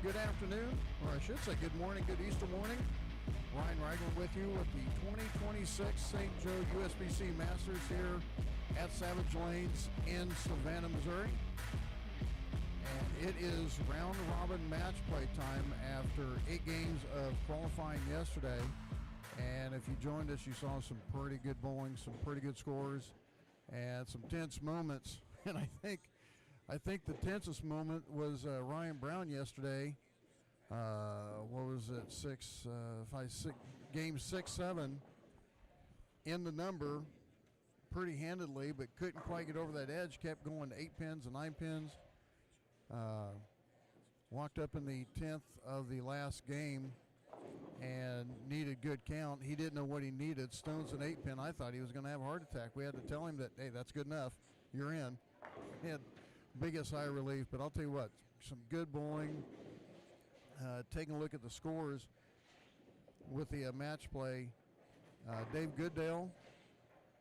Good afternoon, or I should say good morning, good Easter morning. Ryan Reigler with you with the 2026 St. Joe USBC Masters here at Savage Lanes in Savannah, Missouri. And it is round-robin match play time after 8 games of qualifying yesterday. And if you joined us, you saw some pretty good bowling, some pretty good scores, and some tense moments. And I think the tensest moment was Ryan Brown yesterday. What was it? Game 6-7 in the number pretty handedly, but couldn't quite get over that edge. Kept going to 8 pins and 9 pins. Walked up in the 10th of the last game and needed good count. He didn't know what he needed. Stones an 8 pin. I thought he was going to have a heart attack. We had to tell him that, hey, that's good enough. You're in. He had biggest sigh of relief, but I'll tell you what, some good bowling. Taking a look at the scores with the match play, Dave Goodale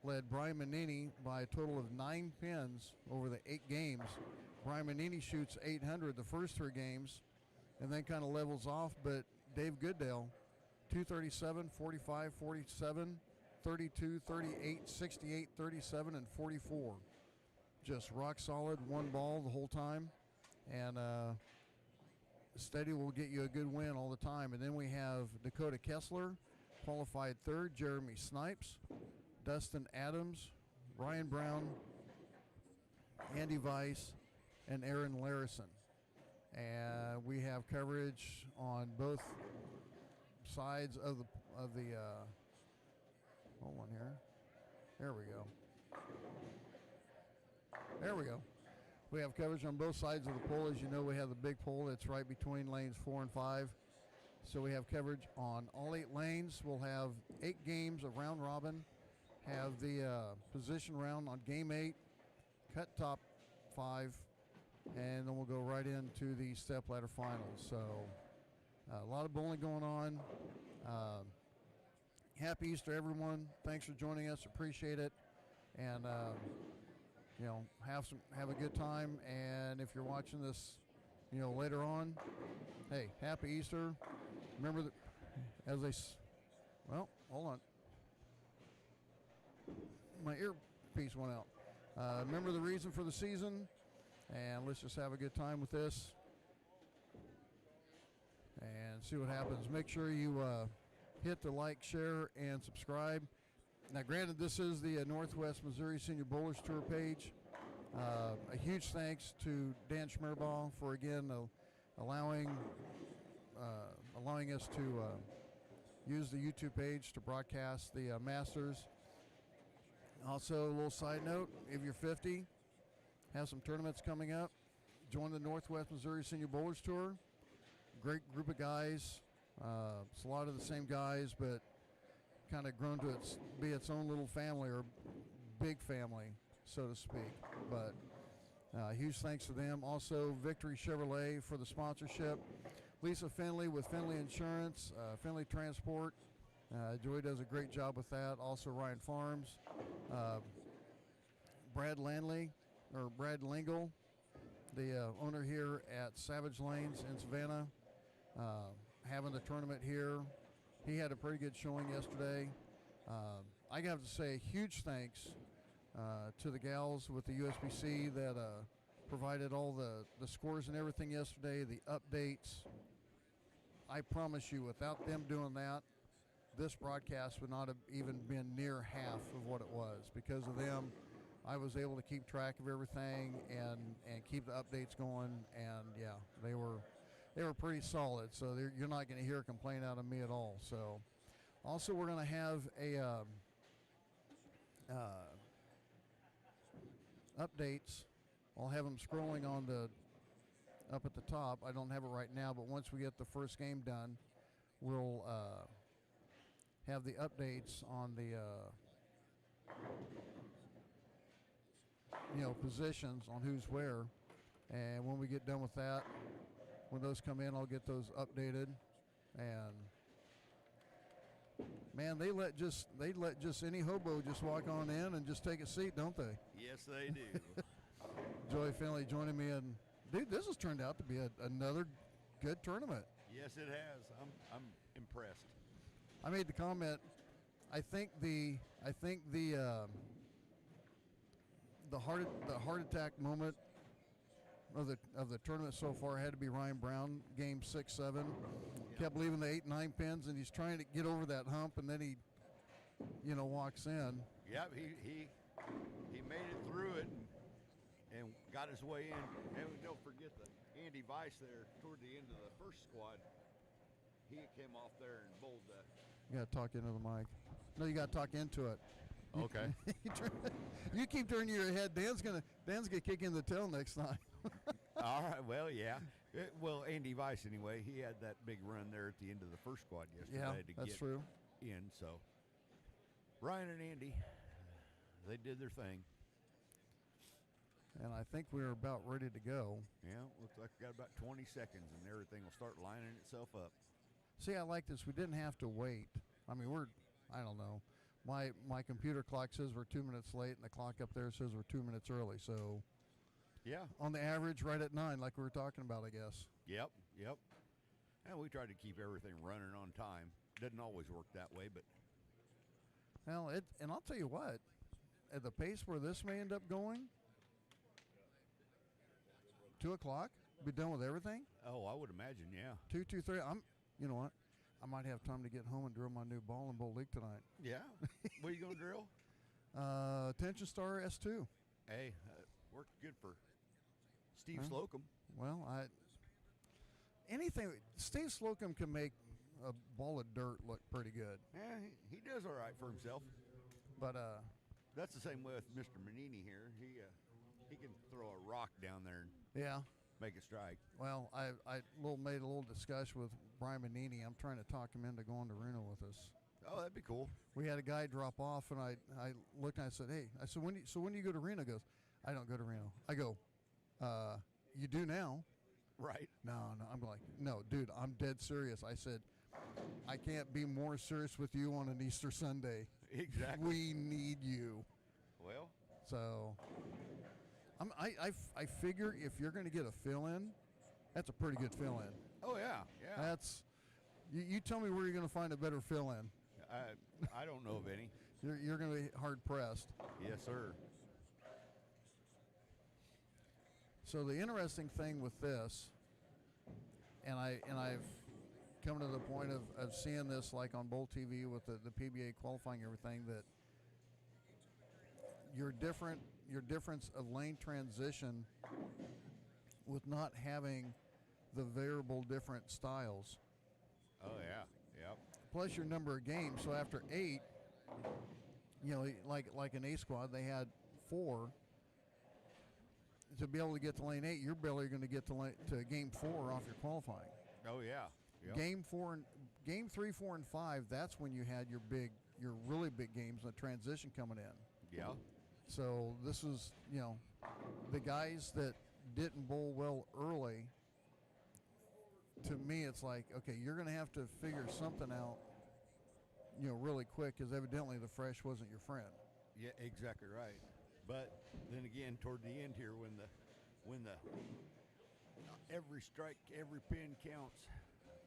led Brian Manini by a total of 9 pins over the 8 games. Brian Manini shoots 800 the first 3 games and then kind of levels off, but Dave Goodale, 237, 45, 47, 32, 38, 68, 37, and 44. Just rock solid, one ball the whole time, and steady will get you a good win all the time. And then we have Dakota Kessler, qualified 3rd, Jeremy Snipes, Dustin Adams, Ryan Brown, Andy Weiss, and Aaron Larison. And we have coverage on both sides of the hold on here. There we go. There we go. We have coverage on both sides of the pole. As you know, we have the big pole that's right between lanes 4 and 5. So we have coverage on all 8 lanes. We'll have 8 games of round robin. Have the position round on game 8, cut top 5, and then we'll go right into the Stepladder Finals. So a lot of bowling going on. Happy Easter, everyone. Thanks for joining us. Appreciate it. And have a good time. And if you're watching this, later on, hey, happy Easter. Remember that hold on. My earpiece went out. Remember the reason for the season, and let's just have a good time with this and see what happens. Make sure you hit the like, share, and subscribe. Now, granted, this is the Northwest Missouri Senior Bowlers Tour page. A huge thanks to Dan Schmerbaugh for, again, allowing us to use the YouTube page to broadcast the Masters. Also, a little side note, if you're 50, have some tournaments coming up, join the Northwest Missouri Senior Bowlers Tour. Great group of guys. It's a lot of the same guys, but kind of grown to be its own little family, or big family, so to speak. But huge thanks to them. Also, Victory Chevrolet for the sponsorship. Lisa Finley with Finley Insurance, Finley Transport. Joy does a great job with that. Also, Ryan Farms. Brad Lingle, the owner here at Savage Lanes in Savannah, having the tournament here. He had a pretty good showing yesterday. I have to say a huge thanks to the gals with the USBC that provided all the scores and everything yesterday, the updates. I promise you, without them doing that, this broadcast would not have even been near half of what it was. Because of them, I was able to keep track of everything and keep the updates going. And yeah, they were pretty solid. So you're not going to hear a complaint out of me at all. So also, we're going to have a updates. I'll have them scrolling on up at the top. I don't have it right now, but once we get the first game done, we'll have the updates on the positions on who's where. And when we get done with that, when those come in, I'll get those updated. And man, they let just any hobo just walk on in and just take a seat, don't they? Yes, they do. Joey Finley joining me, and dude, this has turned out to be another good tournament. Yes, it has. I'm impressed. I made the comment. I think the heart attack moment of the tournament so far had to be Ryan Brown, game 6-7. Kept leaving the 8-9 pins, and he's trying to get over that hump, and then he, walks in. Yeah, he made it through it and got his way in. And don't forget that Andy Weiss there toward the end of the first squad. He came off there and bowled that. You got to talk into the mic. No, you got to talk into it. Okay. You keep turning your head. Dan's gonna kick in the tail next time. All right. Well, yeah. Well, Andy Weiss anyway. He had that big run there at the end of the first squad yesterday to that's get true. in. So Ryan and Andy, they did their thing. And I think we're about ready to go. Yeah, looks like we got about 20 seconds, and everything will start lining itself up. See, I like this. We didn't have to wait. I mean, I don't know. My computer clock says we're 2 minutes late, and the clock up there says we're 2 minutes early. So, yeah, on the average, right at 9, like we were talking about, I guess. Yep. And we try to keep everything running on time. Doesn't always work that way, but. Well, and I'll tell you what, at the pace where this may end up going, 2 o'clock, be done with everything. Oh, I would imagine, yeah. 2, 2, 3. You know what? I might have time to get home and drill my new ball and bowl league tonight. Yeah. What are you going to drill? Tension Star S2. Hey, worked good for Steve Slocum. Well, Steve Slocum can make a ball of dirt look pretty good. Yeah, he does all right for himself. But that's the same way with Mr. Manini here. He can throw a rock down there and make a strike. Well, I made a little discussion with Brian Manini. I'm trying to talk him into going to Reno with us. Oh, that'd be cool. We had a guy drop off, and I looked and I said, "Hey," I said, when do you go to Reno?" He goes, "I don't go to Reno." I go, "You do now?" Right. No. I'm like, "No, dude, I'm dead serious." I said, "I can't be more serious with you on an Easter Sunday. Exactly. We need you." Well. So, I figure if you're going to get a fill-in, that's a pretty good fill-in. Oh, yeah. That's you tell me where you're going to find a better fill-in. I don't know of any. You're going to be hard-pressed. Yes, sir. So the interesting thing with this, and I've come to the point of seeing this like on Bowl TV with the PBA qualifying and everything, that your difference of lane transition with not having the variable different styles. Oh, yeah. Yep. Plus your number of games. So after 8, like an A squad, they had 4. To be able to get to lane 8, you're barely going to get to game 4 off your qualifying. Oh, yeah. Yep. Game 3, 4, and 5. That's when you had your really big games, the transition coming in. Yeah. So this is, the guys that didn't bowl well early. To me, it's like, okay, you're going to have to figure something out, really quick, because evidently the fresh wasn't your friend. Yeah, exactly right. But then again, toward the end here, when the every strike, every pin counts,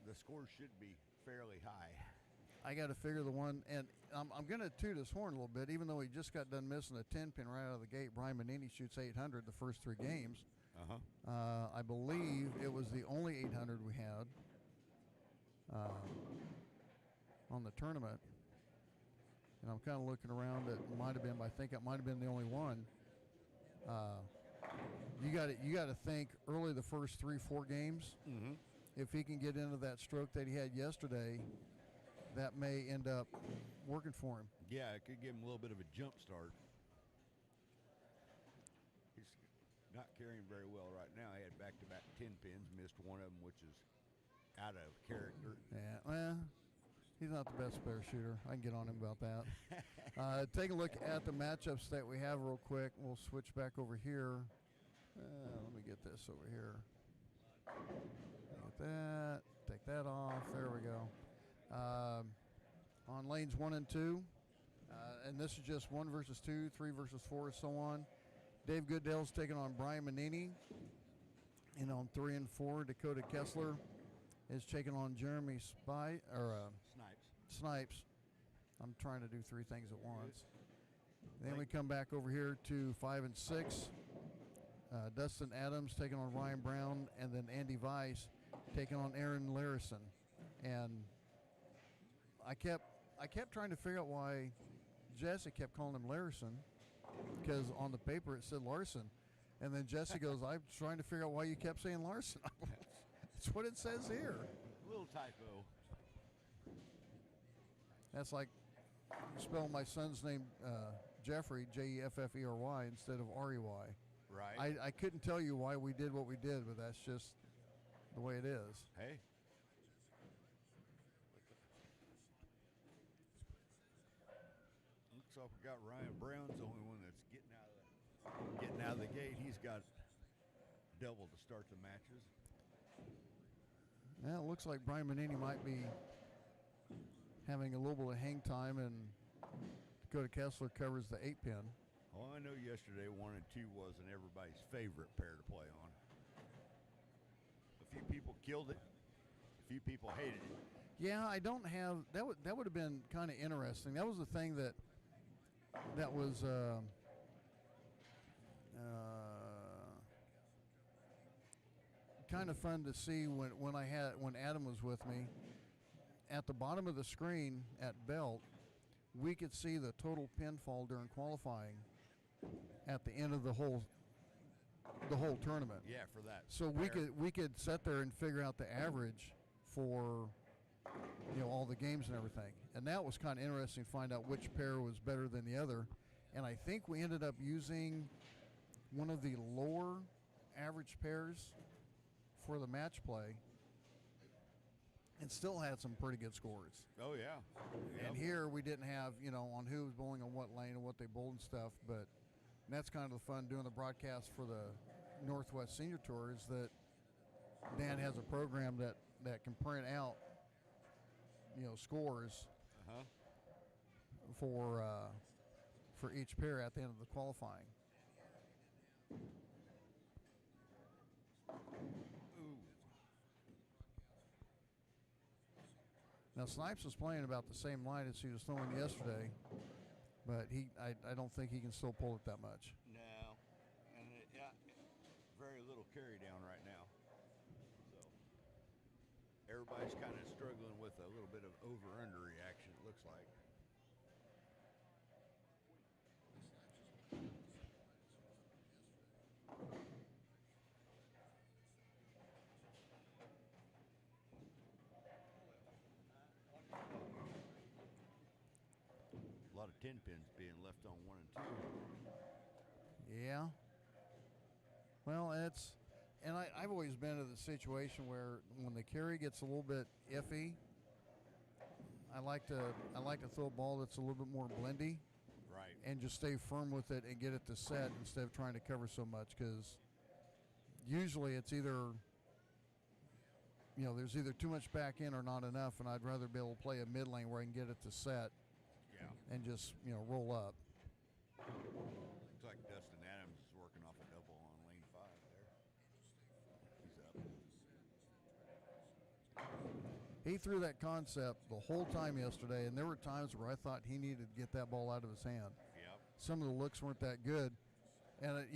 the score should be fairly high. I got to figure the one, and I'm going to toot his horn a little bit, even though he just got done missing a 10-pin right out of the gate. Brian Manini shoots 800 the first 3 games. I believe it was the only 800 we had on the tournament. And I'm kind of looking around. It might have been, I think it might have been the only one. You got to think early the first 3-4 games. Mm-hmm. If he can get into that stroke that he had yesterday, that may end up working for him. Yeah, it could give him a little bit of a jump start. He's not carrying very well right now. He had back-to-back 10 pins, missed one of them, which is out of character. Yeah, well, he's not the best spare shooter. I can get on him about that. Take a look at the matchups that we have real quick. We'll switch back over here. Let me get this over here. Get that. Take that off. There we go. On lanes 1 and 2. And this is just 1 versus 2, 3 versus 4, so on. Dave Goodell's taking on Brian Manini. And on 3 and 4, Dakota Kessler is taking on Jeremy Snipes. Snipes. I'm trying to do three things at once. Then we come back over here to 5 and 6. Dustin Adams taking on Ryan Brown, and then Andy Weiss taking on Aaron Larison. And I kept trying to figure out why Jesse kept calling him Larison, because on the paper it said Larson. And then Jesse goes, I'm trying to figure out why you kept saying Larson. That's what it says here. Little typo. That's like spelling my son's name Jeffrey, Jeffery, instead of Rey. Right. I couldn't tell you why we did what we did, but that's just the way it is. Hey. Looks like we got Ryan Brown's the only one that's getting out of the gate. He's got double to start the matches. Well, it looks like Brian Manini might be having a little bit of hang time, and Dakota Kessler covers the 8-pin. All I know yesterday, 1 and 2 wasn't everybody's favorite pair to play on. A few people killed it. A few people hated it. Yeah, I don't have that. That would have been kind of interesting. That was the thing that was kind of fun to see when Adam was with me. At the bottom of the screen at Belt, we could see the total pinfall during qualifying at the end of the whole tournament. Yeah, for that. So we could sit there and figure out the average for all the games and everything. And that was kind of interesting to find out which pair was better than the other. And I think we ended up using one of the lower average pairs for the match play, and still had some pretty good scores. Oh, yeah. And here we didn't have, on who was bowling on what lane and what they bowled and stuff, but that's kind of the fun doing the broadcast for the Northwest Senior Tour, is that Dan has a program that can print out, scores for each pair at the end of the qualifying. Now, Snipes was playing about the same line as he was throwing yesterday, but I don't think he can still pull it that much. No, and very little carry down right now. So everybody's kind of struggling with a little bit of over-under reaction, it looks like. A lot of 10 pins being left on 1 and 2. Yeah. Well, I've always been in the situation where when the carry gets a little bit iffy, I like to throw a ball that's a little bit more blendy, right, and just stay firm with it and get it to set instead of trying to cover so much, because usually it's either there's either too much back in or not enough, and I'd rather be able to play a mid lane where I can get it to set. Yeah. And just roll up. Looks like Dustin Adams is working off a double on lane 5 there. He's up. He threw that concept the whole time yesterday, and there were times where I thought he needed to get that ball out of his hand. Yep. Some of the looks weren't that good, and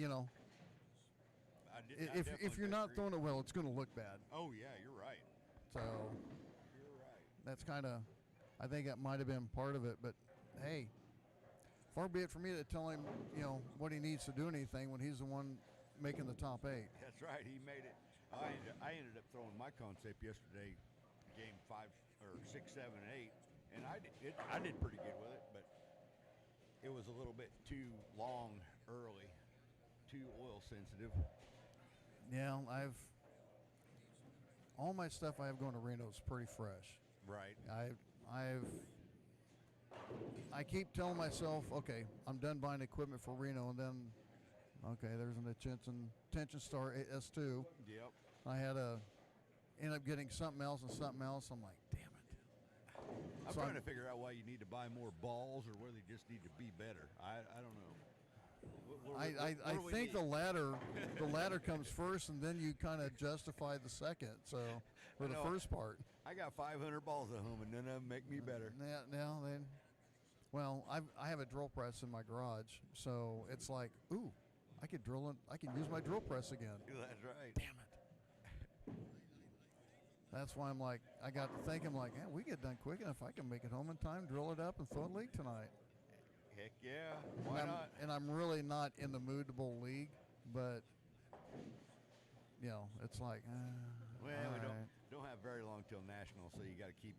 if you're not throwing it well, it's going to look bad. Oh yeah, you're right. So you're right. That's kind of, I think that might have been part of it. But hey, far be it for me to tell him, what he needs to do anything when he's the one making the top 8. That's right. He made it. I ended up throwing my concept yesterday, game 5 or 6, 7, 8, and I did pretty good with it, but it was a little bit too long early, too oil sensitive. Yeah, all my stuff I have going to Reno is pretty fresh. Right. I keep telling myself, okay, I'm done buying equipment for Reno, and then, okay, there's an Attention Star S2. Yep. I had end up getting something else and something else. I'm like, damn it. I'm trying to figure out why you need to buy more balls or whether you just need to be better. I don't know. I think the latter comes first, and then you kind of justify the second. So for the first part. I got 500 balls at home, and none of them make me better. Yeah, no, then. Well, I have a drill press in my garage, so it's like, ooh, I could drill it. I can use my drill press again. That's right. Damn it. That's why I'm like, I got to think, I'm like, yeah, we get done quick enough. I can make it home in time, drill it up, and throw a league tonight. Heck yeah. Why not? And I'm really not in the mood to bowl league, but, you know, it's like, well, we don't have very long till nationals, so you got to keep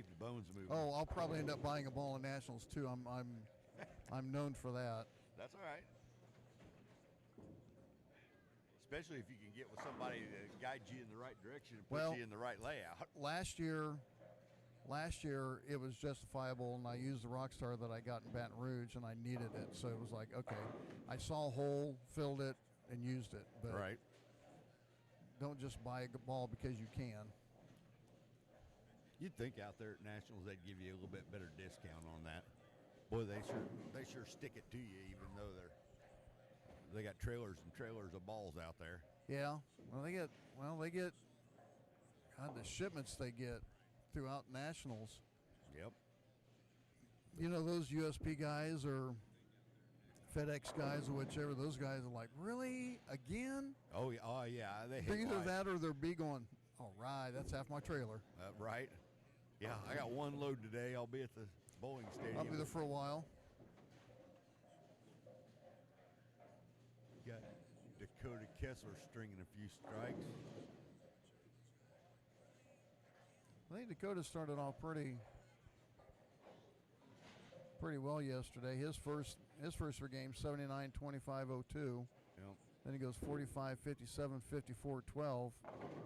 the bones moving. Oh, I'll probably end up buying a ball in nationals too. I'm known for that. That's all right. Especially if you can get with somebody that guides you in the right direction and puts you in the right layout. Last year it was justifiable, and I used the Rockstar that I got in Baton Rouge, and I needed it, so it was like, okay, I saw a hole, filled it, and used it. But right. Don't just buy a ball because you can. You'd think out there at nationals they'd give you a little bit better discount on that. Boy, they sure stick it to you, even though they got trailers and trailers of balls out there. Yeah, they get God, the shipments they get throughout nationals. Yep. You know, those USP guys or FedEx guys or whichever, those guys are like, really? Again? Oh yeah. They're either that or they're going, all right, that's half my trailer. Right. Yeah, I got one load today. I'll be at the bowling stadium. I'll be there for a while. Got Dakota Kessler stringing a few strikes. I think Dakota started off pretty well yesterday. His first three games, 79, 25, 02. Yep. Then he goes 45, 57, 54, 12,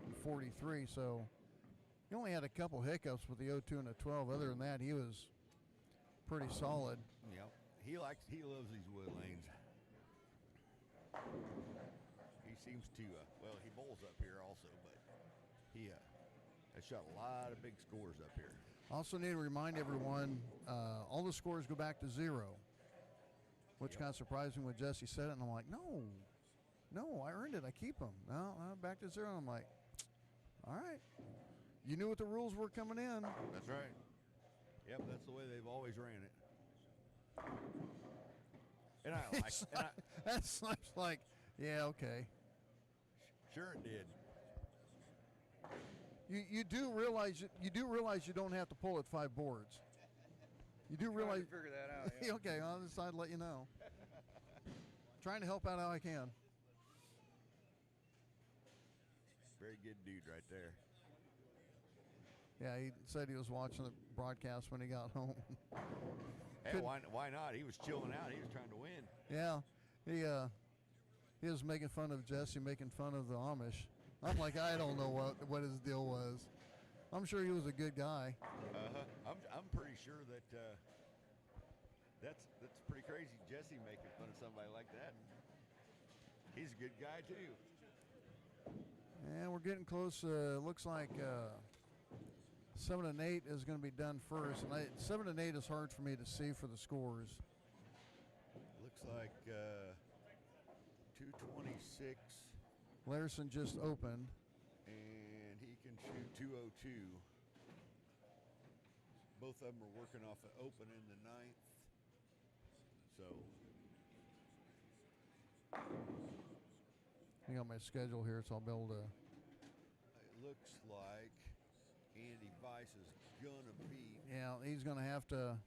and 43. So he only had a couple hiccups with the 02 and the 12. Other than that, he was pretty solid. Yep. He loves these wood lanes. He seems to, he bowls up here also, but he has shot a lot of big scores up here. Also need to remind everyone, all the scores go back to 0, which kind of surprised me when Jesse said it, and I'm like, no, I earned it. I keep them. No, back to 0. I'm like, all right. You knew what the rules were coming in. That's right. Yep, that's the way they've always ran it. And I like it. That's like, yeah, okay. Sure it did. You do realize you don't have to pull at 5 boards. You do realize. Figure that out. Yeah. Okay, I'll decide to let you know. Trying to help out how I can. Very good dude right there. Yeah, he said he was watching the broadcast when he got home. Hey, why not? He was chilling out. He was trying to win. Yeah, he was making fun of Jesse, making fun of the Amish. I'm like, I don't know what his deal was. I'm sure he was a good guy. I'm pretty sure that that's pretty crazy. Jesse making fun of somebody like that. He's a good guy too. And we're getting close. Looks like 7 and 8 is going to be done first. And 7 and 8 is hard for me to see for the scores. Looks like 226. Larson just opened. And he can shoot 202. Both of them are working off an open in the 9th. So. I got my schedule here, so I'll be able to. It looks like Andy Weiss is gonna beat. Yeah, he's gonna have to.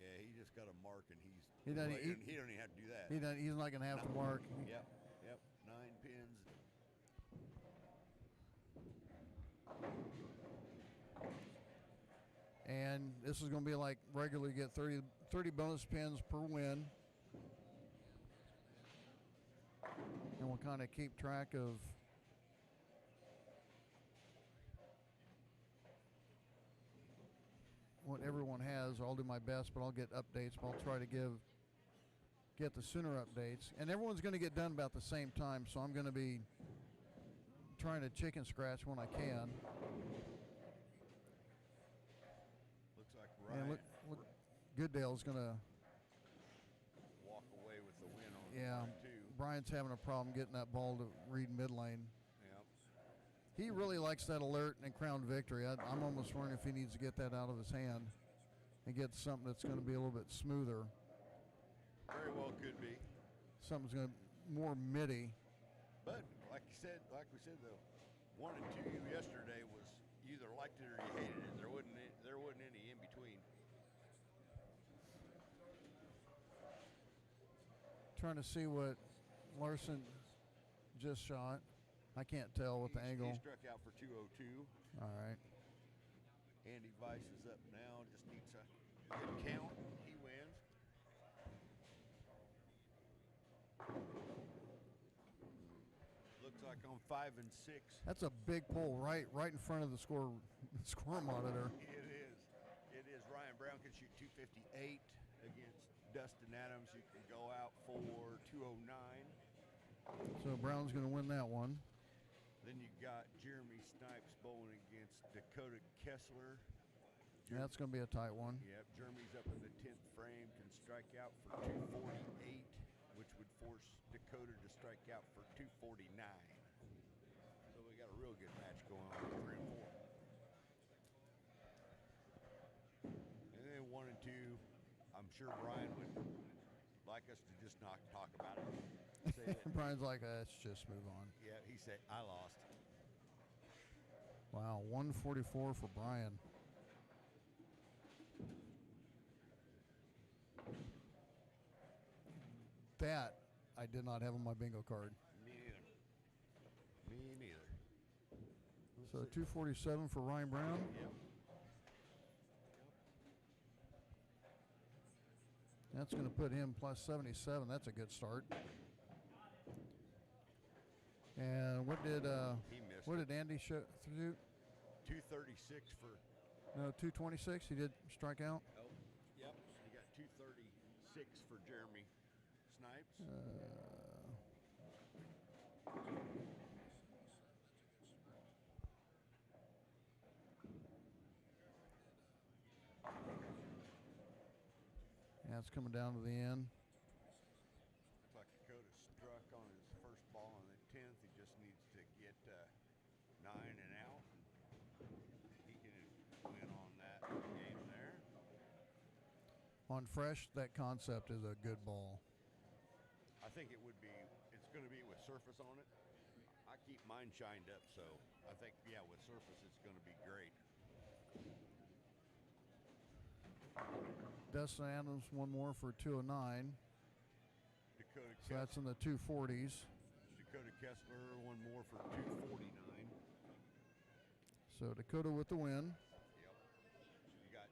Yeah, he just got a mark, and he don't even have to do that. He's not gonna have to mark. Yep. 9 pins. And this is going to be like regular. You get 30 bonus pins per win. And we'll kind of keep track of what everyone has. I'll do my best, but I'll get updates. But I'll try to get the sooner updates. And everyone's going to get done about the same time, so I'm going to be trying to chicken scratch when I can. Looks like Ryan. And look, Goodale's going to walk away with the win on yeah, too. Brian's having a problem getting that ball to read mid lane. Yep. He really likes that alert and crown victory. I'm almost wondering if he needs to get that out of his hand and get something that's going to be a little bit smoother. Very well could be. Something's going to more MIDI. But like we said, though, 1 and 2 yesterday was you either liked it or you hated it. There wasn't any in between. Trying to see what Larson just shot. I can't tell with the angle. He struck out for 202. All right. Andy Weiss is up now. Just needs a good count. He wins. Looks like on 5 and 6. That's a big pull right in front of the score monitor. It is. Ryan Brown can shoot 258 against Dustin Adams. You can go out for 209. So Brown's going to win that one. Then you got Jeremy Snipes bowling against Dakota Kessler. That's going to be a tight one. Yep, Jeremy's up in the 10th frame, can strike out for 248, which would force Dakota to strike out for 249. So we got a real good match going on with 3 and 4. And then 1 and 2, I'm sure Brian would like us to just not talk about it. Say that, Brian's like, let's just move on. yeah, he said, I lost. Wow, 144 for Brian. That I did not have on my bingo card. Me neither. So 247 for Ryan Brown. Yep. That's going to put him plus 77. That's a good start. And what did He missed what it. did Andy shoot? 236 for. No, 226. He did strike out. Oh, yep. You got 236 for Jeremy Snipes. Yeah, it's coming down to the end. Looks like Dakota struck on his first ball on the 10th. He just needs to get 9 and out. He can win on that game there. On fresh, that concept is a good ball. I think it would be. It's going to be with surface on it. I keep mine shined up, so I think with surface it's going to be great. Dustin Adams, one more for 209. Dakota So that's in the 240s. Dakota Kessler, one more for 249. So Dakota with the win. Yep. You got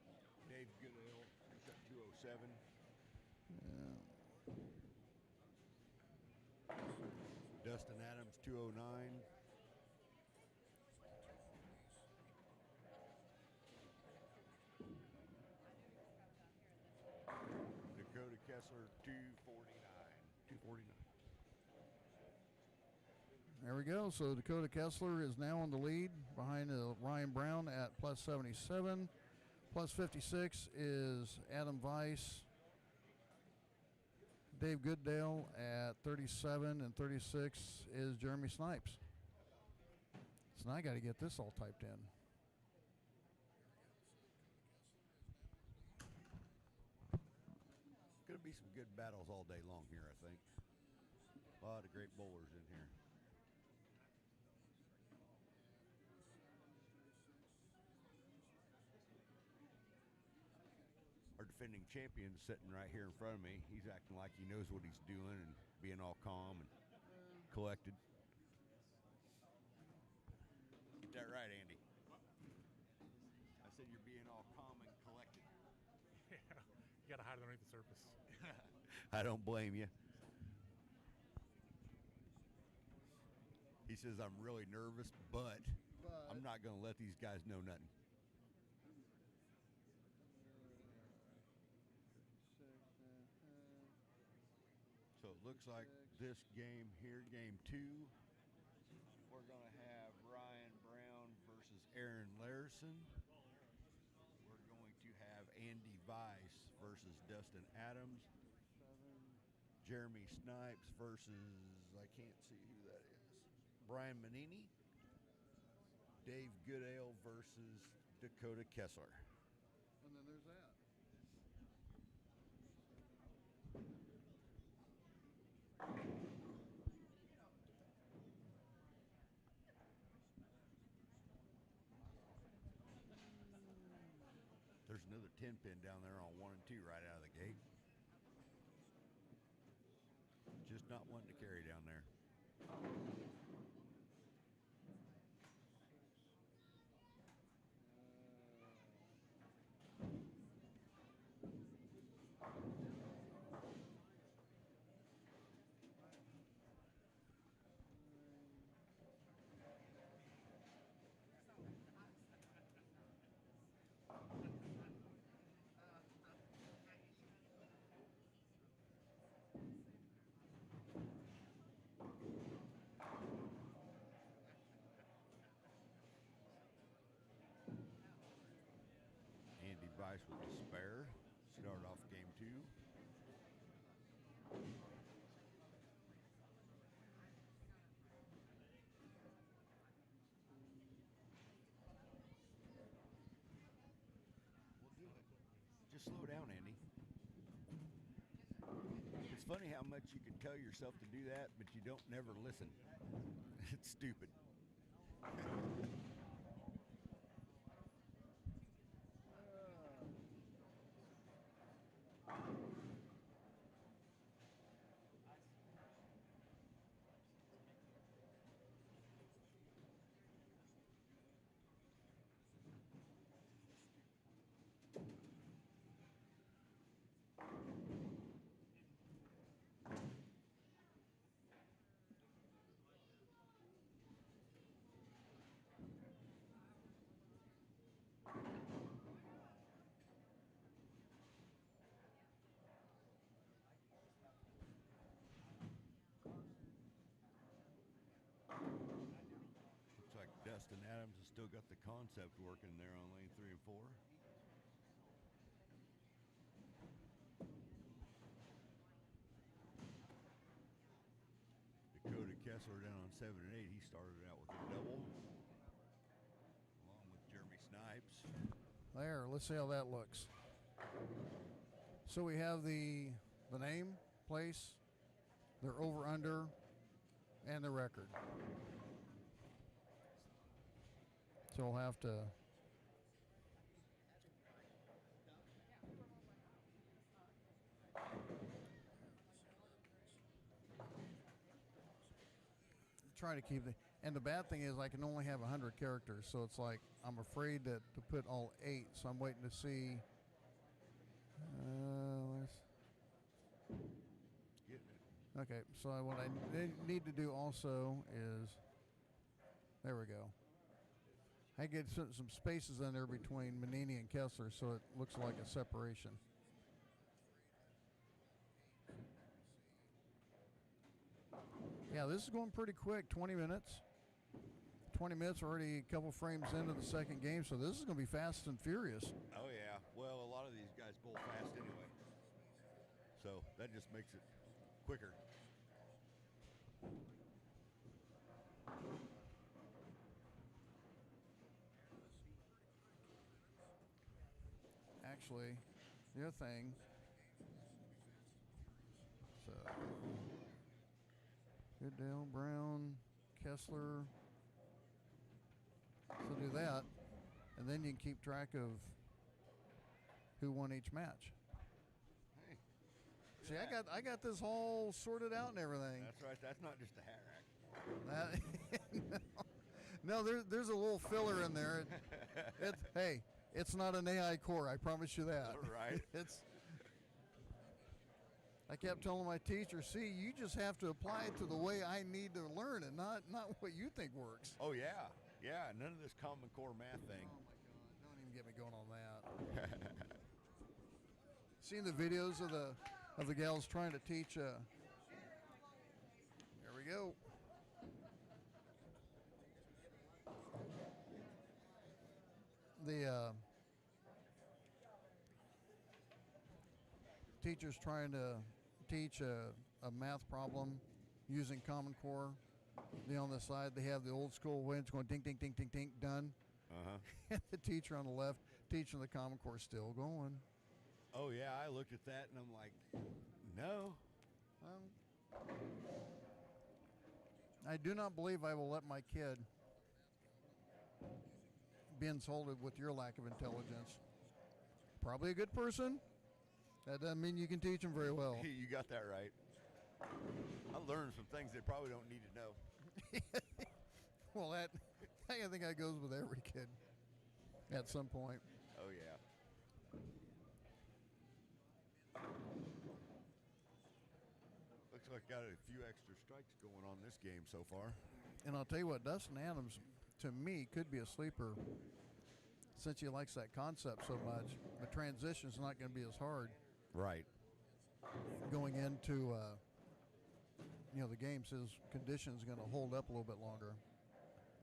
Dave Goodale, he's got 207. Dustin Adams, 209. Dakota Kessler, 249. There we go. So Dakota Kessler is now in the lead behind Ryan Brown at plus 77. Plus 56 is Adam Weiss. Dave Goodale at 37, and 36 is Jeremy Snipes. So now I got to get this all typed in. Going to be some good battles all day long here, I think. A lot of great bowlers in here. Our defending champion sitting right here in front of me. He's acting like he knows what he's doing and being all calm and collected. Get that right, Andy. I said you're being all calm and collected. Yeah, you gotta hide underneath the surface. I don't blame you. He says I'm really nervous, but I'm not going to let these guys know nothing. So it looks like this game here, game 2, we're going to have Ryan Brown versus Aaron Larson. We're going to have Andy Weiss versus Dustin Adams. Jeremy Snipes versus, I can't see who that is, Brian Manini. Dave Goodale versus Dakota Kessler. And then there's that. There's another 10 pin down there on 1 and 2 right out of the gate. Just not wanting to carry down there. Andy Vice with the spare. Start off game 2. Just slow down, Andy. It's funny how much you can tell yourself to do that, but you don't never listen. It's stupid. Looks like Dustin Adams has still got the concept working there on lane 3 and 4. Dakota Kessler down on 7 and 8. He started out with a double, along with Jeremy Snipes. There, let's see how that looks. So we have the name, place, their over under, and the record. So we'll have to try to keep the. And the bad thing is I can only have 100 characters, so it's like I'm afraid that to put all 8. So I'm waiting to see. Okay, so what I need to do also is, there we go. I get some spaces in there between Manini and Kessler, so it looks like a separation. Yeah, this is going pretty quick, 20 minutes. 20 minutes, already a couple frames into the second game, so this is going to be fast and furious. Oh, yeah. Well, a lot of these guys bowl fast anyway. So that just makes it quicker. Actually, the other thing, so Goodale, Brown, Kessler. So do that, and then you can keep track of who won each match. Hey, see, I got this all sorted out and everything. That's right. That's not just a hat rack. No, there's a little filler in there. Hey, it's not an AI core. I promise you that. All right. I kept telling my teacher, see, you just have to apply it to the way I need to learn it, not what you think works. Oh, yeah. Yeah, none of this Common Core math thing. Oh, my God. Don't even get me going on that. Seen the videos of the gals trying to teach. There we go. The teachers trying to teach a math problem using Common Core, On the side, they have the old school winch going ding, ding, ding, ding, ding, done. And the teacher on the left teaching the Common Core still going. Oh, yeah, I looked at that and I'm like, no. I do not believe I will let my kid be insulted with your lack of intelligence. Probably a good person. That doesn't mean you can teach them very well. You got that right. I learned some things they probably don't need to know. Well, I think that goes with every kid at some point. Oh, yeah. Looks like got a few extra strikes going on this game so far. And I'll tell you what, Dustin Adams, to me, could be a sleeper since he likes that concept so much. The transition's not going to be as hard. Right. Going into, the game, so his condition's going to hold up a little bit longer.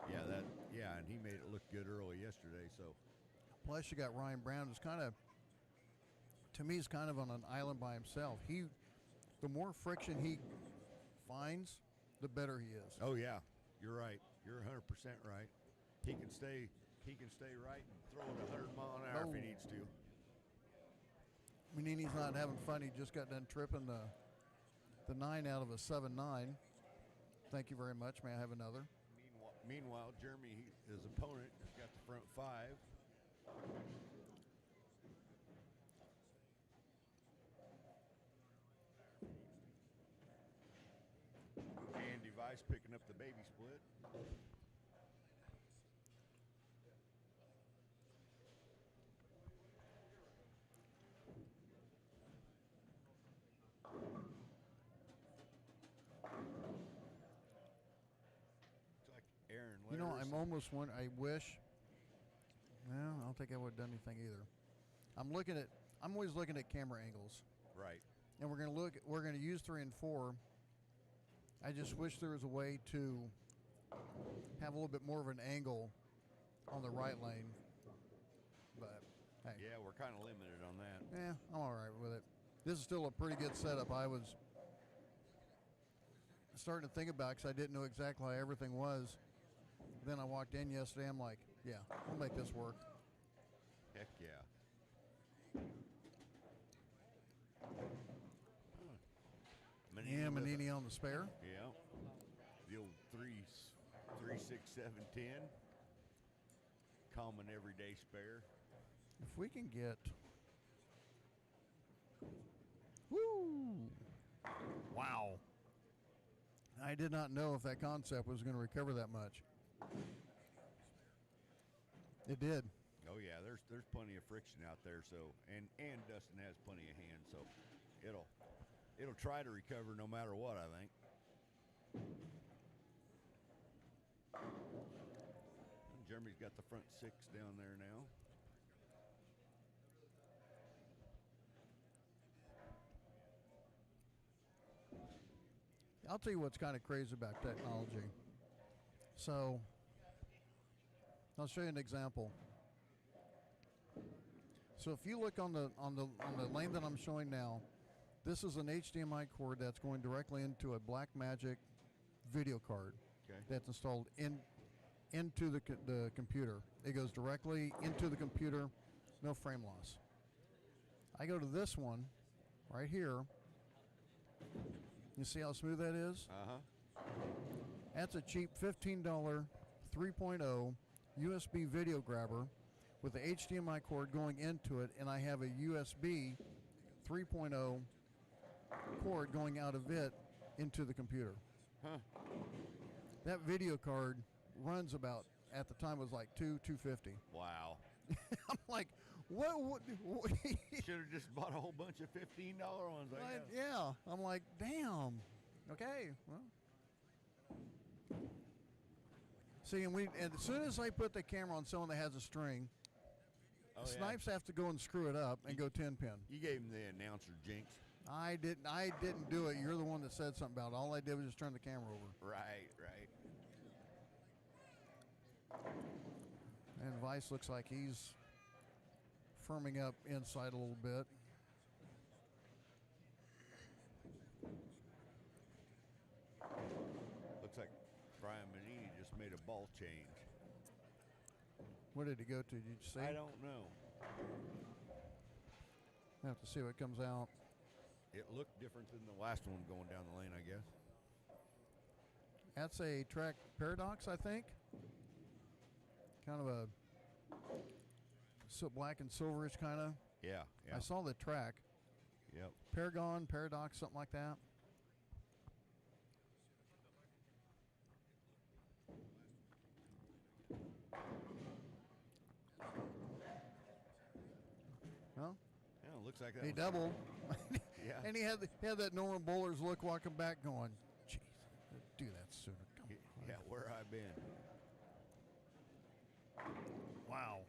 Yeah, and he made it look good early yesterday. So, plus you got Ryan Brown, who's kind of, to me, he's kind of on an island by himself. The more friction he finds, the better he is. oh yeah, you're right. You're 100% right. He can stay right and throw it 100 mile an hour if he needs to. Manini's not having fun. He just got done tripping the 9 out of a 7-9. Thank you very much. May I have another? Meanwhile, Jeremy, his opponent, has got the front 5. And Device picking up the baby split. I'm almost one. I wish. No, I don't think I would have done anything either. I'm always looking at camera angles. Right. And we're going to use 3 and 4. I just wish there was a way to have a little bit more of an angle on the right lane. But hey. Yeah, we're kind of limited on that. Yeah, I'm all right with it. This is still a pretty good setup. I was starting to think about it because I didn't know exactly how everything was. Then I walked in yesterday. I'm like, yeah, we'll make this work. Heck yeah. Manini on the spare. Yeah. The old 3, 6, 7, 10. Common everyday spare. If we can get. Woo! Wow. I did not know if that concept was going to recover that much. It did. Oh yeah, there's plenty of friction out there. So and Dustin has plenty of hands, so it'll try to recover no matter what, I think. Jeremy's got the front 6 down there now. I'll tell you what's kind of crazy about technology. So I'll show you an example. So if you look on the lane that I'm showing now, this is an HDMI cord that's going directly into a Blackmagic video card that's installed into the computer. It goes directly into the computer, no frame loss. I go to this one right here. You see how smooth that is? That's a cheap $15 3.0 USB video grabber with the HDMI cord going into it, and I have a USB 3.0 cord going out of it into the computer. That video card runs about, at the time, was like $250. Wow. I'm like, what Should have just bought a whole bunch of $15 ones. Yeah. I'm like, damn. Okay. Well. See, and as soon as I put the camera on someone that has a string, Snipes have to go and screw it up and go 10-pin. You gave him the announcer jinx. I didn't do it. You're the one that said something about it. All I did was just turn the camera over. Right. And Vice looks like he's firming up inside a little bit. Looks like ball change. Where did he go to? Did you see? I don't know. I have to see what comes out. It looked different than the last one going down the lane, I guess. That's a track paradox, I think. Kind of a black and silverish kind of. Yeah, yeah. I saw the track. Yep. Paragon, paradox, something like that. Well, Yeah, it looks like that. he was- doubled. Yeah. And he had that Norman Bowler's look walking back going, jeez, do that sooner. Come on. Yeah, where I been. Wow.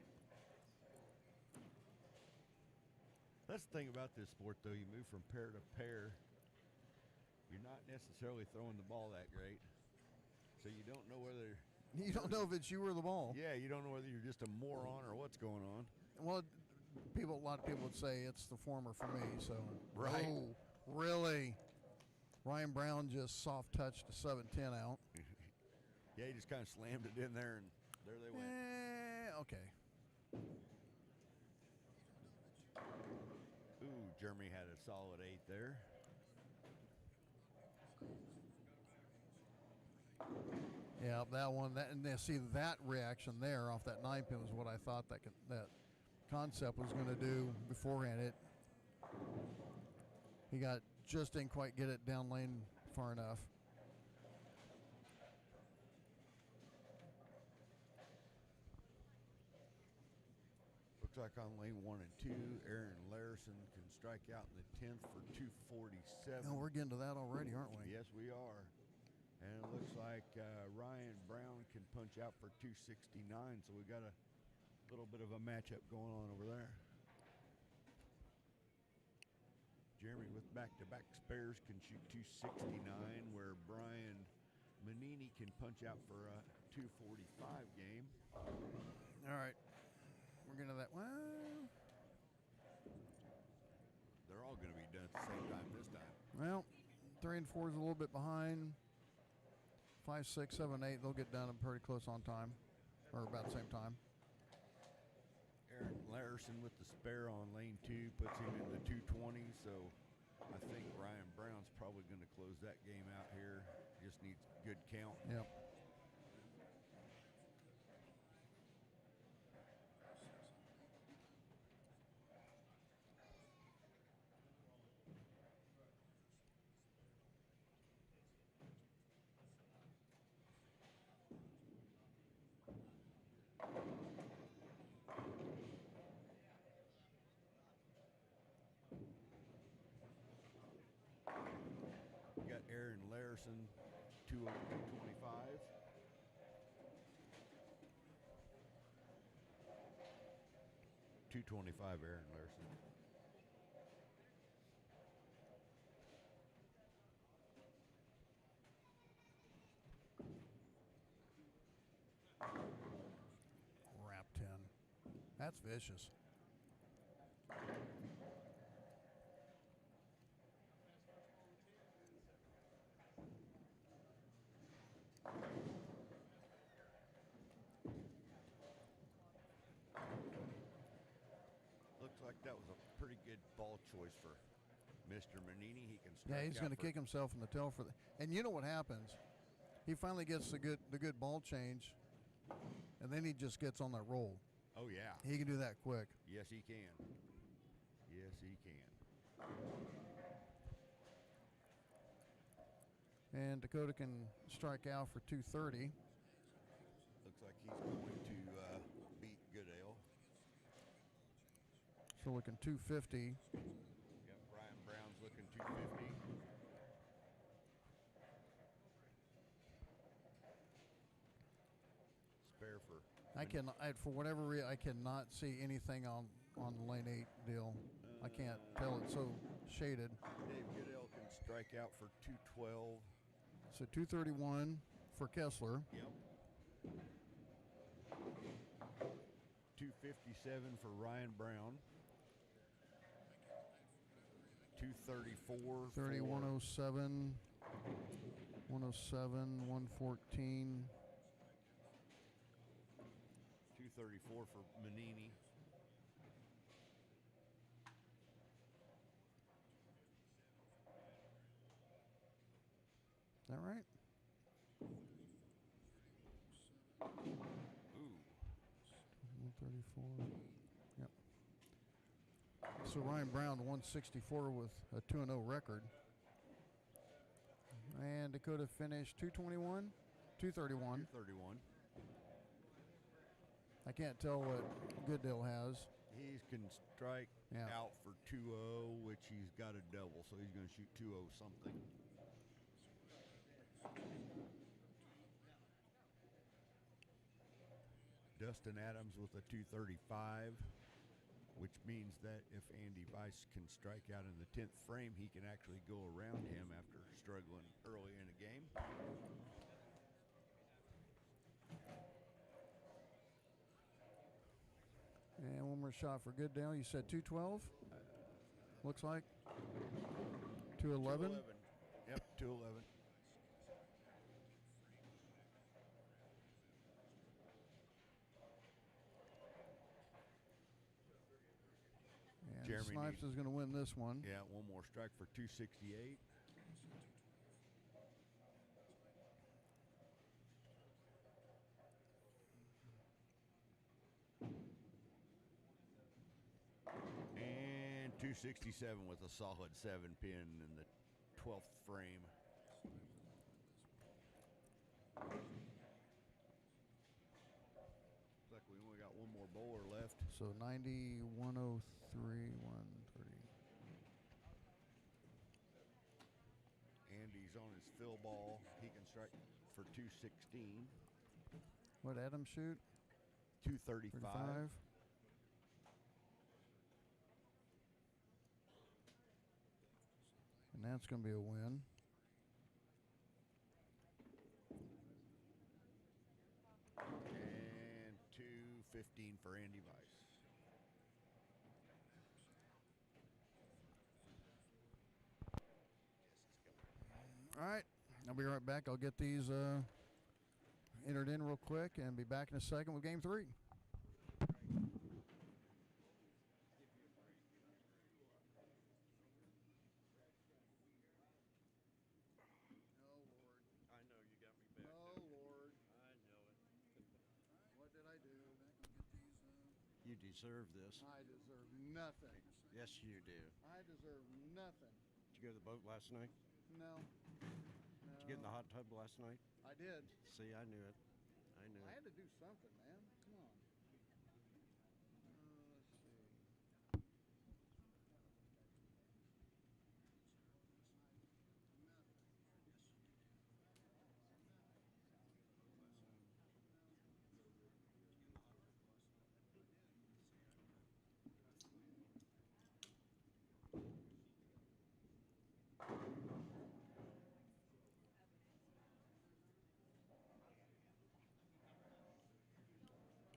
That's the thing about this sport, though. You move from pair to pair. You're not necessarily throwing the ball that great. So you don't know whether... You don't know if it's you or the ball. Yeah, you don't know whether you're just a moron or what's going on. Well, a lot of people would say it's the former for me. So, Right. Oh, really? Ryan Brown just soft touched a 7-10 out. Yeah, he just kind of slammed it in there, and there they went. Okay. Ooh, Jeremy had a solid 8 there. Yeah, that one. And see that reaction there off that 9-pin was what I thought that concept was going to do beforehand. He just didn't quite get it down lane far enough. Looks like on lane 1 and 2, Aaron Larison can strike out in the 10th for 247. No, we're getting to that already, aren't we? Yes, we are. And it looks like Ryan Brown can punch out for 269, so we got a little bit of a matchup going on over there. Jeremy with back-to-back spares can shoot 269, where Brian Manini can punch out for a 245 game. All right. We're getting to that. Well, They're all going to be done at the same time this time. well, 3 and 4 is a little bit behind. 5, 6, 7, 8, they'll get done pretty close on time, or about the same time. Aaron Larison with the spare on lane 2 puts him in the 220, so I think Ryan Brown's probably going to close that game out here. Just needs good count. Yep. We got Aaron Larison, 225. $225, Aaron Larison. Wrap 10. That's vicious. Looks like that was a pretty good ball choice for Mr. Manini. He can strike Yeah, he's out going to for- kick himself in the tail for the. And you know what happens? He finally gets the good ball change, and then he just gets on that roll. Oh, yeah. He can do that quick. Yes, he can. Yes, he can. And Dakota can strike out for 230. Looks like he's going to beat Goodale. So looking 250. Yep, Ryan Brown's looking 250. Spare for. For whatever reason, I cannot see anything on the lane 8 deal. I can't tell, it's so shaded. Dave Goodale can strike out for 212. So 231 for Kessler. Yep. 257 for Ryan Brown. 234. 30, 107, 107, 114. 234 for Manini. Is that right? Ooh. 134. Yep. So Ryan Brown, 164 with a 2-0 record. And Dakota finished 221, 231. 231. I can't tell what Goodale has. He can strike Yeah. out for 2-0, which he's got a double, so he's going to shoot 2-0 something. Dustin Adams with a 235, which means that if Andy Weiss can strike out in the 10th frame, he can actually go around him after struggling early in a game. And one more shot for Goodale. You said 212? Looks like. 211? Yep, 211. And Jeremy Snipes is going to win this one. Yeah, one more strike for 268. And 267 with a solid 7-pin in the 12th frame. Looks like we only got one more bowler left. So 90, 103, 130. Andy's on his fill ball. He can strike for 216. What Adam shoot? 235. 35. And that's going to be a win. And 215 for Andy Weiss. All right. I'll be right back. I'll get these entered in real quick and be back in a second with game 3. You deserve this. I deserve nothing. Yes, you do. I deserve nothing. Did you go to the boat last night? No. Did you get in the hot tub last night? I did. See, I knew it. I knew I it. had to do something, man. Come on. Let's see.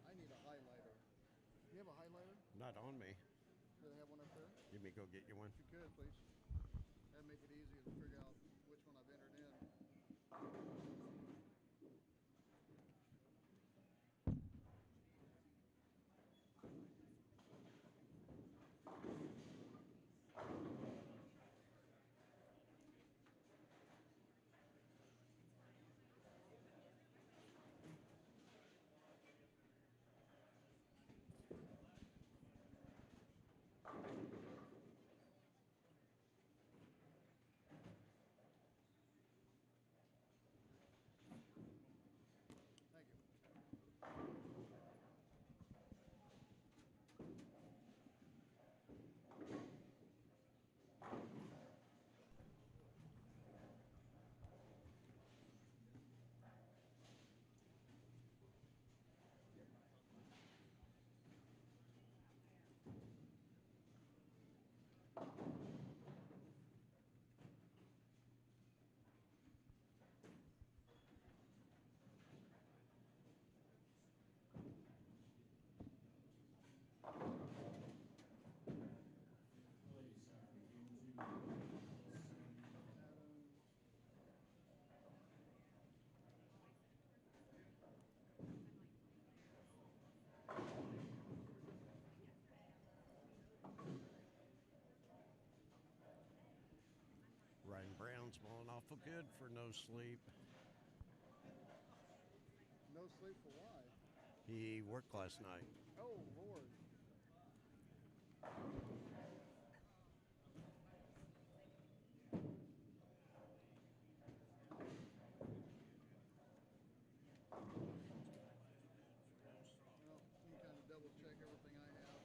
I need a highlighter. You have a highlighter? Not on me. Do they have one up there? Let me go get you one. If you could, please. That'd make it easy to figure out which one I've entered in. awful good for no sleep. No sleep for why? He worked last night. Oh, Lord. Well, you can kind of double check everything I have.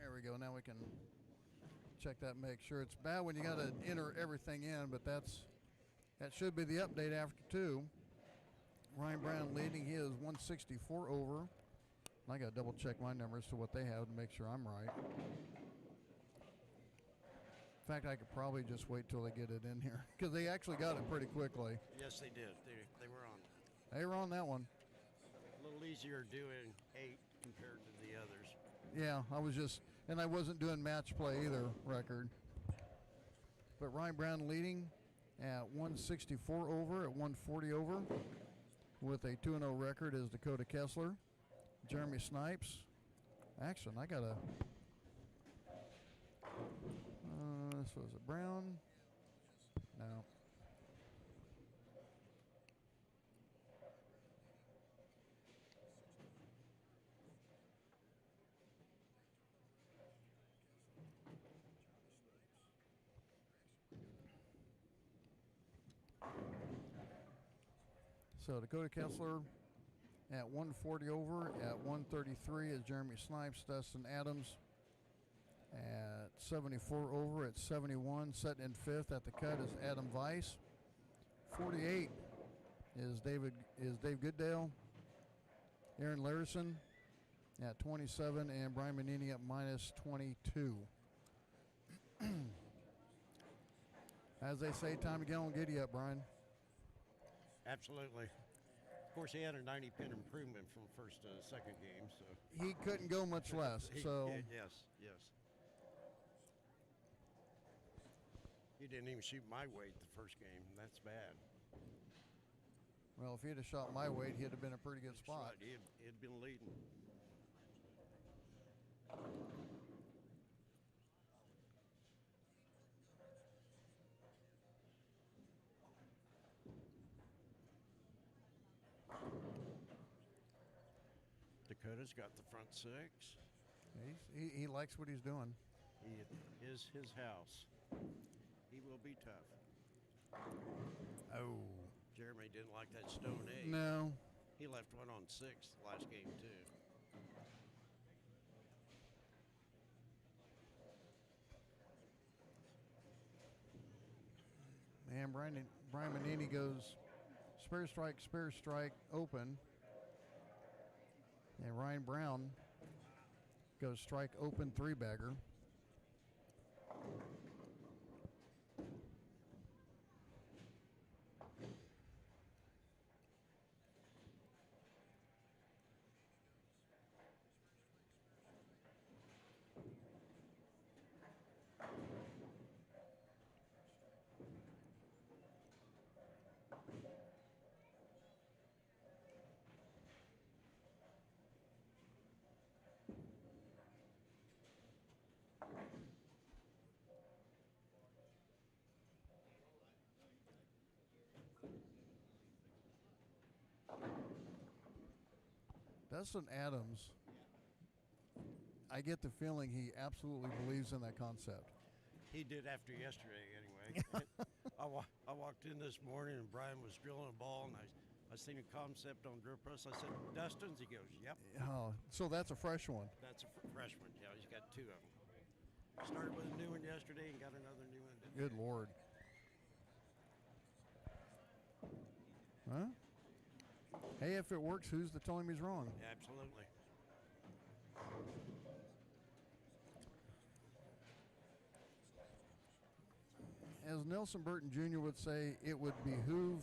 There we go. Now we can check that, make sure. It's bad when you got to enter everything in, but that should be the update after 2. Ryan Brown leading. He is 164 over. I got to double check my numbers to what they have to make sure I'm right. In fact, I could probably just wait till they get it in here because they actually got it pretty quickly. Yes, they did. They were on that. They were on that one. A little easier doing 8 compared to the others. Yeah, I wasn't doing match play either record. But Ryan Brown leading at 164 over, at 140 over. With a 2-0 record is Dakota Kessler. Jeremy Snipes. Actually, I got a... this was a Brown. No. So Dakota Kessler at 140 over, at 133 is Jeremy Snipes. Dustin Adams at 74 over, at 71. Sitting in 5th at the cut is Adam Weiss. 48 is Dave Goodale. Aaron Larison at 27, and Brian Manini at minus 22. As they say, time to get on giddy up, Brian. Absolutely. Of course, he had a 90-pin improvement from first to second game, so He couldn't go much less. yes. He didn't even shoot my weight the first game. That's bad. Well, if he'd have shot my weight, he'd have been a pretty good That's spot. right. He'd been leading. Dakota's got the front 6. He likes what he's doing. It is his house. He will be tough. Oh. Jeremy didn't like that stone 8. No. He left one on 6 last game, too. And Brian Manini goes spare strike, open. And Ryan Brown goes strike open 3-bagger. Dustin Adams, I get the feeling he absolutely believes in that concept. He did after yesterday, anyway. I walked in this morning and Brian was drilling a ball, and I seen a concept on Drill Press. I said, Dustin's? He goes, yep. Oh, so that's a fresh one. That's a freshman. Yeah, he's got 2 of them. Started with a new one yesterday and got another new one today. Good Lord. Huh? Hey, if it works, who's to tell him he's wrong? Absolutely. As Nelson Burton Jr. would say, it would behoove.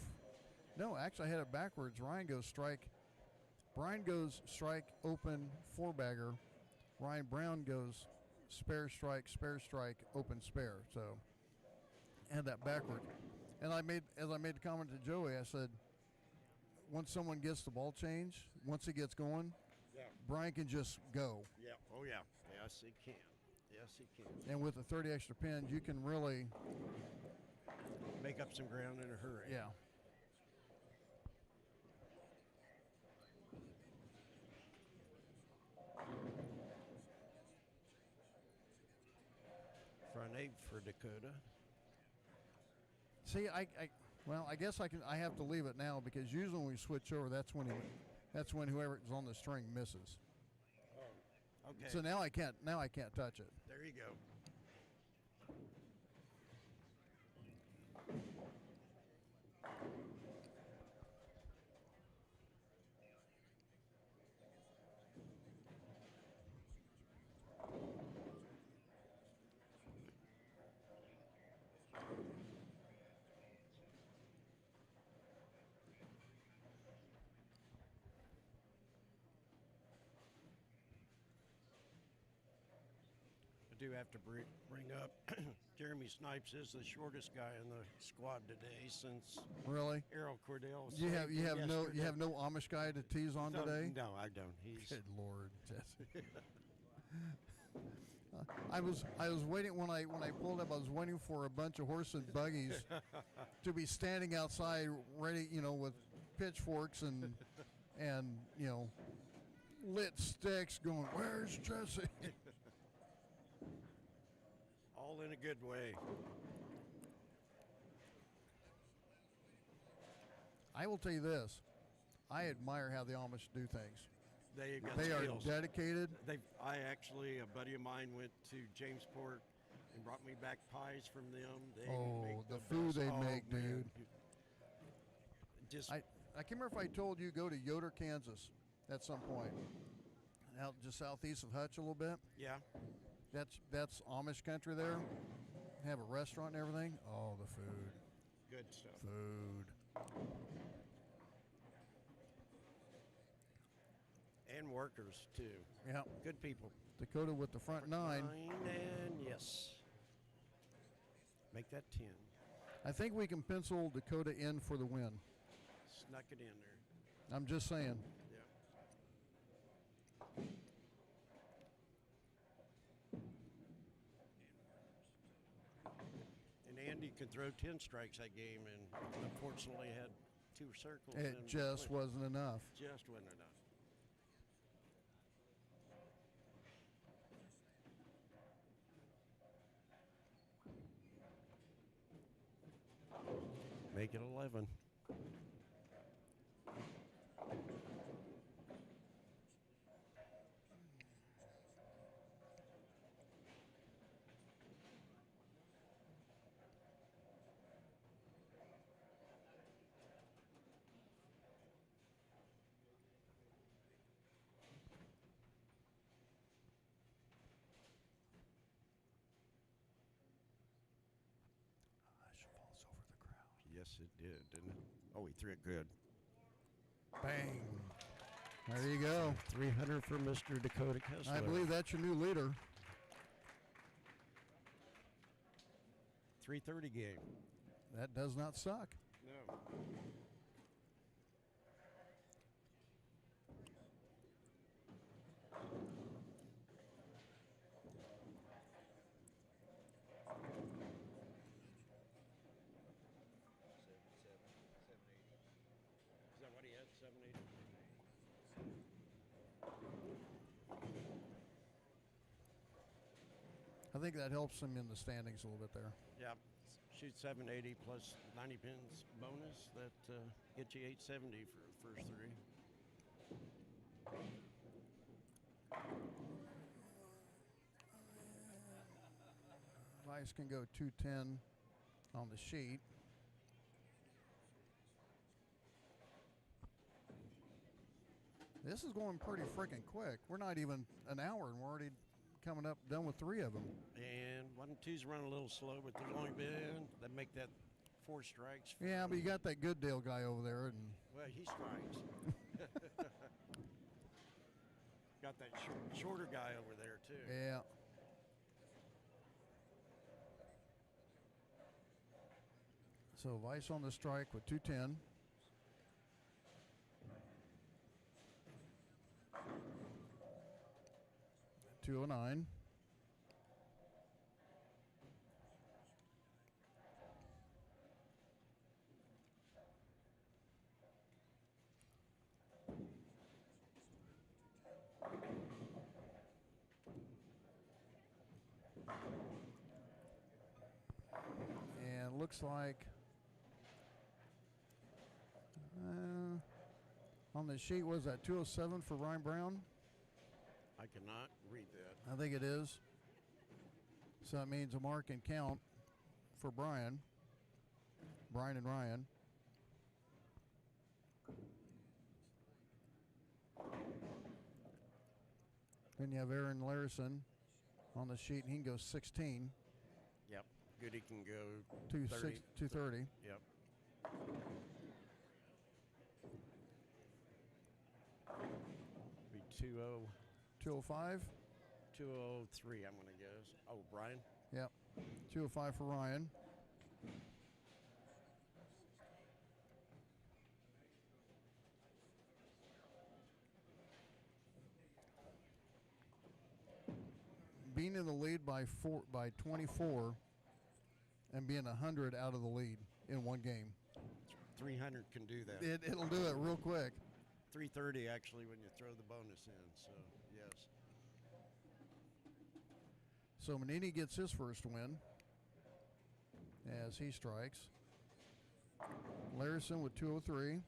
No, actually, I had it backwards. Ryan goes strike. Brian goes strike, open, 4-bagger. Ryan Brown goes spare, strike, open, spare. So, I had that backwards. And as I made the comment to Joey, I said, once someone gets the ball change, once it gets going, Yeah. Brian can just go. Yeah. Oh, yeah. Yes, he can. Yes, he can. And with the 30 extra pins, you can really, Make up some ground in a hurry. yeah. Front 8 for Dakota. See, I guess I have to leave it now because usually when we switch over, that's when whoever's on the string misses. Oh, okay. So now I can't touch it. There you go. I do have to bring up Jeremy Snipes is the shortest guy in the squad today since Really? Errol Cordell. You have saved no Amish guy to tease on no, today? No, I don't. He's Good Lord, Jesse. I was waiting when I pulled up. I was waiting for a bunch of horse and buggies to be standing outside, ready, with pitchforks and lit sticks, going, "Where's Jesse?" all in a good way. I will tell you this: I admire how the Amish do things. They got They are skills. dedicated. I actually, a buddy of mine went to Jamesport and brought me back pies from them. They make The the food best. they Oh, make, man. dude. Just I can't remember if I told you go to Yoder, Kansas, at some point, out just southeast of Hutch a little bit. yeah. That's Amish country there. Have a restaurant and everything. Oh, the food. Good stuff. Food. And workers too. Yeah. Good people. Dakota with the front 9. 9 and yes. Make that 10. I think we can pencil Dakota in for the win. Snuck it in there. I'm just saying. Yeah. And Andy could throw 10 strikes that game, and unfortunately had 2 circles. It and just quit. wasn't enough. Just wasn't enough. Make it 11. Yes, it did, didn't it? Oh, he threw it good. Bang. There you go. 300 for Mr. Dakota Kessler. I believe that's your new leader. 3:30 game. That does not suck. No. Is that what he had? 780? I think that helps him in the standings a little bit there. Yeah. Shoot 780 plus 90 pins bonus. That gets you 870 for the first three. Vice can go 210 on the sheet. This is going pretty freaking quick. We're not even an hour and we're already coming up done with 3 of them. And 1 and 2's running a little slow, but they've only been, that make that 4 strikes. Yeah, but you got that good deal guy over there, and Well, he strikes. Got that shorter guy over there, too. yeah. So Vice on the strike with 210. $209. And looks like on the sheet was that 207 for Ryan Brown? I cannot read that. I think it is. So that means a mark and count for Brian and Ryan. Then you have Aaron Larison on the sheet, and he can go 16. Yep. Goody can go 230. Yep. Be 205. 203, I'm going to guess. Oh, Brian? Yep. 205 for Ryan. Being in the lead by 24 and being 100 out of the lead in one game. 300 can do that. It'll do it real quick. 330 actually when you throw the bonus in, so yes. So Manini gets his first win as he strikes. Larison with 203.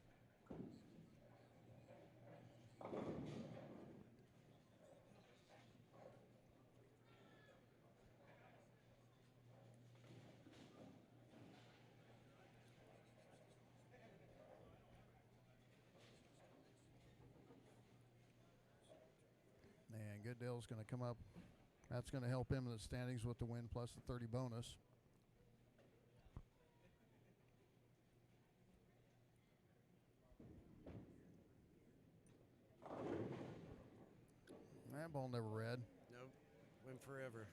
And Goodale's going to come up. That's going to help him in the standings with the win plus the 30 bonus. That ball never read. Nope. Win forever.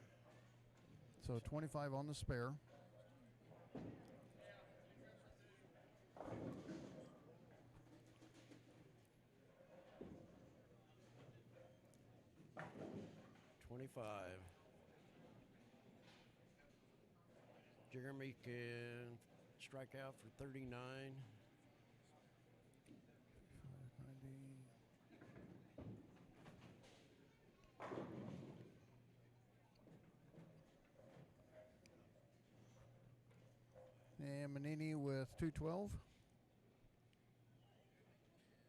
So 25 on the spare. Jeremy can strike out for 39. 590. And Manini with 212.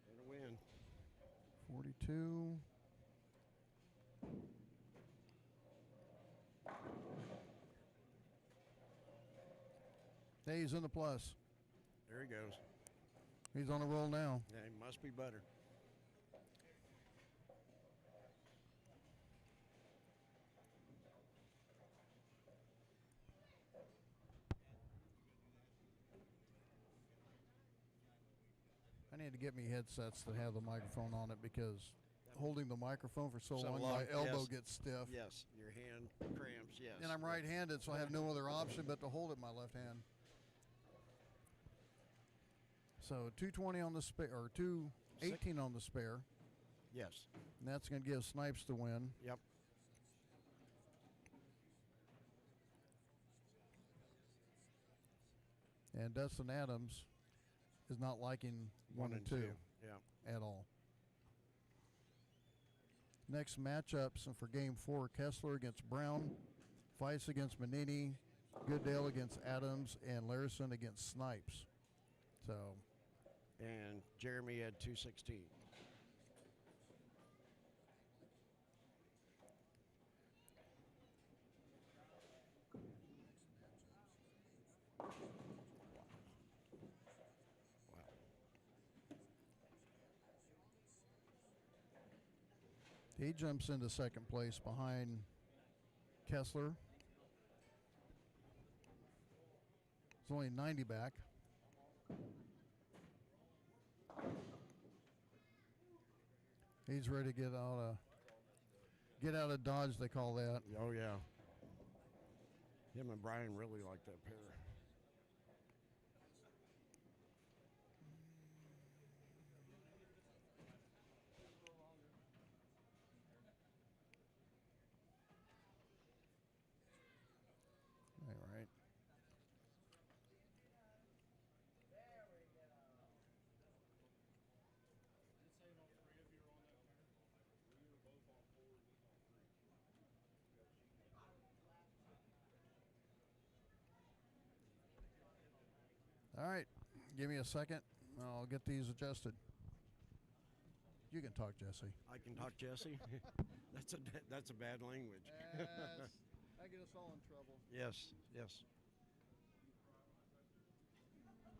And a win. 42. Hey, he's in the plus. There he goes. He's on a roll now. Yeah, he must be butter. I need to get me headsets that have the microphone on it because holding the microphone for so So long, long, my elbow yes. gets stiff. Yes, your hand cramps. Yes. And I'm right-handed, so I have no other option but to hold it in my left hand. So 220 on the spare, or 218 on the spare. Yes. And that's going to give Snipes the win. Yep. And Dustin Adams is not liking 1 and 2 Yeah. at all. Next matchups and for game 4, Kessler against Brown, Weiss against Manini, Goodale against Adams, and Larison against Snipes. So, And Jeremy had 216. he jumps into second place behind Kessler. It's only 90 back. He's ready to get out of Dodge, they call that. Oh, yeah. Him and Brian really like that pair. All right. All right, give me a second. I'll get these adjusted. You can talk, Jesse. I can talk, Jesse. That's a bad language. I get us all in trouble. Yes, yes.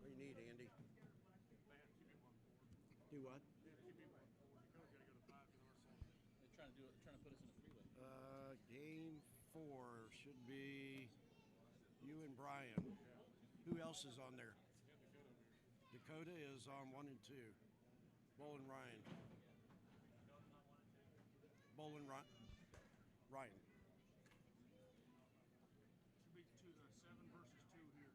What do you need, Andy? Do what? They're trying to put us in a three-way. Game 4 should be you and Brian. Who else is on there? Dakota is on 1 and 2. Bull and Ryan. Bull and Ryan. Should be 7 versus 2 here.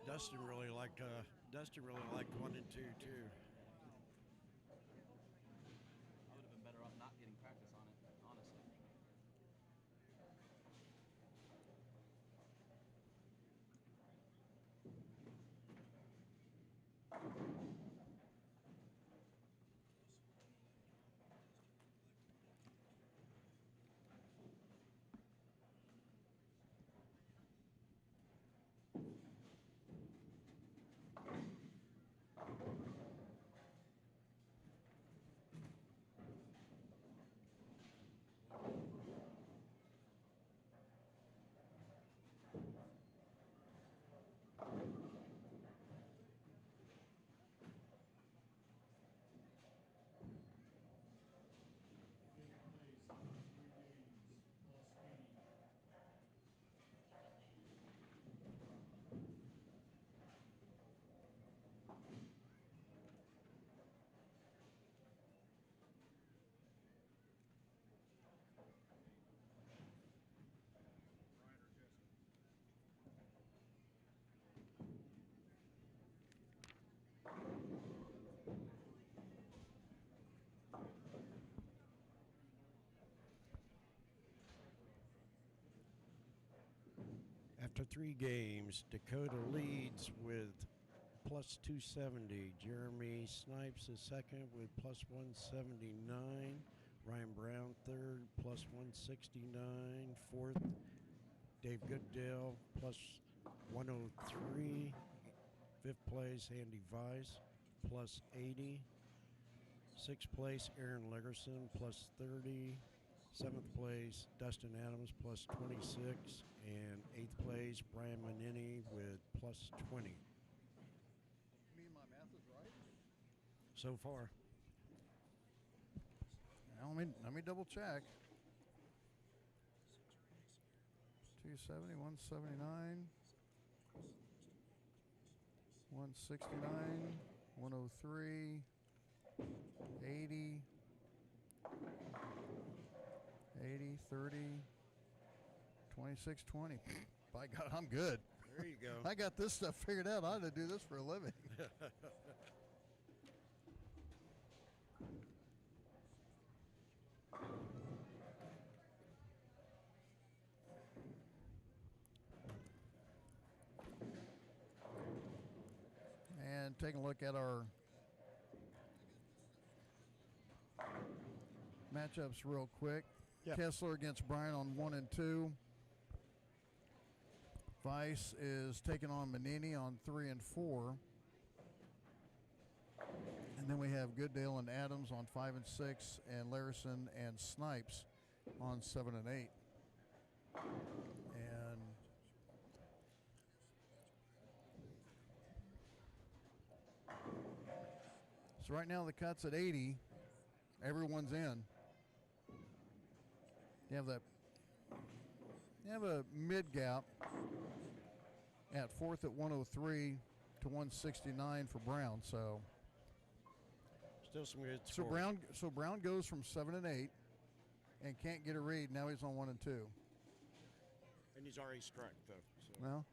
Dustin really liked 1 and 2 too. I would have been better off not getting practice on it, honestly. After 3 games, Dakota leads with plus 270. Jeremy Snipes is second with plus 179. Ryan Brown third, plus 169. Fourth, Dave Goodale, plus 103. Fifth place, Andy Weiss, plus 80. Sixth place, Aaron Legerson, plus 30. Seventh place, Dustin Adams, plus 26. And eighth place, Brian Manini with plus 20. You mean my math is right? So far. Now, let me double check. 270, 179, 169, 103, 80, 80, 30, 26, 20. By God, I'm good. There you go. I got this stuff figured out. I ought to do this for a living. And taking a look at our matchups real quick. Yeah. Kessler against Bryan on 1 and 2. Weiss is taking on Manini on 3 and 4. And then we have Goodale and Adams on 5 and 6, and Larison and Snipes on 7 and 8. And so right now the cut's at 80. Everyone's in. You have a mid gap at fourth at 103 to 169 for Brown. So Still some good so scores. Brown goes from 7 and 8 and can't get a read. Now he's on 1 and 2. And he's already struck, though. So. Well,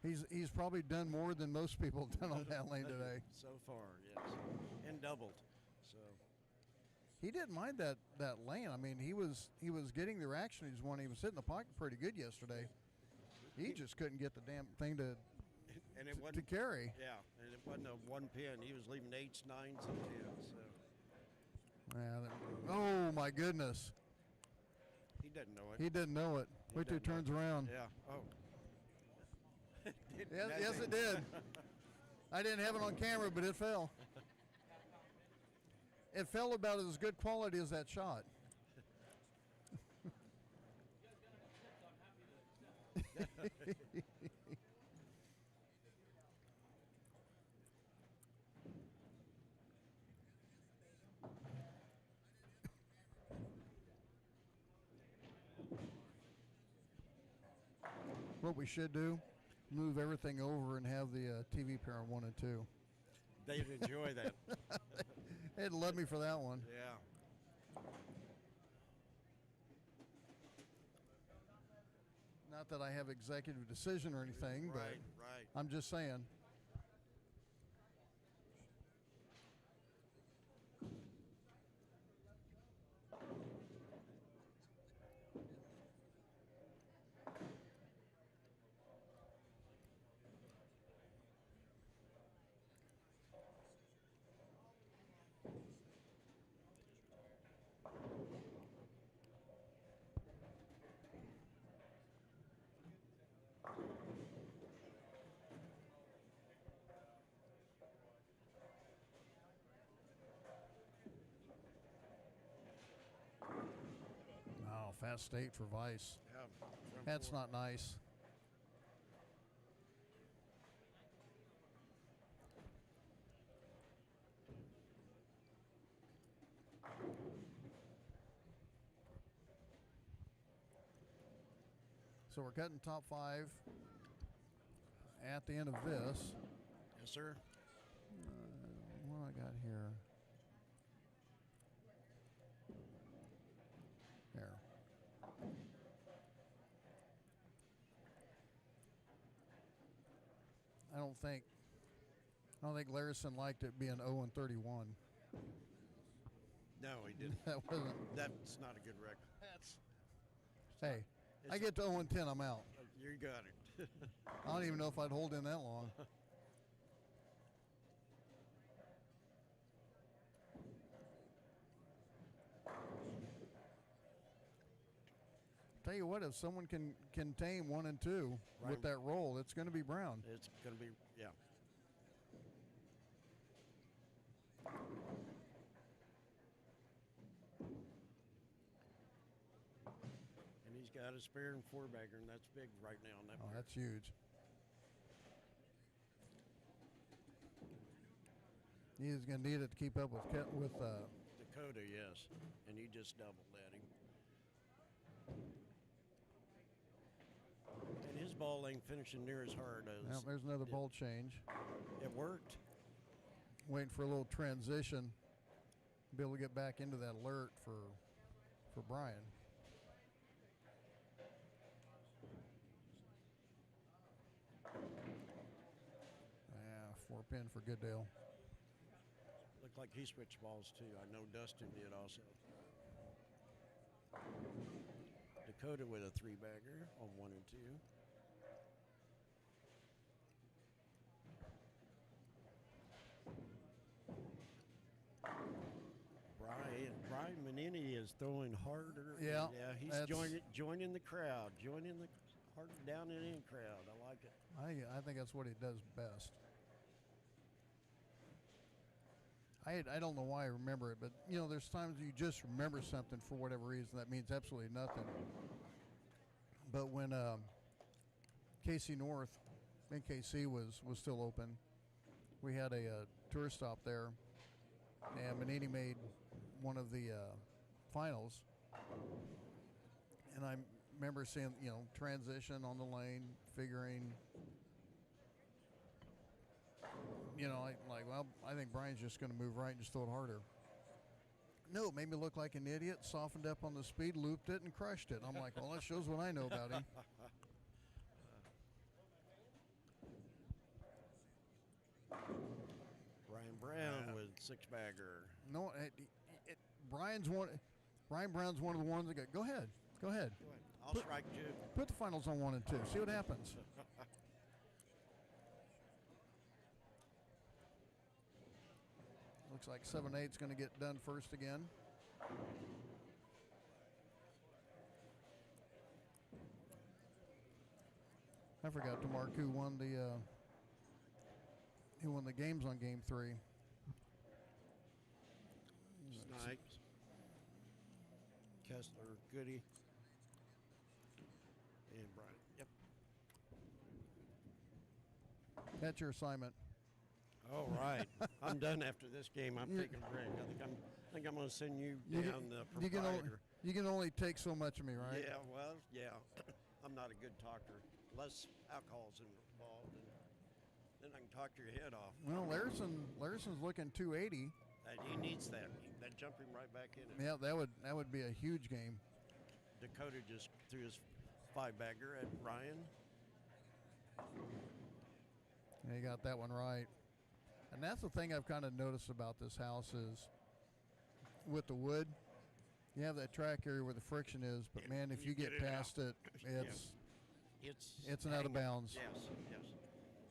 he's probably done more than most people have done on that lane today. So far, yes. And doubled. So He didn't mind that lane. I mean, he was getting the reaction. He was hitting the pocket pretty good yesterday. He just couldn't get the damn thing to carry. Yeah, and it wasn't a one pin. He was leaving 8s, 9s, and 10s. So Yeah, oh my goodness. he doesn't know it. He didn't know it. Wait till he turns around. Yeah. Oh. Yes, it did. I didn't have it on camera, but it fell. It fell about as good quality as that shot. What we should do, move everything over and have the TV pair on 1 and 2. They'd enjoy that. They'd love me for that one. Yeah. Not that I have executive decision or anything, but Right. I'm just saying. Oh, fast state for Weiss. Yeah. front That's four. not nice. So we're cutting top 5 at the end of this. Yes, sir. What do I got here? There. I don't think Larison liked it being 0 and 31. No, he didn't. That wasn't. That's not a good record. Hey, I get to 0 and 10, I'm out. You got it. I don't even know if I'd hold in that long. Tell you what, if someone can tame 1 and 2 Right. with that roll, it's going to be Brown. It's going to be, yeah. And he's got a spare and 4-bagger, and that's big right now on that Oh, pair. that's huge. He's going to need it to keep up with Dakota, yes. And he just doubled at him. And his ball ain't finishing near as hard as well, there's another ball change. it worked. Waiting for a little transition. Be able to get back into that alert for Brian. Yeah, 4-pin for Goodale. Looked like he switched balls too. I know Dustin did also. Dakota with a 3-bagger on 1 and 2. Brian Manini is throwing harder. Yeah, He's that's- joining the crowd, joining the hard down and in crowd. I like it. I think that's what he does best. I don't know why I remember it, but you know, there's times you just remember something for whatever reason that means absolutely nothing. But when KC North, NKC was still open, we had a tour stop there, and Manini made one of the finals, and I remember seeing, you know, transition on the lane, figuring, you know, well, I think Brian's just going to move right and just throw it harder. No, it made me look like an idiot, softened up on the speed, looped it, and crushed it. I'm like, well, that shows what I know about him. Brian Brown with 6-bagger. No, Brian Brown's one of the ones that go ahead. Go ahead. I'll strike you. Put the finals on 1 and 2. See what happens. Looks like 7-8's going to get done first again. I forgot to mark who won the games on game 3. Snipes. Kessler, Goody, and Brian. Yep. That's your assignment. All right. I'm done after this game. I'm taking a break. I think I'm going to send you down the proprietor. You can only take so much of me, right? Yeah, well, yeah. I'm not a good talker. Less alcohol's involved, and then I can talk your head off. Well, Larson's looking 280. He needs that. That jump him right back in it. Yeah, that would be a huge game. Dakota just threw his 5-bagger at Ryan. Yeah, he got that one right. And that's the thing I've kind of noticed about this house is with the wood, you have that track area where the friction is, but man, if you get past it, it's an out of bounds. Yes.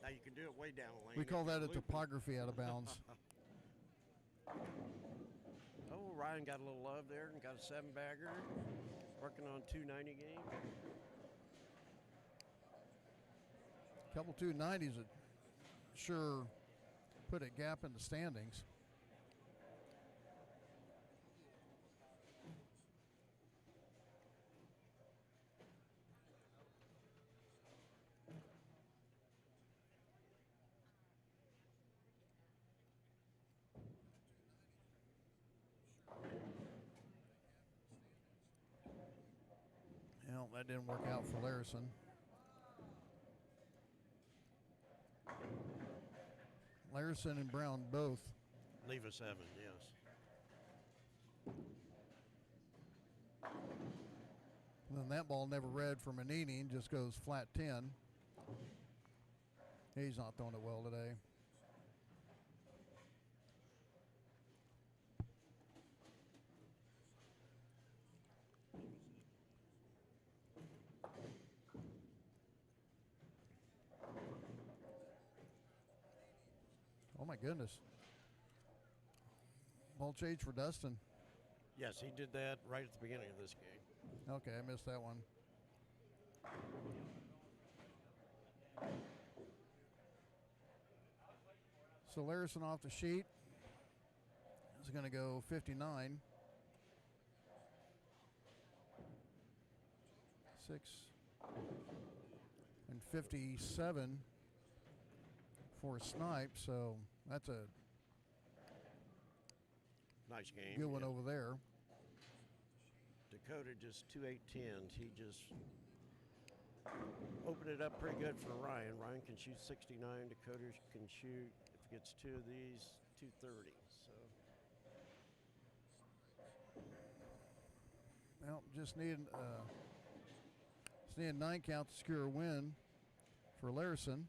Now you can do it way down the lane. We call that a Loop it. topography out of bounds. Oh, Ryan got a little love there and got a 7-bagger. Working on 290 game. Couple 290s would sure put a gap in the standings. Well, that didn't work out for Larison. Larison and Brown both. Leave a 7, yes. Then that ball never read for Manini and just goes flat 10. He's not throwing it well today. my goodness. Ball change for Dustin. Yes, he did that right at the beginning of this game. Okay, I missed that one. So Larison off the sheet is going to go 59. 6 and 57 for Snipe. So that's a Nice game. good one yeah. over there. Dakota just 2-8-10s. He just opened it up pretty good for Ryan. Ryan can shoot 69. Dakota can shoot, if he gets two of these, 230. So Well, just need 9 count to secure a win for Larison.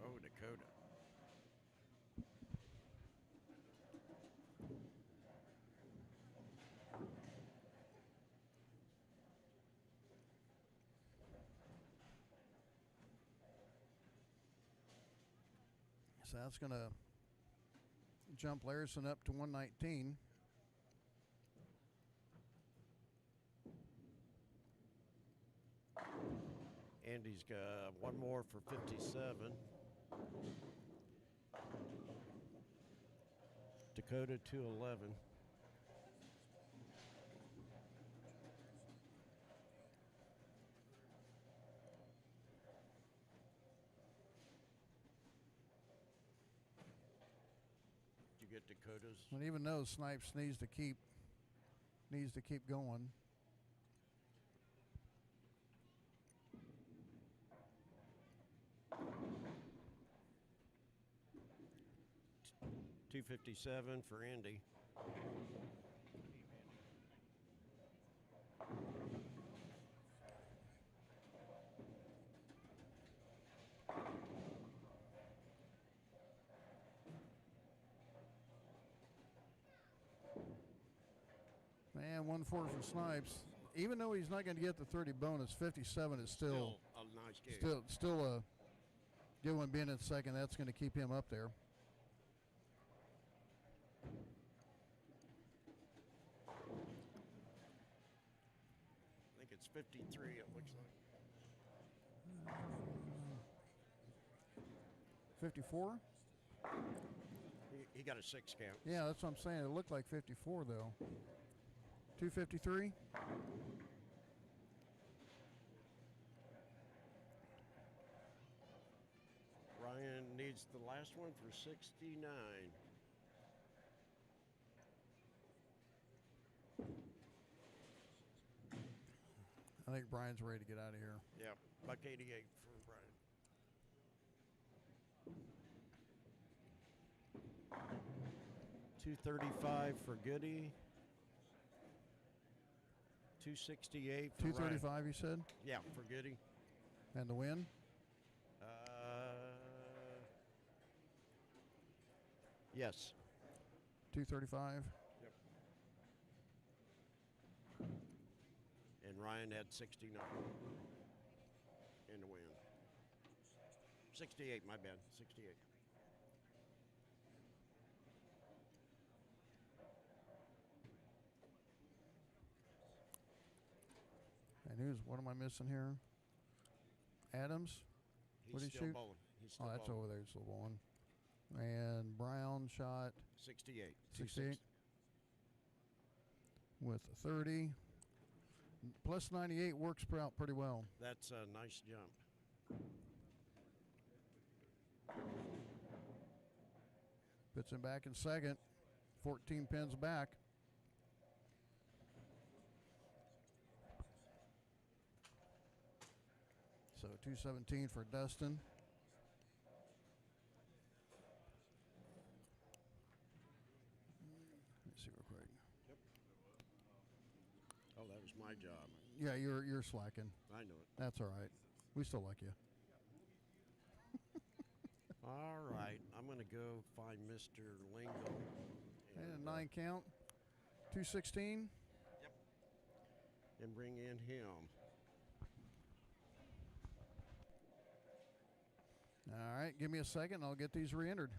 oh, Dakota. So that's going to jump Larison up to 119. Andy's got one more for 57. Dakota 211. Did you get Dakota's? And even though Snipes needs to keep going. $257 for Andy. Man, 1-4 for Snipes. Even though he's not going to get the 30 bonus, 57 is still a nice game. still a good one. Being in second, that's going to keep him up there. I think it's 53, it looks like. 54? He got a 6 count. Yeah, that's what I'm saying. It looked like 54 though. 253. Ryan needs the last one for 69. I think Brian's ready to get out of here. Yeah, buck 88 for Brian. $235 for Goody. 268 for 235, Ryan. you said? Yeah, for Goody. And the win? Yes. 235. Yep. And Ryan had 69 in the win. 68, my bad. 68. And what am I missing here? Adams? He's What did he still shoot? bowling. He's still Oh, that's bowling. over there. It's the one. And Brown shot 68. 68 with 30. Plus 98 works out pretty well. That's a nice jump. Puts him back in second. 14 pins back. So 217 for Dustin. Yeah, you're slacking. I know it. That's all right. We still like you. All right, I'm going to go find Mr. Lingo. And a 9 count. 216. And bring in him. All right, give me a second. I'll get these re-entered.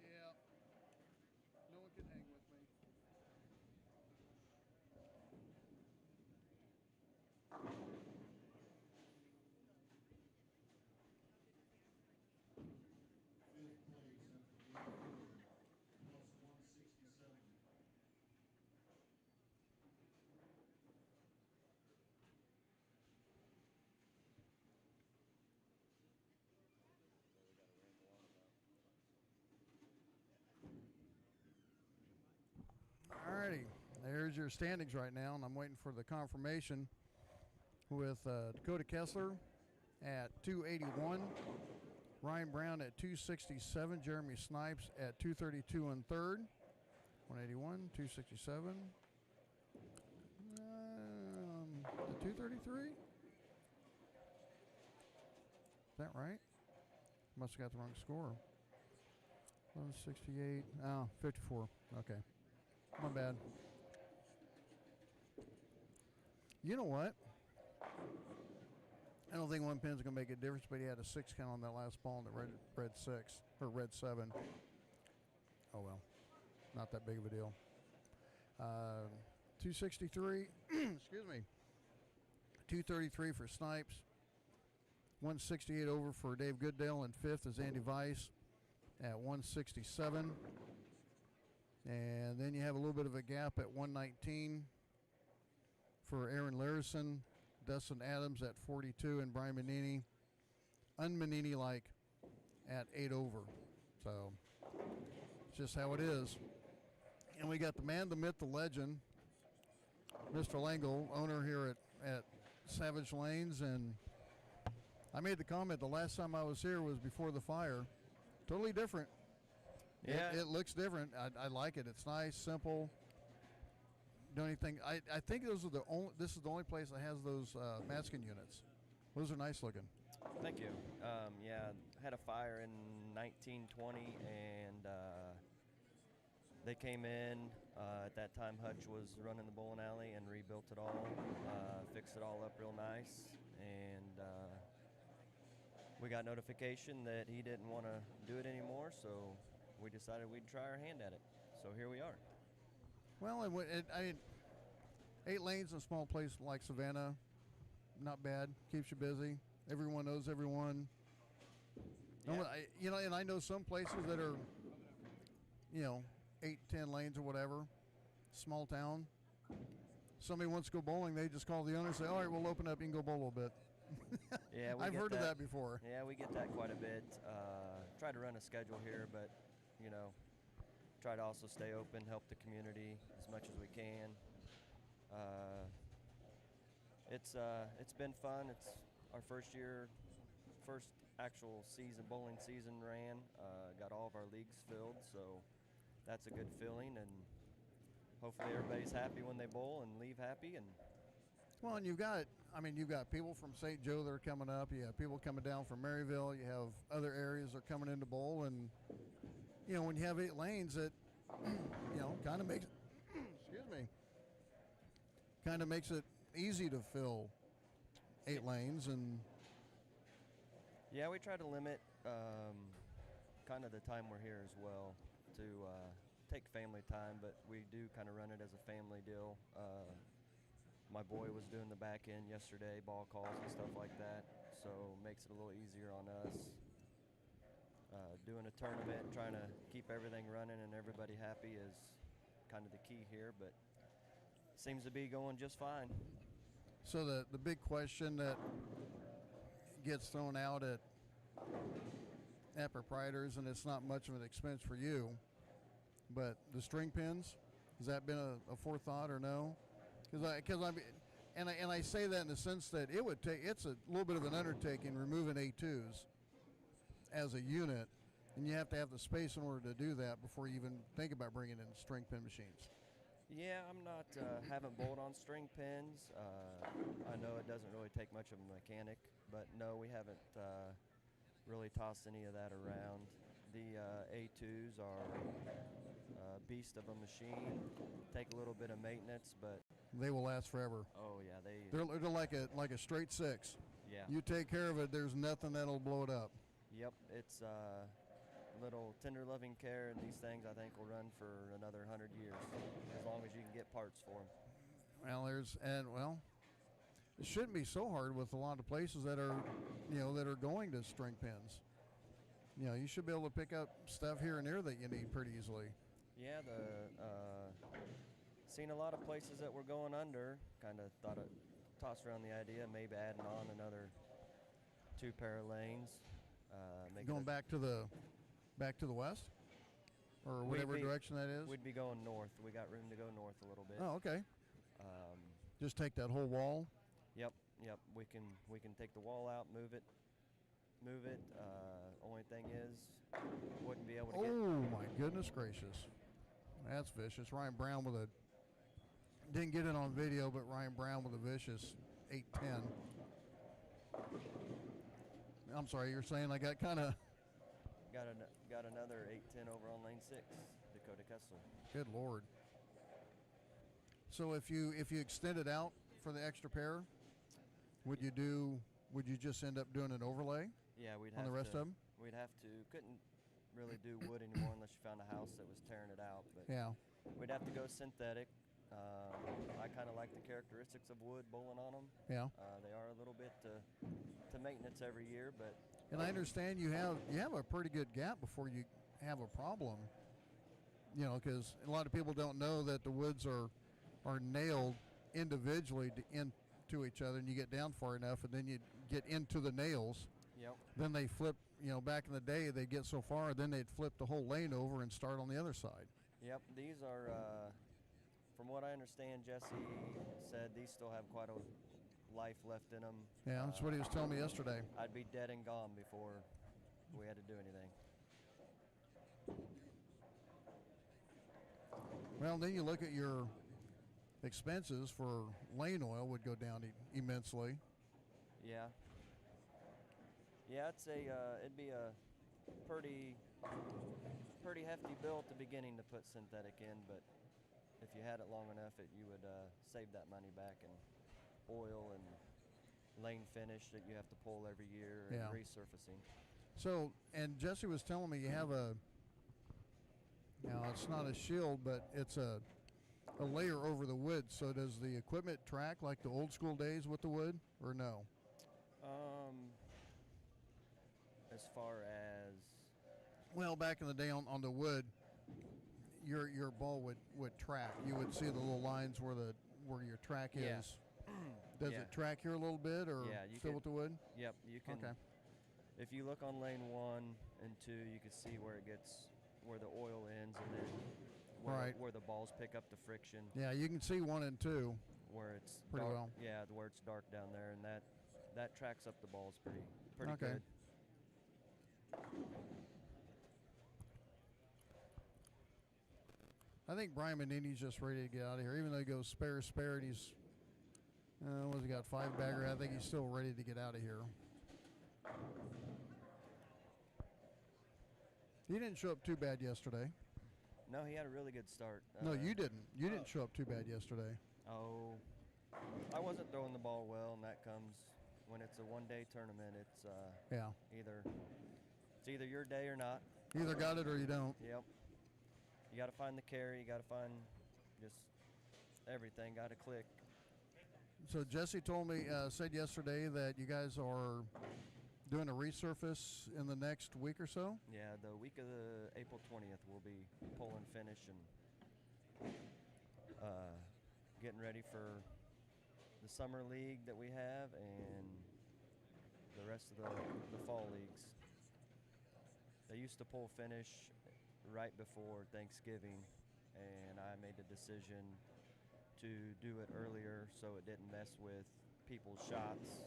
Yeah. No one can hang with me. Alrighty, there's your standings right now, and I'm waiting for the confirmation with Dakota Kessler at 281, Ryan Brown at 267, Jeremy Snipes at 232 in third, 181, 267, the 233? Is that right? Must have got the wrong score. 168, 54, okay. My bad. You know what? I don't think one pin's going to make a difference, but he had a 6 count on that last ball and the red 6, or red 7. Oh, well. Not that big of a deal. 263, excuse me. 233 for Snipes. 168 over for Dave Goodale, and 5th is Andy Weiss at 167. And then you have a little bit of a gap at 119 for Aaron Larison, Dustin Adams at 42, and Brian Manini, un-Manini-like, at 8 over. So it's just how it is. And we got the man, the myth, the legend, Mr. Langle, owner here at Savage Lanes, and I made the comment the last time I was here was before the fire. Totally different. Yeah. It looks different. I like it. It's nice, simple. Don't anything. I think those are the only. This is the only place that has those masking units. Those are nice looking. Thank you. Yeah, had a fire in 1920, and they came in. At that time, Hutch was running the bowling alley and rebuilt it all, fixed it all up real nice, and we got notification that he didn't want to do it anymore, so we decided we'd try our hand at it. So here we are. Well, I mean, 8 lanes in a small place like Savannah, not bad. Keeps you busy. Everyone knows everyone. Yeah. And I know some places that are, 8, 10 lanes or whatever, small town. Somebody wants to go bowling, they just call the owner and say, all right, we'll open up, you can go bowl a little bit. Yeah, I've heard of that before. Yeah, we get that quite a bit. Try to run a schedule here, but, try to also stay open, help the community as much as we can. It's been fun. It's our first actual bowling season ran. Got all of our leagues filled, so that's a good feeling, and hopefully everybody's happy when they bowl and leave happy. And Well, and you've got people from St. Joe that are coming up. You have people coming down from Maryville. You have other areas that are coming into bowl, and when you have 8 lanes, it kind of makes kind of makes it easy to fill 8 lanes. And yeah, we try to limit kind of the time we're here as well to take family time, but we do kind of run it as a family deal. My boy was doing the back end yesterday, ball calls and stuff like that, so makes it a little easier on us. Doing a tournament, trying to keep everything running and everybody happy is kind of the key here, but seems to be going just fine. so the big question that gets thrown out at proprietors, and it's not much of an expense for you, but the string pins, has that been a forethought or no? I say that in the sense that it's a little bit of an undertaking removing A2s as a unit, and you have to have the space in order to do that before you even think about bringing in string pin machines. Yeah, I'm not, haven't bowled on string pins. I know it doesn't really take much of a mechanic, but no, we haven't really tossed any of that around. The A2s are a beast of a machine, take a little bit of maintenance, but They will last forever. oh yeah, They're like a straight 6. yeah. You take care of it, there's nothing that'll blow it up. Yep, it's little tender loving care, and these things I think will run for another 100 years, as long as you can get parts for them. Well, it shouldn't be so hard with a lot of places that are going to string pins. You should be able to pick up stuff here and there that you need pretty easily. Yeah, seen a lot of places that were going under. Kind of tossed around the idea, maybe adding on another 2 pair of lanes. Going back to the west, or whatever direction that is. We'd be going north. We got room to go north a little bit. Oh, okay. Just take that whole wall. Yep. We can take the wall out, move it. Only thing is, wouldn't be able to get. Oh my goodness gracious, that's vicious. Ryan Brown didn't get it on video, but Ryan Brown with a vicious 810. I'm sorry, you're saying I got kind of. Got another 810 over on lane 6, Dakota Kessler. Good Lord. So if you extend it out for the extra pair, would you just end up doing an overlay? Yeah, we'd on have the rest to, of them. We'd have to. Couldn't really do wood anymore unless you found a house that was tearing it out. But Yeah. we'd have to go synthetic. I kind of like the characteristics of wood bowling on them. Yeah. They are a little bit to maintenance every year, but And I understand you have a pretty good gap before you have a problem. Because a lot of people don't know that the woods are nailed individually into each other, and you get down far enough, and then you get into the nails. yep. Then they flip. Back in the day, they get so far, then they'd flip the whole lane over and start on the other side. Yep, these are, from what I understand, Jesse said these still have quite a life left in them. Yeah, that's what he was telling me yesterday. I'd be dead and gone before we had to do anything. Well, then you look at your expenses for lane oil would go down immensely. Yeah. Yeah, I'd say it'd be a pretty hefty bill at the beginning to put synthetic in, but if you had it long enough, you would save that money back in oil and lane finish that you have to pull every year and Yeah. resurfacing. So, and Jesse was telling me you have now it's not a shield, but it's a layer over the wood. So does the equipment track like the old school days with the wood, or no? As far as Well, back in the day on the wood, your ball would track. You would see the little lines where your track Yeah. is. Does Yeah. it track here a little bit, or Yeah, you still could- with the wood? Yep, you can. Okay. If you look on lane 1 and 2, you can see where where the oil ends, and then Right. where the balls pick up the friction, Yeah, you can see 1 and 2. where it's Pretty dark, well. Yeah, where it's dark down there, and that tracks up the balls pretty Okay. good. I think Brian Menini's just ready to get out of here. Even though he goes spare, and he's, what's he got, 5-bagger? I think he's still ready to get out of here. He didn't show up too bad yesterday. No, he had a really good start. No, you didn't. You didn't show up too bad yesterday. Oh, I wasn't throwing the ball well, and that comes when it's a one-day tournament. It's Yeah. either your day or not. You either got it or you don't. Yep. You got to find the carry. You got to find just everything. Got to click. So Jesse told me, said yesterday that you guys are doing a resurface in the next week or so. Yeah, the week of the April 20th, we'll be pull and finish and getting ready for the summer league that we have and the rest of the fall leagues. They used to pull finish right before Thanksgiving, and I made the decision to do it earlier so it didn't mess with people's shots,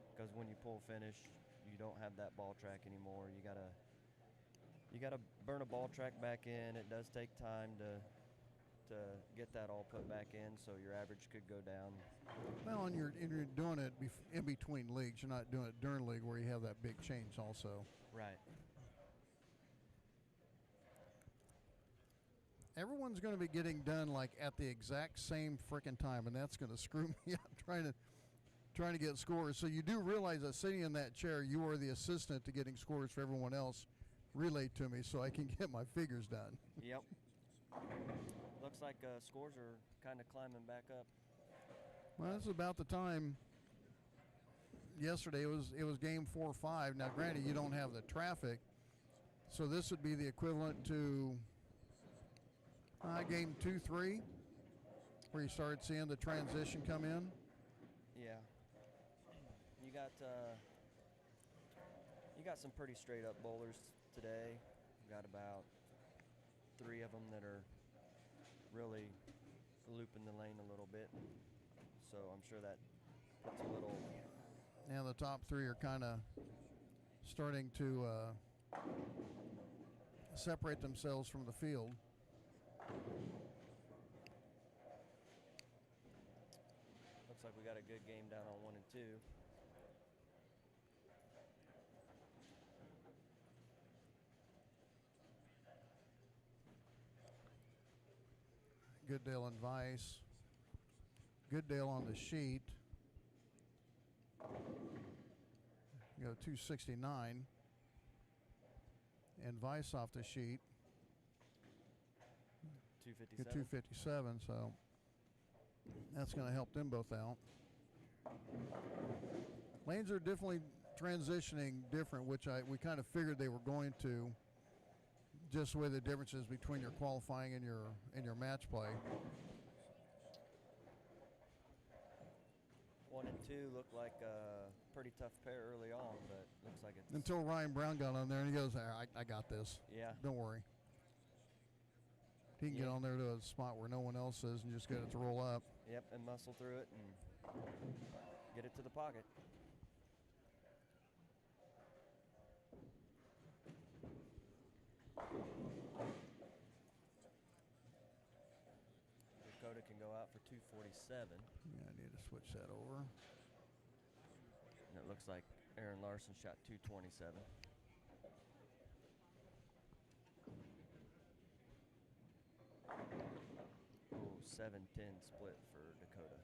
because when you pull finish, you don't have that ball track anymore. You gotta burn a ball track back in. It does take time to get that all put back in, so your average could go down. Well, and you're doing it in between leagues. You're not doing it during league where you have that big change also. Right. Everyone's going to be getting done like at the exact same freaking time, and that's going to screw me up trying to get scores. So you do realize that sitting in that chair, you are the assistant to getting scores for everyone else relayed to me so I can get my figures done. Yep. Looks like scores are kind of climbing back up. Well, this is about the time. Yesterday it was game 4-5. Now, granted, you don't have the traffic, so this would be the equivalent to game 2-3, where you started seeing the transition come in. Yeah. You got some pretty straight up bowlers today. You got about 3 of them that are really looping the lane a little bit. So I'm sure that puts a little. And the top 3 are kind of starting to separate themselves from the field. Looks like we got a good game down on 1 and 2. Gooddale and Vice. Gooddale on the sheet. You go 269. And Vice off the sheet. 257. Get 257, so that's going to help them both out. Lanes are definitely transitioning different, which we kind of figured they were going to, just with the differences between your qualifying and your match play. 1 and 2 looked like a pretty tough pair early on, but looks like it's Until Ryan Brown got on there and he goes, I got this. Yeah. Don't worry. He can get on there to a spot where no one else is and just get it to roll up. Yep, and muscle through it and Get it to the pocket. Dakota can go out for 247. Yeah, I need to switch that over. And it looks like Aaron Larson shot 227. Oh, 7-10 split for Dakota.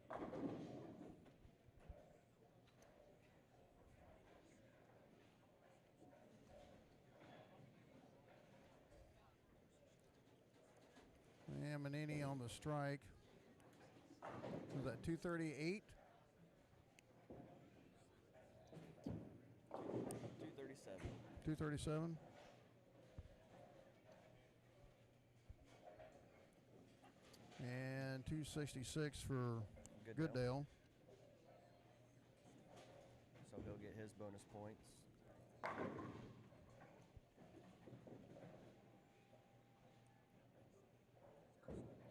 And Manini on the strike. Was that 238? 237. 237? And 266 for Goodale. So he'll get his bonus points.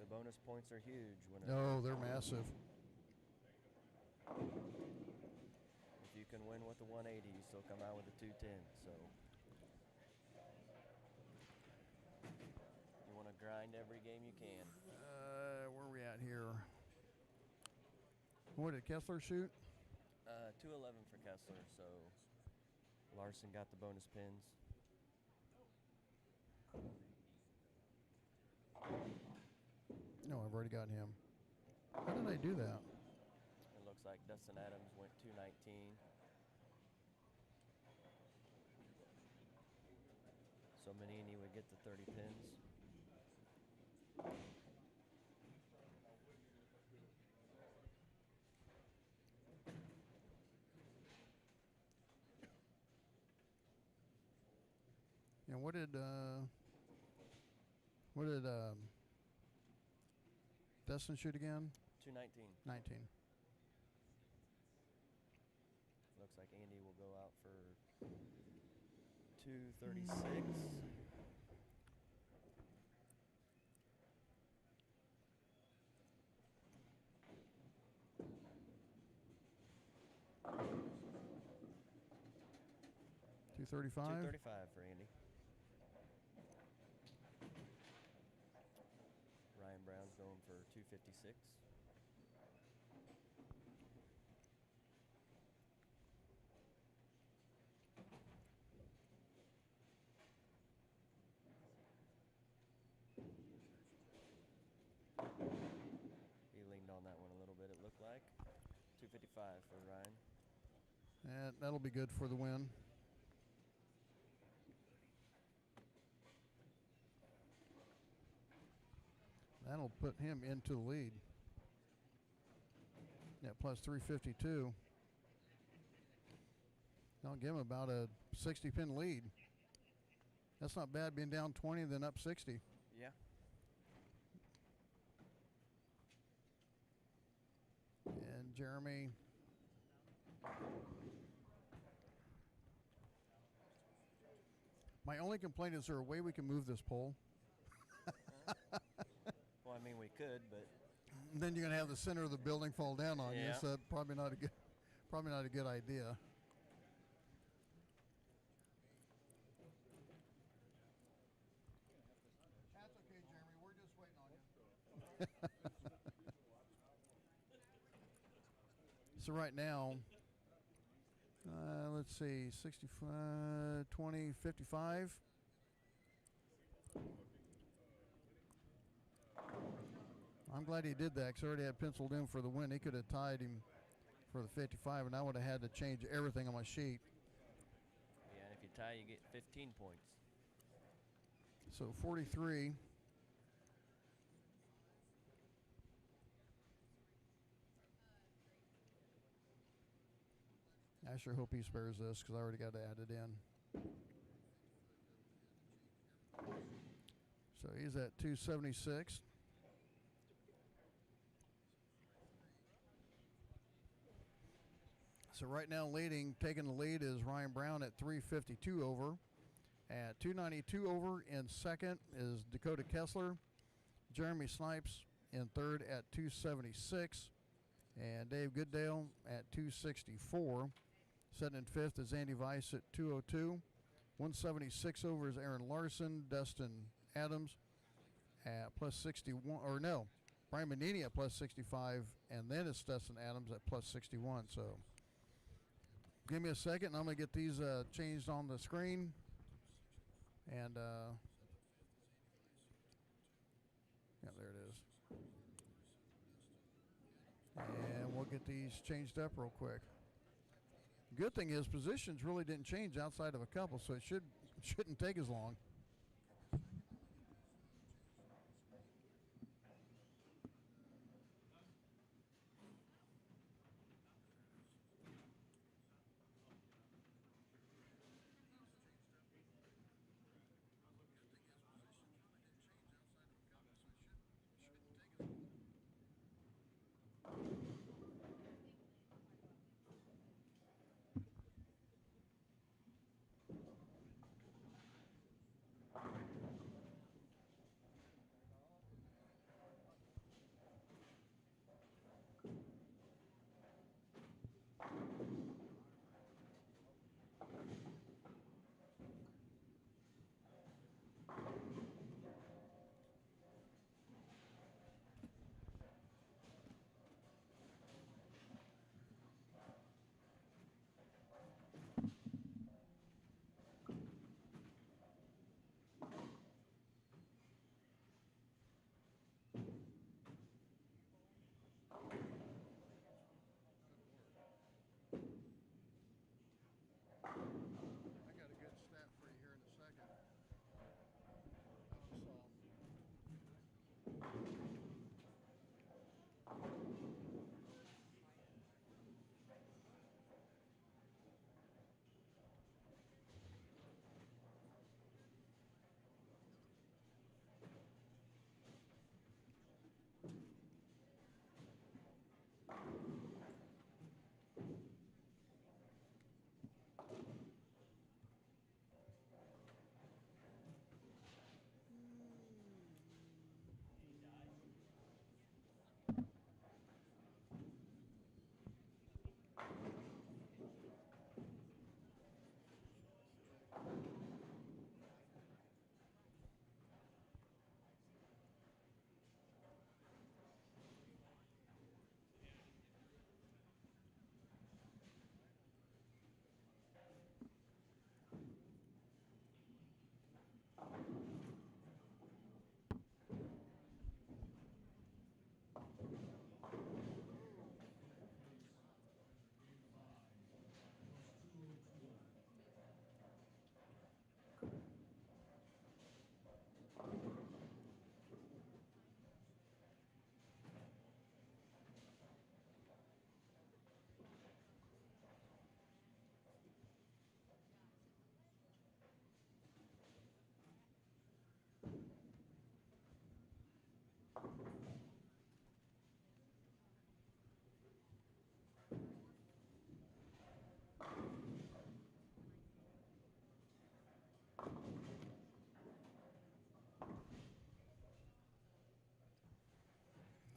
The bonus points are huge. Oh, they're massive. If you can win with the 180, you still come out with a 210. So you want to grind every game you can. Where are we at here? What did Kessler shoot? 211 for Kessler. So Larson got the bonus pins. No, I've already got him. How did I do that? It looks like Dustin Adams went 219. So Manini would get the 30 pins. And what did Dustin shoot again? 219. 19. Looks like Andy will go out for 236. $235. 235 for Andy. Ryan Brown's going for 256. He leaned on that one a little bit, it looked like. 255 for Ryan. And that'll be good for the win. That'll put him into the lead. Yeah, plus 352. That'll give him about a 60-pin lead. That's not bad, being down 20, then up 60. Yeah. And Jeremy. My only complaint is there a way we can move this pole? Well, I mean, we could, but Then you're gonna have the center of the building fall down on you, Yeah. so probably not a good idea. That's okay, Jeremy. We're just waiting on you. So right now, let's see, 65, 20, 55. I'm glad he did that because I already had penciled in for the win. He could have tied him for the 55, and I would have had to change everything on my sheet. yeah, and if you tie, you get 15 points. So 43. I sure hope he spares this because I already got to add it in. So he's at 276. So right now taking the lead is Ryan Brown at 352 over. At 292 over in second is Dakota Kessler. Jeremy Snipes in third at 276. And Dave Goodale at 264. Second and fifth is Andy Weiss at 202. 176 over is Aaron Larson. Dustin Adams at plus 61. Or no, Brian Manini at plus 65. And then it's Dustin Adams at plus 61. So give me a second and I'm going to get these changed on the screen. And yeah, there it is. And we'll get these changed up real quick. Good thing is positions really didn't change outside of a couple, so it shouldn't take as long.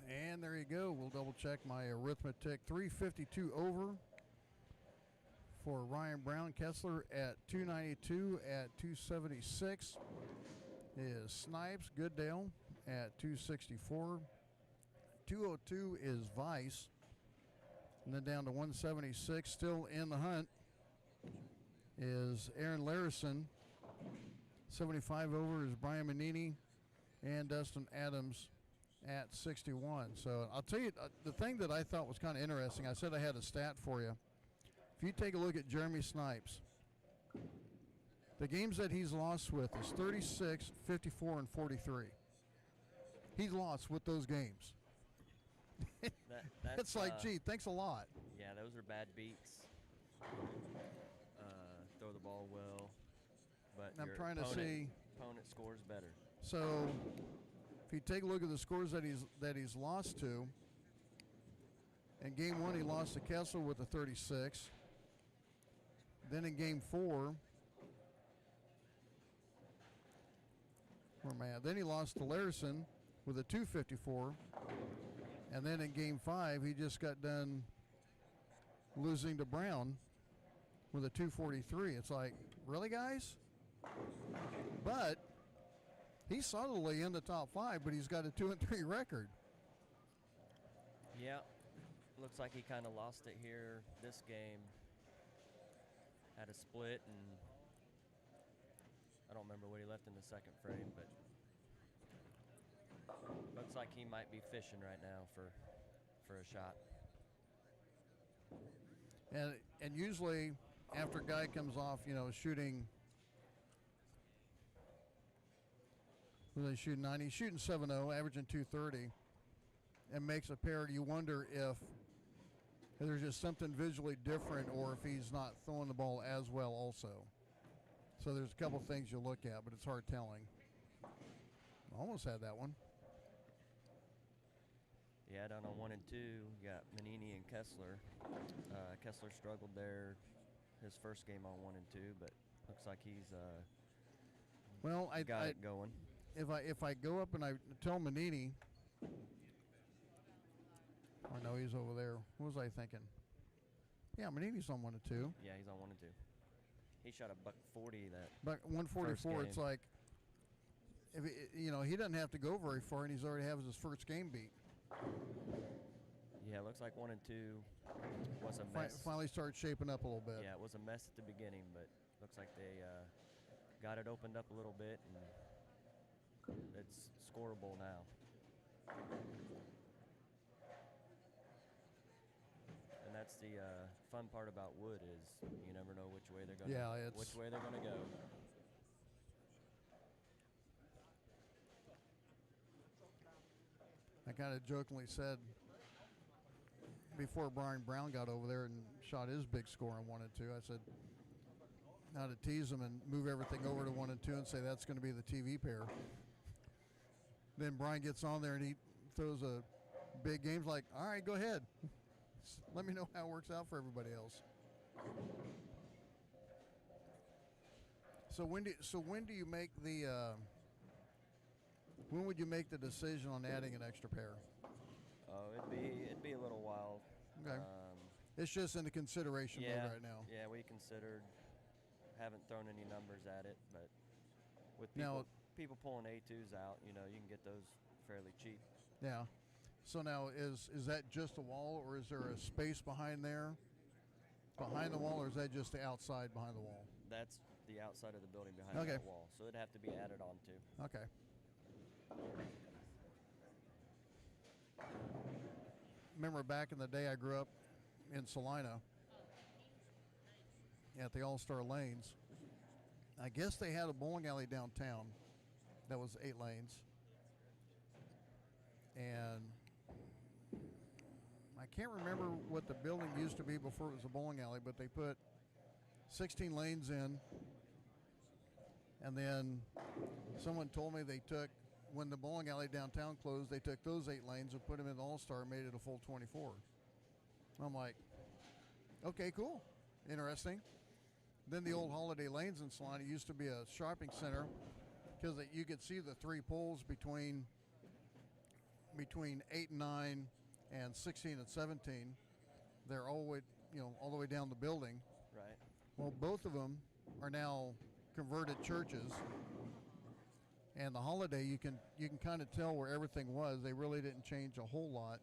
And there you go. We'll double check my arithmetic. 352 over for Ryan Brown. Kessler at 292 at 276 is Snipes. Goodale at 264. 202 is Weiss. And then down to 176, still in the hunt, is Aaron Larison. 75 over is Brian Manini and Dustin Adams at 61. So I'll tell you, the thing that I thought was kind of interesting, I said I had a stat for you. If you take a look at Jeremy Snipes, the games that he's lost with is 36, 54, and 43. He's lost with those games. That's it's like, gee, thanks a lot. Yeah, those are bad beats. Throw the ball well, but I'm your trying to opponent, see. Opponent scores better. So if you take a look at the scores that he's lost to, in game one he lost to Kessler with a 36. Then in game four, where am I at? Then he lost to Larison with a 254. And then in Game 5, he just got done losing to Brown with a 243. It's like, really, guys? But he's solidly in the top 5, but he's got a 2-3 record. Yeah, looks like he kind of lost it here this game. Had a split, and I don't remember what he left in the second frame, but looks like he might be fishing right now for a shot. And usually after a guy comes off, shooting, what they shoot 90, shooting 7-0, averaging 230, and makes a pair, you wonder if there's just something visually different or if he's not throwing the ball as well also. So there's a couple things you look at, but it's hard telling. Almost had that one. Yeah, down on 1 and 2, you got Manini and Kessler. Kessler struggled there his first game on 1 and 2, but looks like he's got it going. If I go up and I tell Manini, I know he's over there. What was I thinking? Yeah, Manini's on 1 and 2. Yeah, he's on 1 and 2. He shot a $140 that. But 144. It's like, if he doesn't have to go very far, and he's already has his first game beat. Yeah, it looks like 1 and 2 was a mess. Finally started shaping up a little bit. Yeah, it was a mess at the beginning, but looks like they got it opened up a little bit, and it's scoreable now. And that's the fun part about wood is you never know which way they're gonna go. I kind of jokingly said before Brian Brown got over there and shot his big score on 1 and 2, I said, now to tease him and move everything over to 1 and 2 and say that's going to be the TV pair. Then Brian gets on there and he throws a big game. Like, all right, go ahead. Let me know how it works out for everybody else. So when do you make the when would you make the decision on adding an extra pair? Oh, it'd be a little while. Okay. It's just in the consideration mode right now. Yeah, we considered, haven't thrown any numbers at it, but with people pulling A2s out, you can get those fairly cheap. Yeah. So now is that just a wall, or is there a space behind there, behind the wall, or is that just the outside behind the wall? That's the outside of the building behind that wall, so it'd have to be added on to. Okay. Remember back in the day, I grew up in Salina at the All-Star Lanes. I guess they had a bowling alley downtown that was 8 lanes. And I can't remember what the building used to be before it was a bowling alley, but they put 16 lanes in. And then someone told me they took, when the bowling alley downtown closed, they took those 8 lanes and put them in the All-Star and made it a full 24. I'm like, okay, cool, interesting. Then the old Holiday Lanes in Salina used to be a shopping center because you could see the 3 poles between 8 and 9 and 16 and 17. They're all the way down the building. Right. Well, both of them are now converted churches. And the Holiday, you can kind of tell where everything was. They really didn't change a whole lot.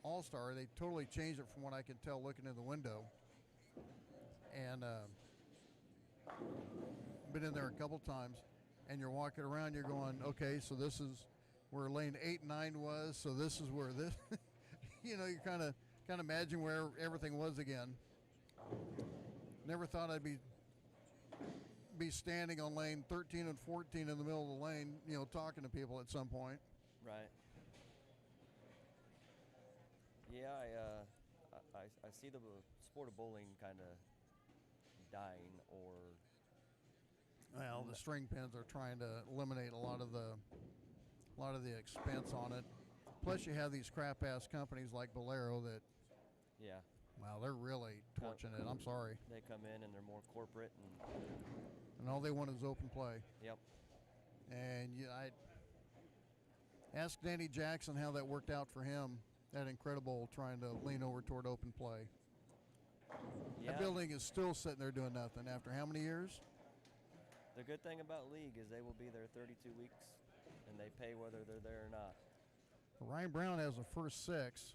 All-Star, they totally changed it from what I can tell looking in the window. And been in there a couple times, and you're walking around, you're going, okay, so this is where lane 8 and 9 was, so this is where this, you kind of imagine where everything was again. Never thought I'd be standing on lane 13 and 14 in the middle of the lane, talking to people at some point. Right. Yeah, I see the sport of bowling kind of dying, or well, the string pins are trying to eliminate a lot of the expense on it. Plus, you have these crap ass companies like Bolero that. Yeah. Wow, they're really torching it. I'm sorry. They come in and they're more corporate and all they want is open play. Yep. And I asked Danny Jackson how that worked out for him that incredible trying to lean over toward open play. Yeah. That building is still sitting there doing nothing after how many years? The good thing about league is they will be there 32 weeks, and they pay whether they're there or not. Ryan Brown has the first 6.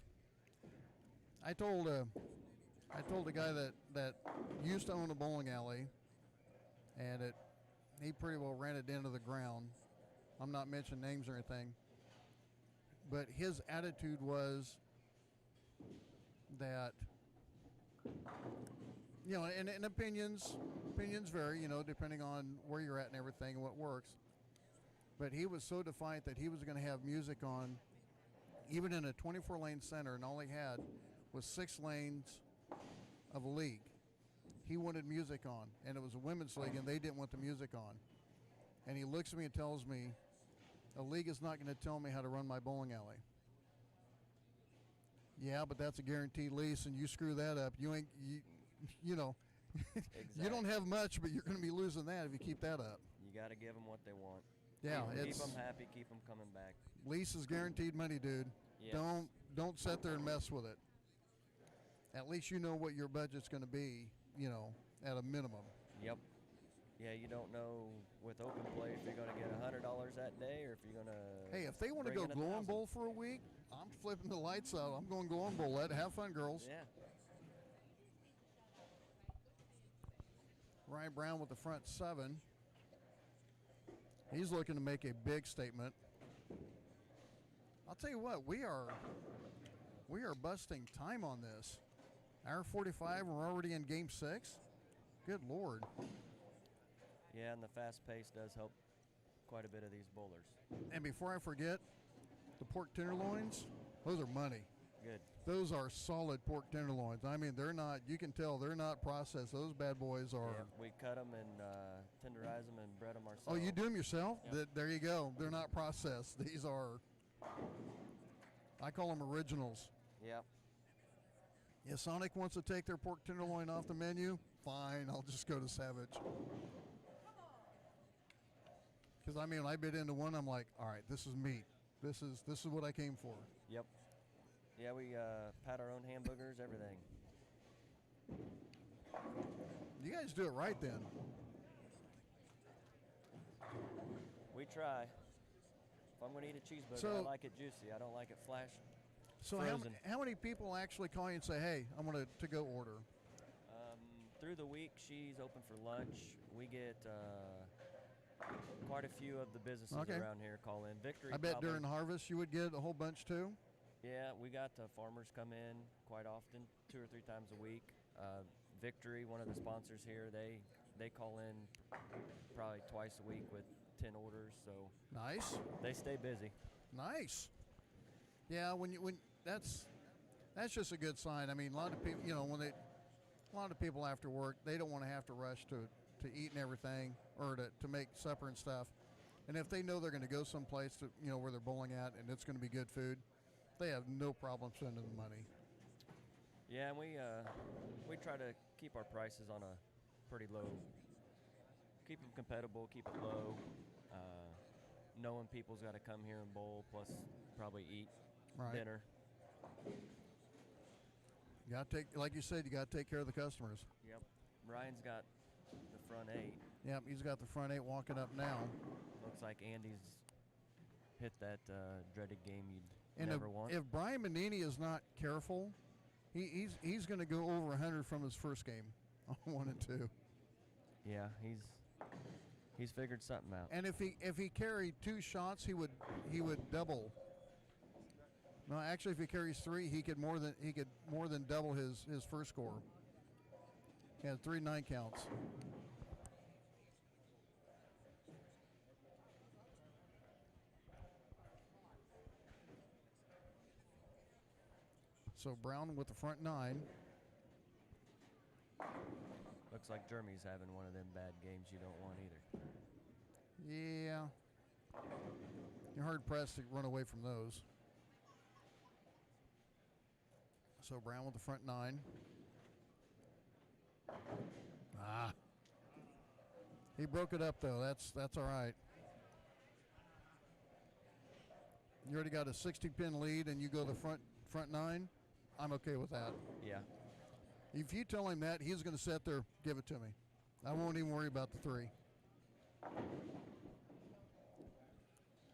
I told the guy that used to own a bowling alley, and he pretty well ran it into the ground. I'm not mentioning names or anything, but his attitude was that, and opinions vary, depending on where you're at and everything and what works. But he was so defiant that he was going to have music on, even in a 24-lane center, and all he had was 6 lanes of a league. He wanted music on, and it was a women's league, and they didn't want the music on. And he looks at me and tells me, a league is not going to tell me how to run my bowling alley. Yeah, but that's a guaranteed lease, and you screw that up, you Exactly. don't have much, but you're going to be losing that if you keep that up. You got to give them what they want. Yeah, keep it's them happy, keep them coming back. lease is guaranteed money, dude. Yes. Don't sit there and mess with it. At least you know what your budget's going to be, at a minimum. Yep. Yeah, you don't know with open play if you're going to get $100 that day or if you're going to. Hey, if they want to go glow and bowl for a week, I'm flipping the lights out. I'm going glow and bowl. Have fun, girls. Yeah. Ryan Brown with the front 7. He's looking to make a big statement. I'll tell you what, we are busting time on this. Hour 45, we're already in game 6. Good Lord. Yeah, and the fast pace does help quite a bit of these bowlers. And before I forget, the pork tenderloins, those are money. Good. Those are solid pork tenderloins. I mean, they're not, you can tell they're not processed. Those bad boys are. Yeah, we cut them and tenderize them and bread them ourselves. Oh, you do them yourself? Yep. There you go. They're not processed. These are, I call them originals. Yep. If Sonic wants to take their pork tenderloin off the menu, fine, I'll just go to Savage. Because, I mean, when I bit into one, I'm like, all right, this is meat. This is what I came for. Yep. Yeah, we pat our own hamburgers, everything. You guys do it right then. We try. If I'm going to eat a cheeseburger, So- I like it juicy. I don't like it flash. So Frozen. how many people actually call you and say, hey, I'm going to go order? Through the week, she's open for lunch. We get quite a few of the businesses around here call in. Victory. I bet probably- during harvest you would get a whole bunch too. Yeah, we got farmers come in quite often, 2 or 3 times a week. Victory, one of the sponsors here, they call in probably twice a week with 10 orders. So Nice. they stay busy. Nice. Yeah, when that's just a good sign. I mean, a lot of people, a lot of people after work, they don't want to have to rush to eat and everything, or to make supper and stuff. And if they know they're going to go someplace to, where they're bowling at, and it's going to be good food, they have no problem spending the money. Yeah, and we try to keep our prices on a pretty low. Keep them compatible, keep it low. Knowing people's got to come here and bowl, plus probably eat dinner. You got to like you said, you got to take care of the customers. Yep. Ryan's got the front 8. Yep, he's got the front 8 walking up now. Looks like Andy's hit that dreaded game you'd And never want. if Brian Manini is not careful, he's going to go over 100 from his first game on 1 and 2. Yeah, he's figured something out. And if he carried 2 shots, he would double. No, actually, if he carries 3, he could more than double his first score. He had 3 9 counts. So Brown with the front 9. Looks like Jeremy's having one of them bad games you don't want either. Yeah. You're hard pressed to run away from those. So Brown with the front 9. He broke it up though. That's all right. You already got a 60-pin lead, and you go the front front 9, I'm okay with that. Yeah. If you tell him that, he's going to sit there, give it to me. I won't even worry about the 3.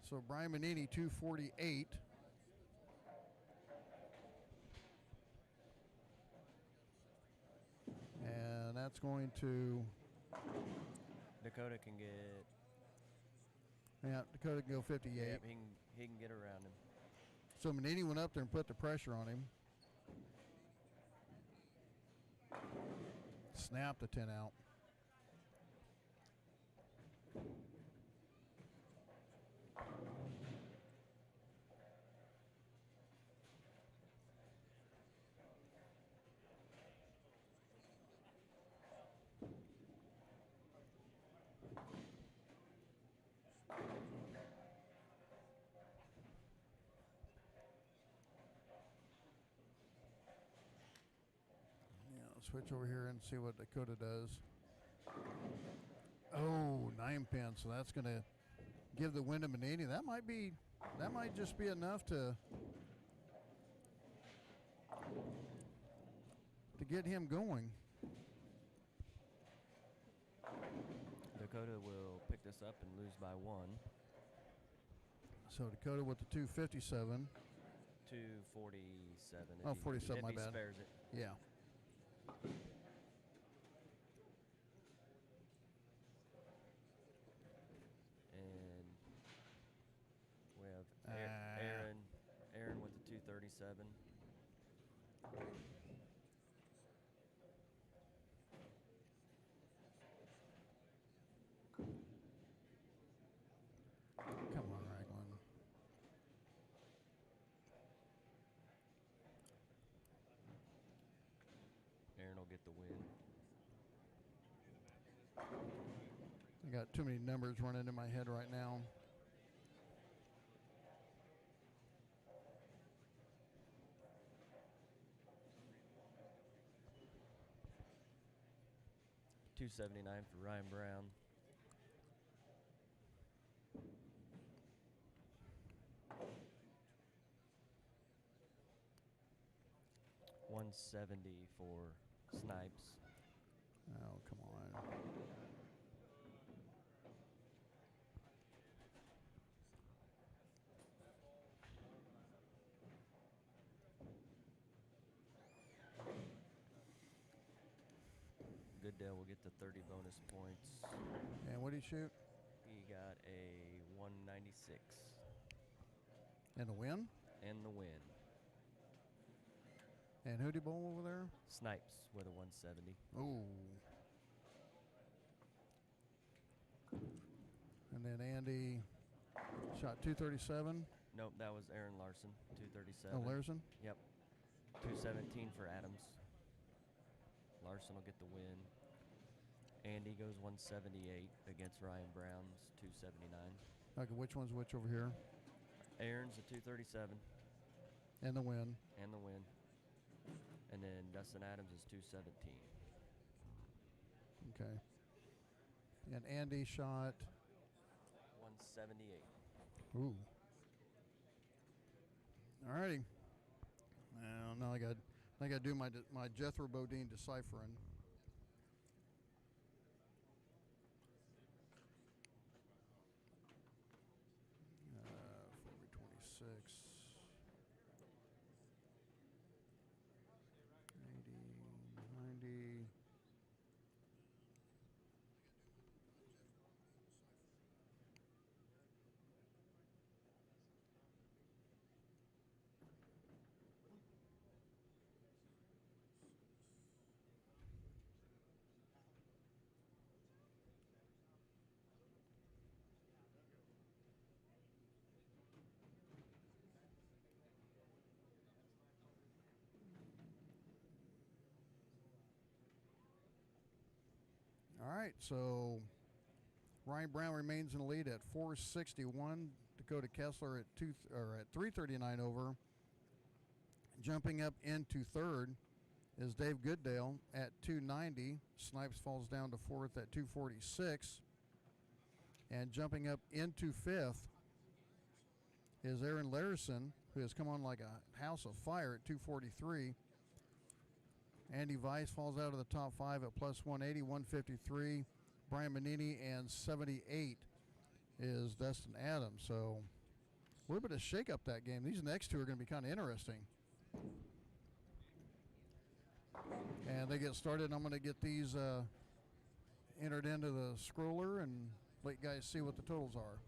So Brian Manini, 248. And that's going to, Dakota can get. yeah, Dakota can go 58. Yeah, he can get around him. So Manini went up there and put the pressure on him. Snapped the 10 out. Switch over here and see what Dakota does. Oh, 9 pin. So that's going to give the win to Manini. That might just be enough to get him going. Dakota will pick this up and lose by 1. So Dakota with the 257. 247. Oh, 47, if my he bad. Spares it. Yeah. And we have Aaron with the 237. Come on, Raglan. Aaron will get the win. I got too many numbers running in my head right now. $279 for Ryan Brown. $170 for Snipes. Oh, come on. Goodell will get the 30 bonus points. And what did he shoot? He got a 196. And a win? And the win. And who'd he bowl over there? Snipes with a 170. Ooh. And then Andy shot 237. Nope, that was Aaron Larson, 237. Oh, Larson? Yep. 217 for Adams. Larson will get the win. Andy goes 178 against Ryan Brown's 279. Okay, which one's which over here? Aaron's a 237. And the win. And the win. And then Dustin Adams is 217. Okay. And Andy shot 178. Ooh. All righty. Now I got to do my Jethro Bodine deciphering. February 26. 80, 90. All right, so Ryan Brown remains in the lead at 461. Dakota Kessler at 339 over. Jumping up into third is Dave Goodale at 290. Snipes falls down to fourth at 246. And jumping up into fifth is Aaron Larison who has come on like a house of fire at 243. Andy Weiss falls out of the top 5 at plus 180, 153. Brian Manini, and 78 is Dustin Adams. So a little bit of shake up that game. These next two are going to be kind of interesting. And they get started. I'm going to get these entered into the scroller and let you guys see what the totals are.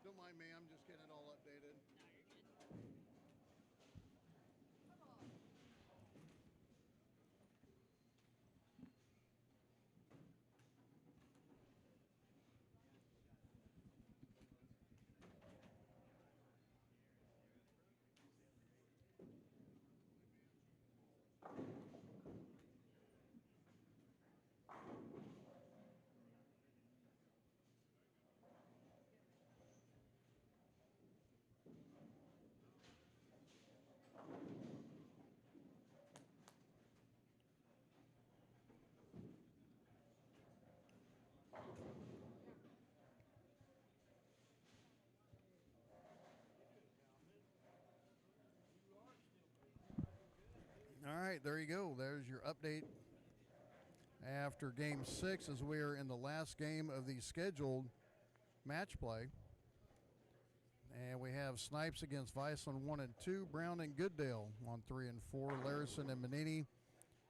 Don't mind me, I'm just getting it all updated. All right, there you go. There's your update after Game 6 as we are in the last game of the scheduled match play. And we have Snipes against Vice on 1 and 2, Brown and Gooddale on 3 and 4, Larison and Manini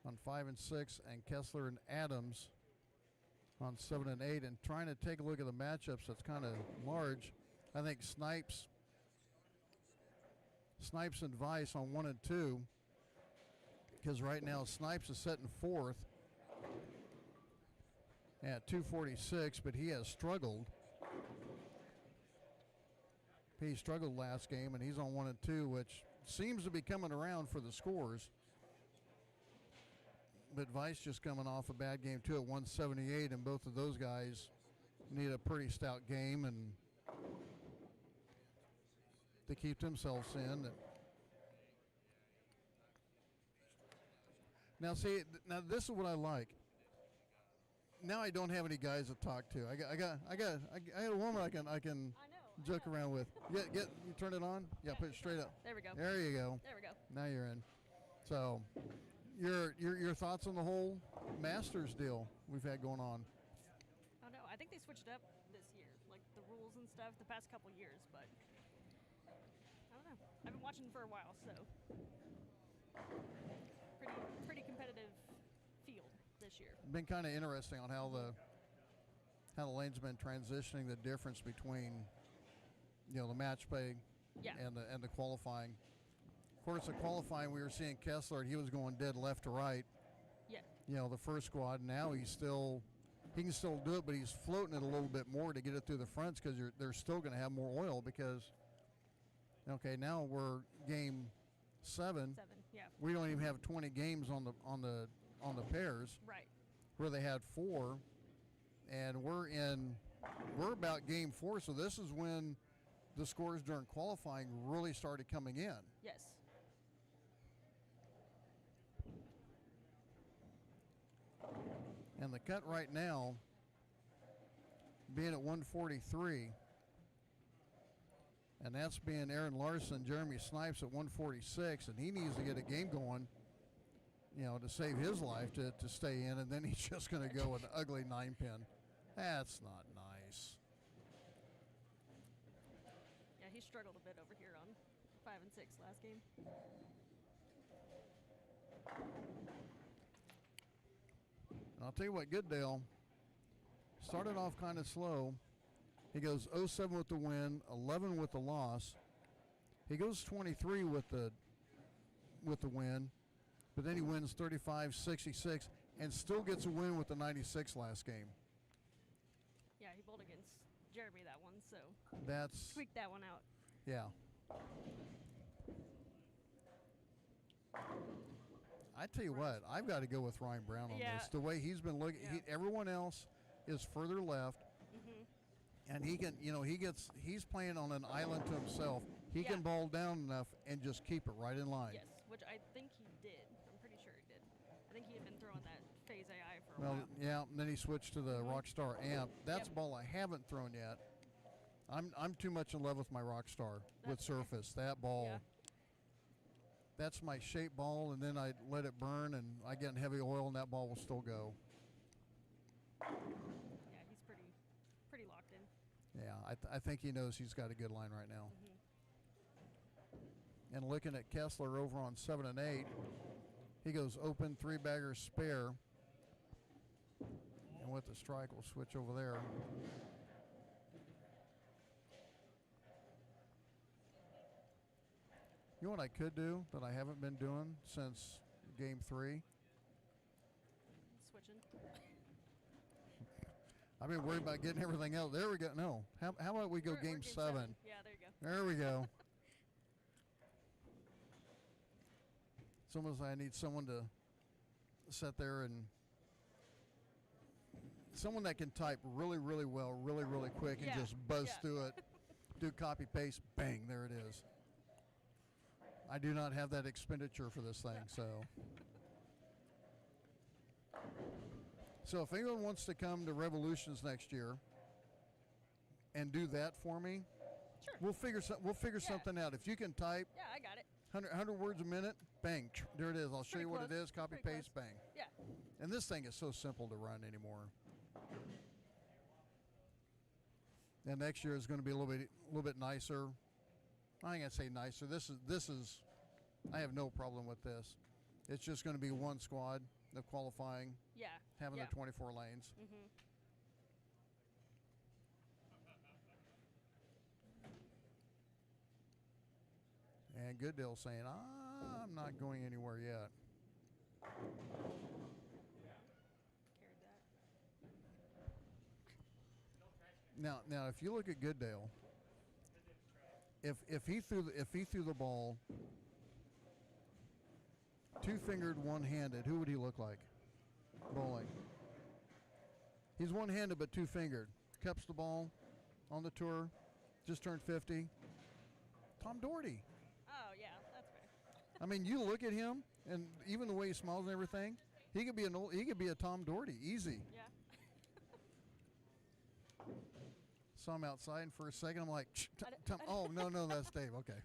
on 5 and 6, and Kessler and Adams on 7 and 8. And trying to take a look at the matchups, that's kind of large. I think Snipes and Vice on 1 and 2, because right now Snipes is sitting fourth at 246, but he has struggled. He struggled last game, and he's on 1 and 2, which seems to be coming around for the scores. But Vice just coming off a bad game too at 178, and both of those guys need a pretty stout game and to keep themselves in. Now see, now this is what I like. Now I don't have any guys to talk to. I got a woman I can joke around with. You turn it on? Yeah, put it straight up. There we go. There you go. There we go. Now you're in. So, your thoughts on the whole Masters deal we've had going on? I don't know. I think they switched it up this year, like the rules and stuff, the past couple years. But I don't know. I've been watching for a while, so pretty competitive field this year. Been kind of interesting on how the lane's been transitioning, the difference between the match play and the qualifying. Of course, the qualifying we were seeing Kessler, and he was going dead left to right. Yeah. The first squad. Now he can still do it, but he's floating it a little bit more to get it through the fronts because they're still going to have more oil because. Okay, now we're game 7. Yeah. We don't even have 20 games on the pairs. Right. Where they had 4, and we're about game 4. So this is when the scores during qualifying really started coming in. Yes. And the cut right now, being at 143, and that's being Aaron Larson, Jeremy Snipes at 146, and he needs to get a game going, to save his life to stay in, and then he's just going to go an ugly 9-pin. That's not nice. Yeah, he struggled a bit over here on 5 and 6 last game. And I'll tell you what, Gooddale started off kind of slow. He goes 0-7 with the win, 11 with the loss. He goes 23 with the win, but then he wins 35-66 and still gets a win with the 96 last game. Yeah, he bowled against Jeremy that one, so That's tweaked that one out. yeah. I tell you what, I've got to go with Ryan Brown on this. The way he's been looking, everyone else is further left, and he can, he's playing on an island to himself. He can ball down enough and just keep it right in line. Yes, which I think he did. I'm pretty sure he did. I think he had been throwing that phase AI for a while. Yeah, and then he switched to the Rockstar amp. That's a ball I haven't thrown yet. I'm too much in love with my Rockstar with surface. That ball. Yeah. That's my shape ball, and then I let it burn, and I get in heavy oil, and that ball will still go. Yeah, he's pretty locked in. Yeah, I think he knows he's got a good line right now. And looking at Kessler over on 7 and 8, he goes open 3-bagger spare, and with the strike, we'll switch over there. You know what I could do that I haven't been doing since game 3? Switching. I've been worried about getting everything else. There we go. No. How about we go We're game 7? Yeah, there you go. There we go. It's almost like I need someone to sit there and someone that can type really, really well, really, really quick and just buzz through it. Do copy paste, bang, there it is. I do not have that expenditure for this thing, so if anyone wants to come to Revolutions next year and do that for me, Sure. we'll figure something out. If you can type Yeah, I got it. 100 words a minute, bang, there it is. I'll show you what it is, copy Pretty paste, close. bang. Yeah. And this thing is so simple to run anymore. And next year is going to be a little bit nicer. I ain't gonna say nicer. This is. I have no problem with this. It's just going to be one squad of qualifying, Yeah. having yeah. their 24 lanes. Mm-hmm. And Goodale saying, I'm not going anywhere yet. Carried that. Now, if you look at Goodale, if he threw the ball two-fingered, one-handed, who would he look like bowling? He's one-handed but two-fingered. Cups the ball on the tour, just turned 50. Tom Doherty. Oh yeah, that's fair. I mean, you look at him, and even the way he smiles and everything, he could be a Tom Doherty, easy. Yeah. Saw him outside, and for a second, I'm like, I oh no, that's Dave. Okay,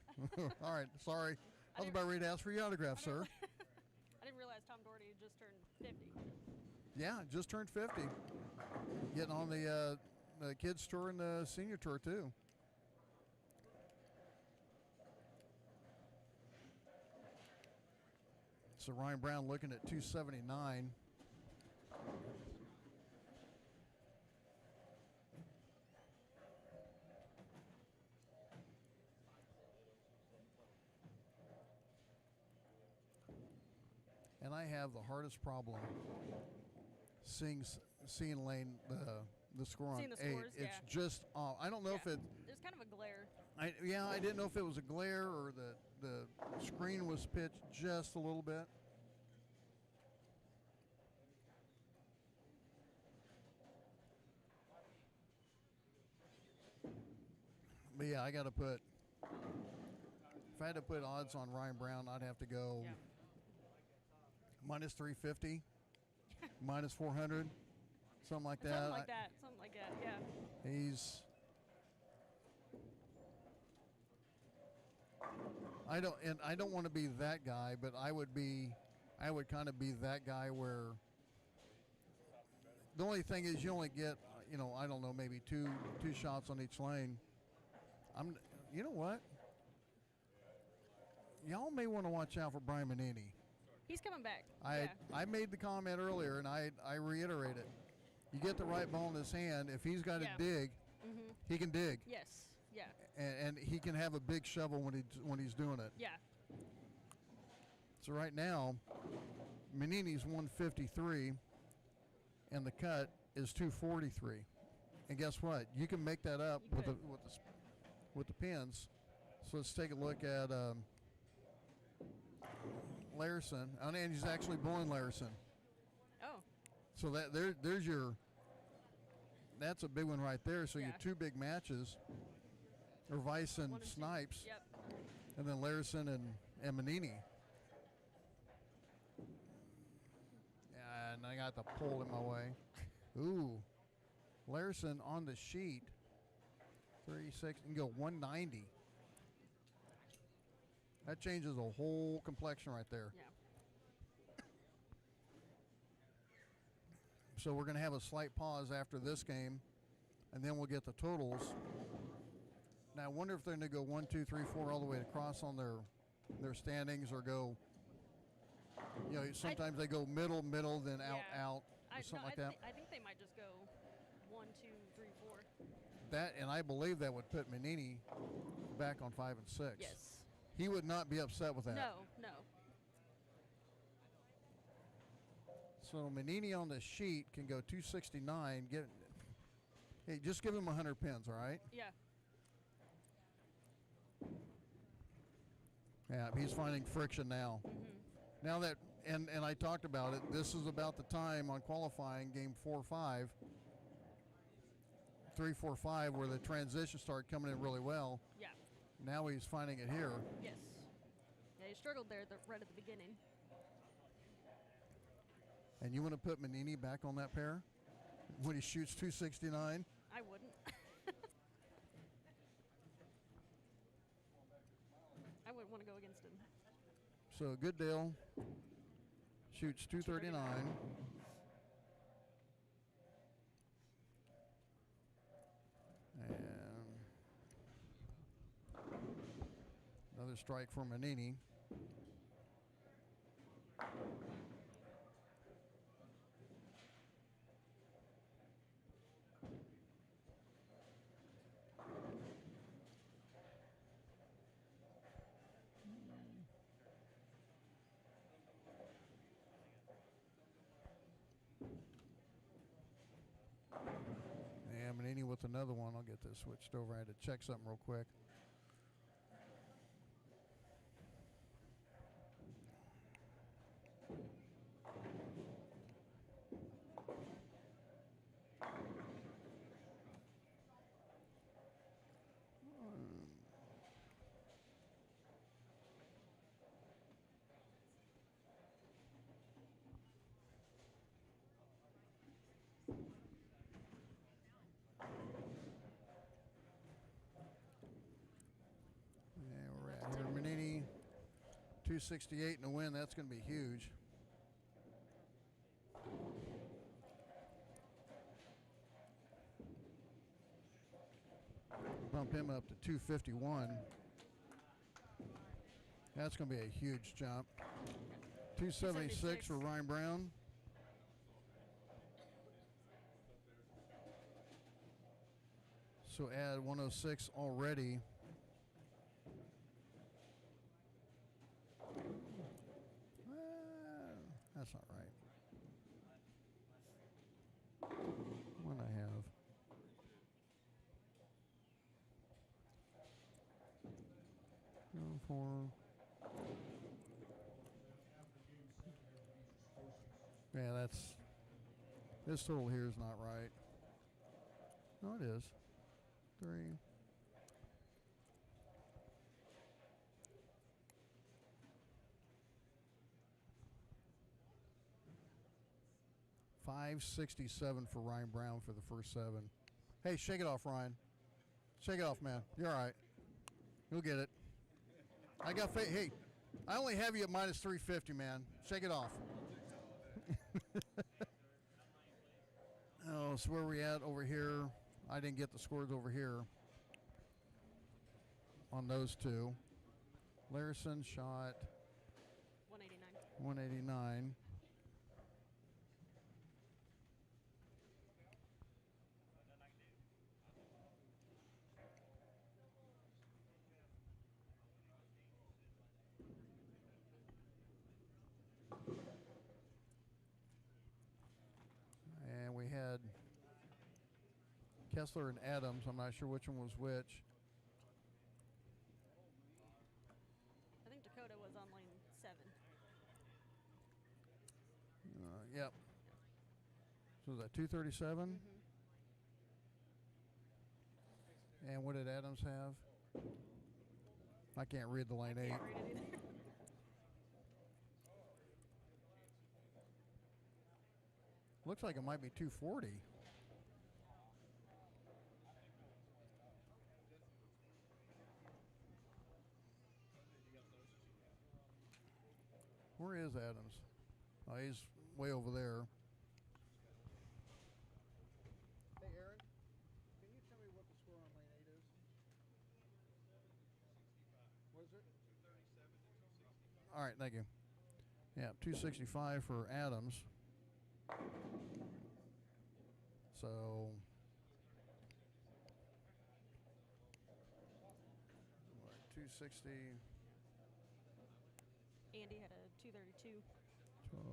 all right, sorry. I was about ready to ask for your autograph, sir. I didn't realize Tom Doherty had just turned 50. Yeah, just turned 50. Getting on the kids tour and the senior tour too. So Ryan Brown looking at 279. And I have the hardest problem seeing Lane the score on Seeing the 8. scores, It's yeah. just I don't know if it. There's kind of a glare. I didn't know if it was a glare or the screen was pitched just a little bit. But yeah, I got to put. If I had to put odds on Ryan Brown, I'd have to go Yeah. minus 350, minus 400, something like that. Something like that. Something like that. Yeah. He's. I don't want to be that guy, but I would kind of be that guy where the only thing is you only get, I don't know, maybe two shots on each lane. You know what? Y'all may want to watch out for Brian Manini. He's coming back. I made the comment earlier, and I reiterate it. You get the right ball in his hand. If he's got to dig, he can dig. Yes. Yeah. And he can have a big shovel when he's doing it. Yeah. So right now, Manini's 153, and the cut is 243. And guess what? You can make that up with the pins. So let's take a look at Larison. And he's actually bowling Larison. Oh. So there's your. That's a big one right there. So your two big matches are Weiss and Snipes. Yep. And then Larison and Manini. And I got the pole in my way. Ooh. Larison on the sheet. 36 and go 190. That changes the whole complexion right there. Yeah. So we're going to have a slight pause after this game, and then we'll get the totals. Now I wonder if they're going to go 1, 2, 3, 4 all the way across on their standings, or go. Sometimes they go middle, then out, or something like that. I think they might just go 1, 2, 3, 4. That, and I believe that would put Manini back on 5 and 6. Yes. He would not be upset with that. No. So Manini on the sheet can go 269. Hey, just give him 100 pins, all right? Yeah. Yeah, he's finding friction now. Mm-hmm. Now that, and I talked about it, this is about the time on qualifying game 4, 5, 3, 4, 5, where the transition started coming in really well. Yeah. Now he's finding it here. Yes. Yeah, he struggled there right at the beginning. And you want to put Manini back on that pair when he shoots 269? I wouldn't. I wouldn't want to go against him. So Goodale shoots 239. a strike for Manini. And Manini with another one. I'll get this switched over. I had to check something real quick. Yeah, we're at here. Manini, 268 in the win. That's going to be huge. Bump him up to 251. That's going to be a huge jump. 276 for Ryan Brown. So add 106 already. That's not right. What I have. Four. Yeah, this total here is not right. No, it is. 3. 567 for Ryan Brown for the first 7. Hey, shake it off, Ryan. Shake it off, man. You're all right. You'll get it. I got faith. Hey, I only have you at minus 350, man. Shake it off. Oh, so where are we at over here? I didn't get the scores over here on those two. Larson shot 189. 189. And we had Kessler and Adams. I'm not sure which one was which. I think Dakota was on lane 7. Yep. So was that 237? Mm-hmm. And what did Adams have? I can't read the lane 8. Can't read it either. Looks like it might be 240. Where is Adams? Oh, he's way over there. Hey, Aaron, can you tell me what the score on lane 8 is? What is it? 237 to 265. All right, thank you. Yeah, 265 for Adams. So 260. Andy had a 232. 12.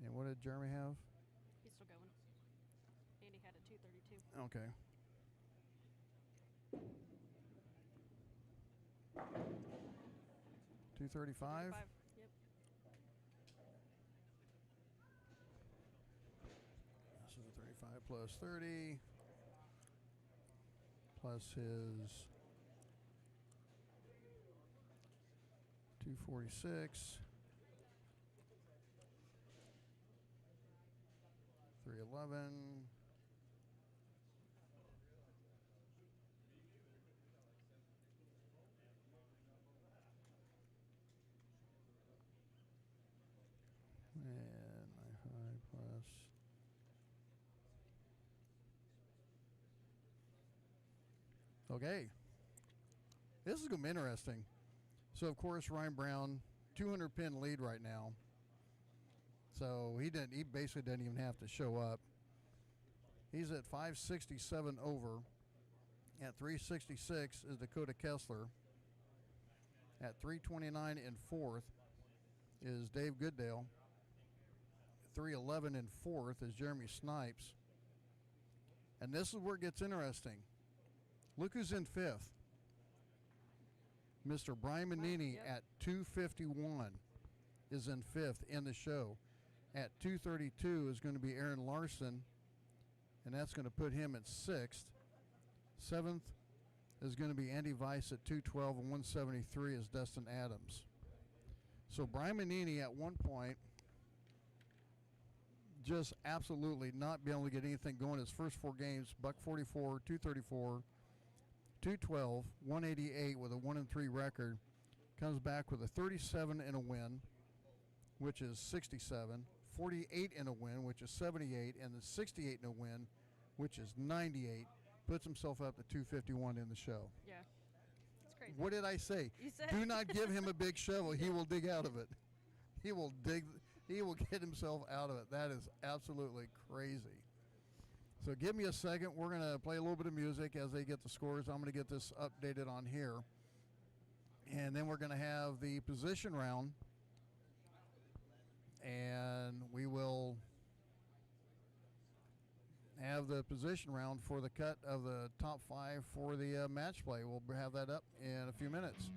And what did Jeremy have? He's still going. Andy had a 232. Okay. $235. Yep. So 35 plus 30 plus his 246. 311. And Okay. This is going to be interesting. So, of course, Ryan Brown, 200 pin lead right now. So he basically didn't even have to show up. He's at 567 over. At 366 is Dakota Kessler. At 329 in fourth is Dave Goodale. 311 in fourth is Jeremy Snipes. And this is where it gets interesting. Look who's in fifth. Mr. Brian Manini at 251 is in fifth in the show. At 232 is going to be Aaron Larson, and that's going to put him at sixth. Seventh is going to be Andy Weiss at 212, and 173 is Dustin Adams. So Brian Manini at one point just absolutely not be able to get anything going. His first four games, buck 44, 234, 212, 188 with a 1-3 record. Comes back with a 37 in a win, which is 67, 48 in a win, which is 78, and the 68 in a win, which is 98. Puts himself up to 251 in the show. Yeah. It's crazy. What did I say? You said Do not give him a big shovel. He will dig out of it. He will get himself out of it. That is absolutely crazy. So give me a second. We're going to play a little bit of music as they get the scores. I'm going to get this updated on here. And then we're going to have the position round. And we will have the position round for the cut of the top five for the match play. We'll have that up in a few minutes.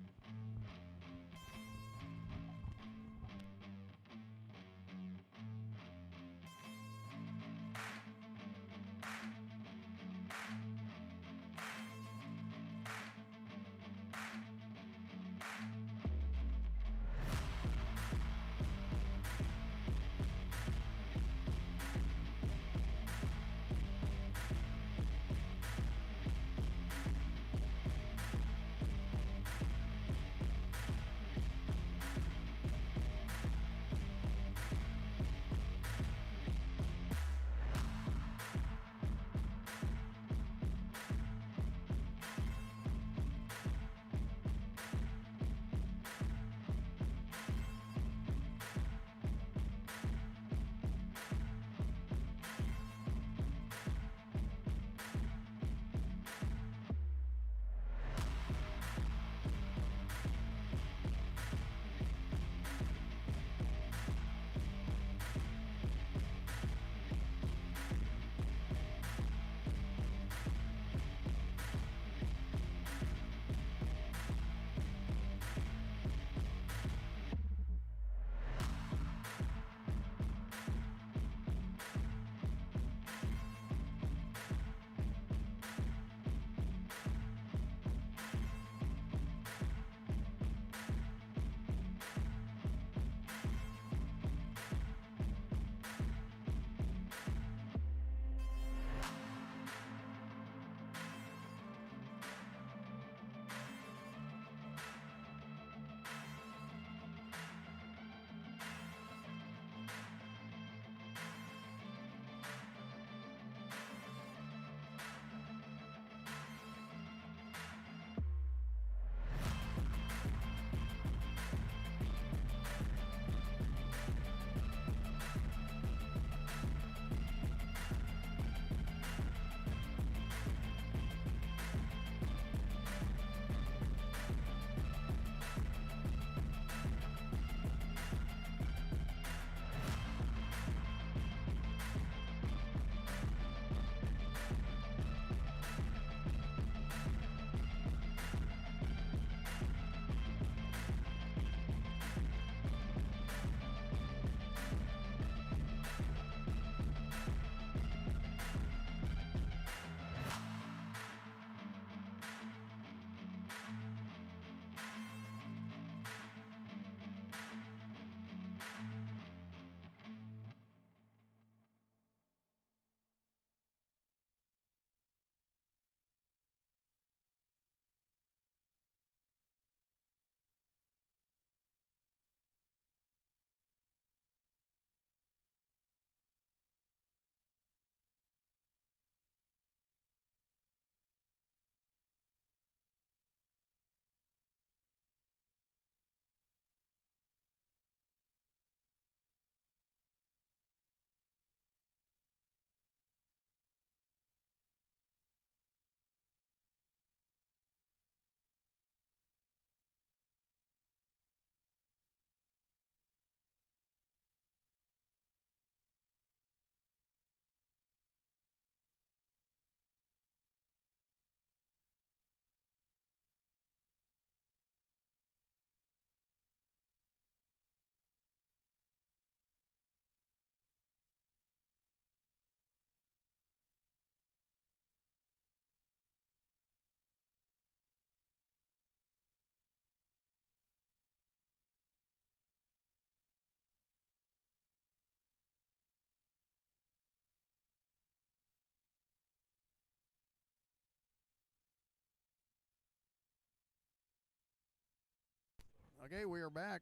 Okay, we are back.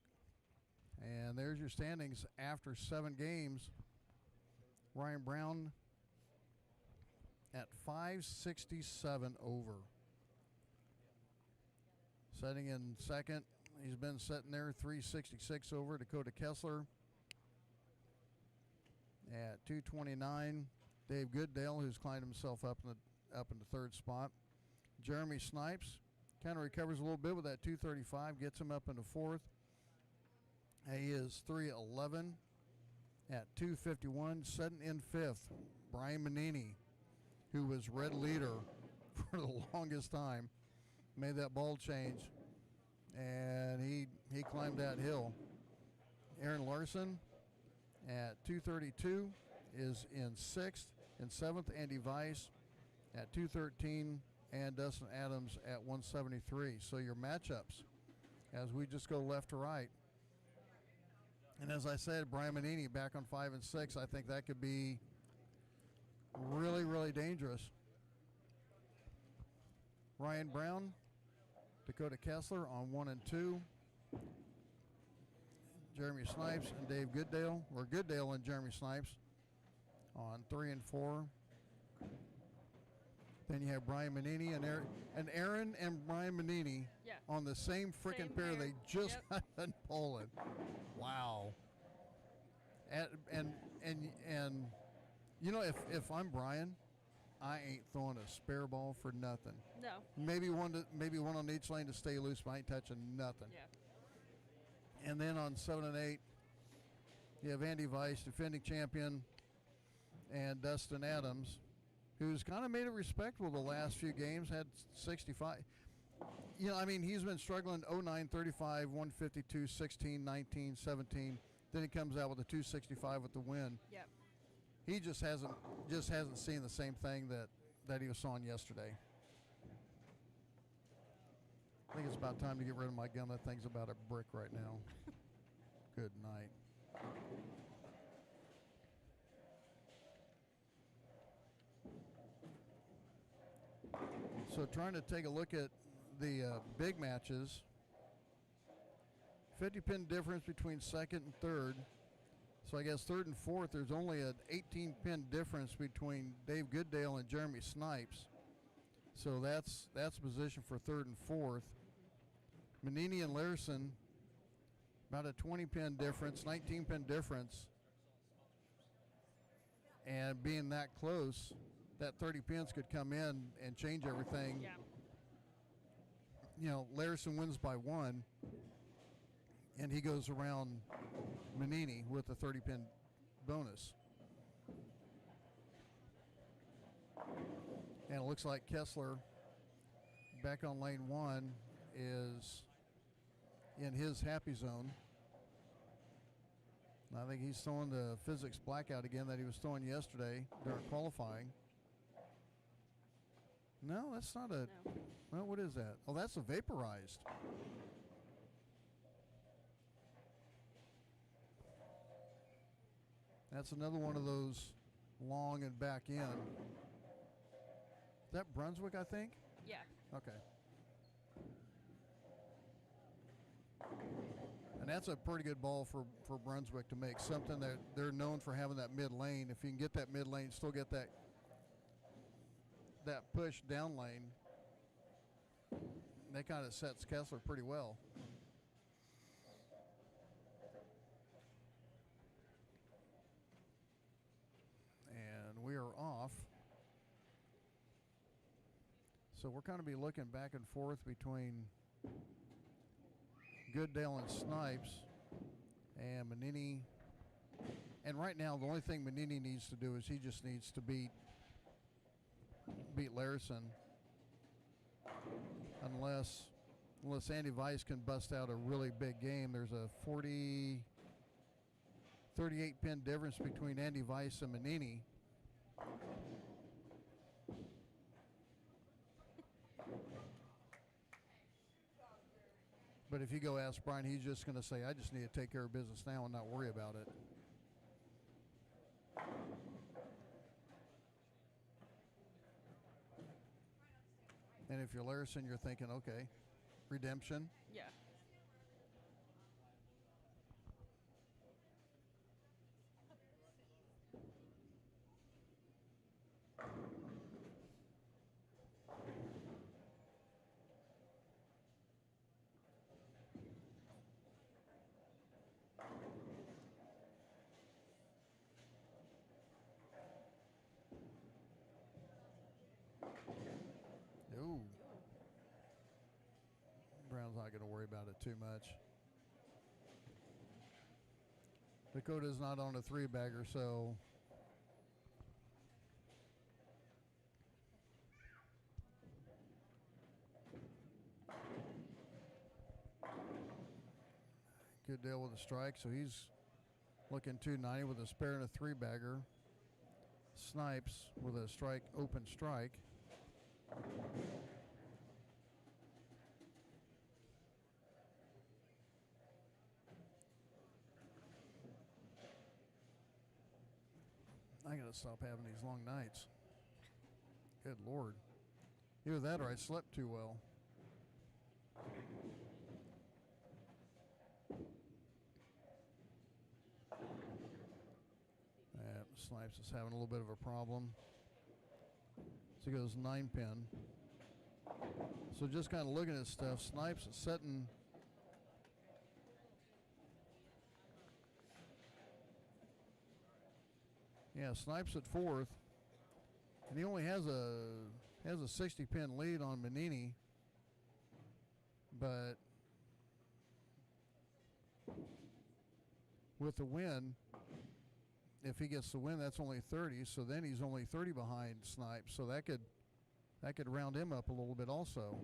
And there's your standings after 7 games. Ryan Brown at 567 over. Setting in second, he's been sitting there 366 over. Dakota Kessler at 229. Dave Goodale, who's climbed himself up in the third spot. Jeremy Snipes kind of recovers a little bit with that 235, gets him up into fourth. He is 311 at 251. Sitting in fifth, Brian Manini, who was red leader for the longest time, made that ball change, and he climbed that hill. Aaron Larson at 232 is in sixth. In seventh, Andy Weiss at 213, and Dustin Adams at 173. So your matchups, as we just go left to right. And as I said, Brian Manini back on 5 and 6. I think that could be really, really dangerous. Ryan Brown, Dakota Kessler on 1 and 2. Jeremy Snipes and Dave Goodale, or Goodale and Jeremy Snipes on 3 and 4. Then you have Brian Manini and Aaron and Brian Manini on the same freaking pair. They just got done polling. Wow. And you know, if I'm Brian, I ain't throwing a spare ball for nothing. No. Maybe one on each lane to stay loose, but I ain't touching nothing. Yeah. And then on 7 and 8, you have Andy Weiss, defending champion, and Dustin Adams, who's kind of made it respectable the last few games, had 65. You know, I mean, he's been struggling 09, 35, 152, 16, 19, 17. Then he comes out with a 265 with the win. Yep. He just hasn't seen the same thing that he was on yesterday. I think it's about time to get rid of my gun. That thing's about a brick right now. Good night. So trying to take a look at the big matches. 50-pin difference between second and third. So I guess third and fourth, there's only an 18-pin difference between Dave Goodale and Jeremy Snipes. So that's position for third and fourth. Manini and Larson, about a 20-pin difference, 19-pin difference. And being that close, that 30 pins could come in and change everything. Yeah. You know, Larson wins by 1, and he goes around Manini with a 30-pin bonus. And it looks like Kessler, back on lane 1, is in his happy zone. I think he's throwing the physics blackout again that he was throwing yesterday during qualifying. No, that's not a. No. Well, what is that? Oh, that's a vaporized. That's another one of those long and back in. Is that Brunswick, I think? Yeah. Okay. And that's a pretty good ball for Brunswick to make, something that they're known for having that mid lane. If you can get that mid lane, still get that push down lane, that kind of sets Kessler pretty well. And we are off. So we're going to be looking back and forth between Goodale and Snipes and Manini. And right now, the only thing Manini needs to do is he just needs to beat Larson, unless Andy Weiss can bust out a really big game. There's a 38 pin difference between Andy Weiss and Manini. But if you go ask Brian, he's just going to say, I just need to take care of business now and not worry about it. And if you're Larson, you're thinking, okay, redemption. Yeah. I'm not going to worry about it too much. Dakota's not on a 3-bagger, so good deal with a strike. So he's looking 290 with a spare and a 3-bagger. Snipes with a strike, open strike. I gotta stop having these long nights. Good Lord. Either that or I slept too well. Snipes is having a little bit of a problem. So he goes 9-pin. So just kind of looking at stuff, Snipes is setting. Yeah, Snipes at 4th. And he only has a 60-pin lead on Manini. But with the win, if he gets the win, that's only 30. So then he's only 30 behind Snipes. So that could round him up a little bit also.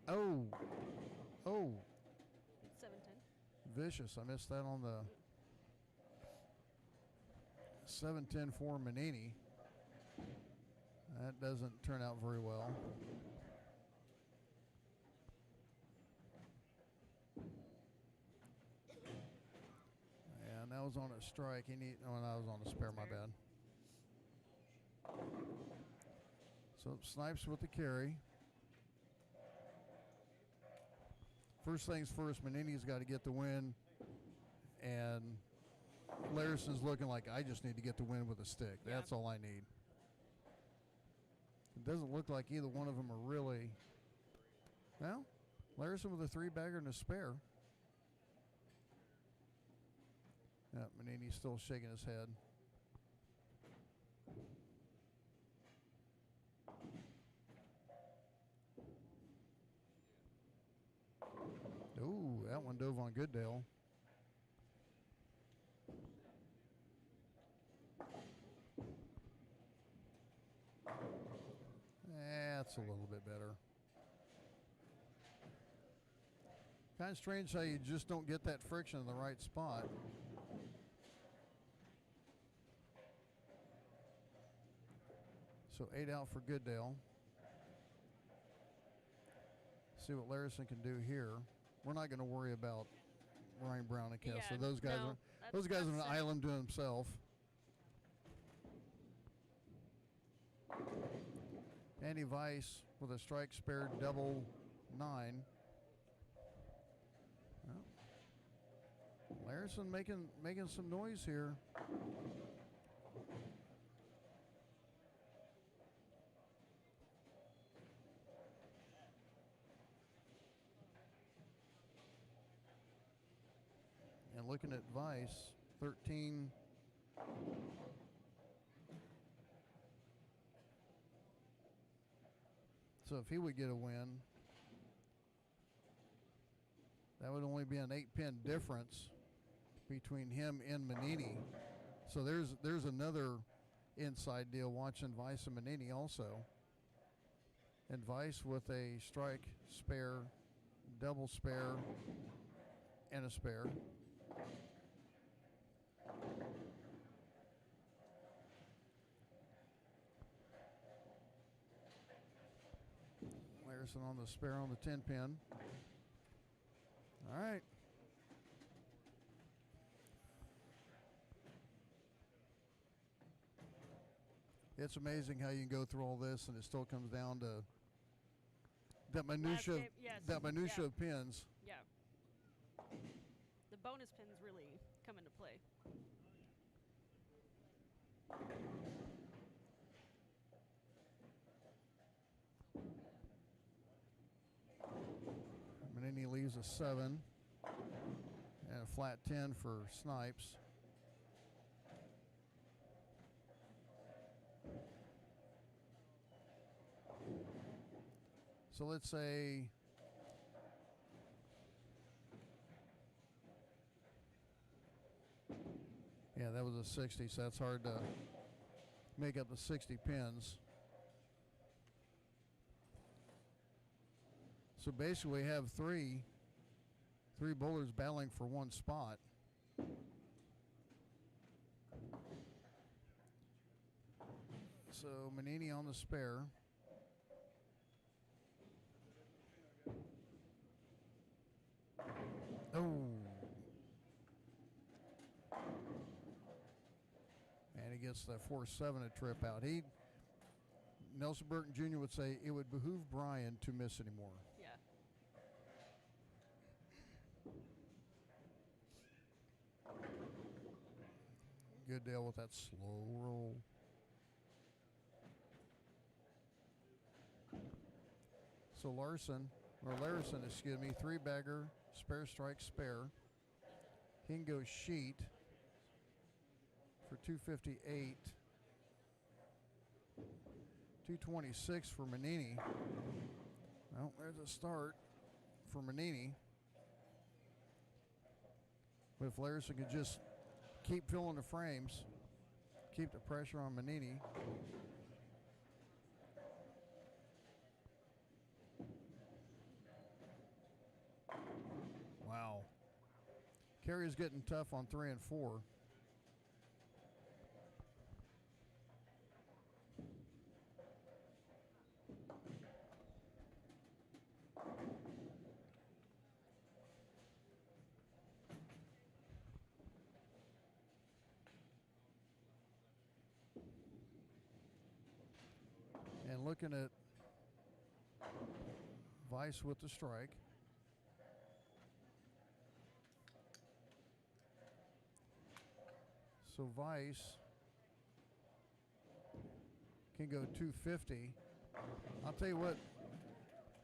Oh. 7-10. Vicious. I missed that on the 7-10 for Manini. That doesn't turn out very well. And that was on a strike. That was on a spare, my bad. So Snipes with the carry. First things first, Manini's got to get the win. And Larson's looking like, I just need to get the win with a stick. Yeah. That's all I need. It doesn't look like either one of them are really. Well, Larson with a 3-bagger and a spare. Yeah, Manini's still shaking his head. Ooh, that one dove on Goodale. That's a little bit better. Kind of strange how you just don't get that friction in the right spot. So 8 out for Goodale. See what Larison can do here. We're not going to worry about Ryan Brown and Kessler. Yeah, Those guys no, are on an that's it. island to himself. Andy Weiss with a strike spare double 9. Well, Larison making some noise here. And looking at Weiss, 13. So if he would get a win, that would only be an 8-pin difference between him and Manini. So there's another inside deal watching Weiss and Manini also. And Weiss with a strike, spare, double spare, and a spare. Larson on the spare on the 10-pin. All right. It's amazing how you can go through all this and it still comes down to that minutia, game, yes, minutia of pins. Yeah. The bonus pins really come into play. Manini leaves a 7 and a flat 10 for Snipes. So let's say yeah, that was a 60, so that's hard to make up the 60 pins. So basically we have three bowlers battling for one spot. So Manini on the spare. Oh. And he gets that 4-7 a trip out. Nelson Burton Jr. would say it would behoove Brian to miss anymore. Yeah. Good deal with that slow roll. So Larson, excuse me, 3-bagger, spare strike, spare. He can go sheet for 258. 226 for Manini. Well, there's a start for Manini. But if Larson could just keep filling the frames, keep the pressure on Manini. Wow. Carrier's getting tough on 3 and 4. And looking at Weiss with the strike. So Weiss can go 250. I'll tell you what,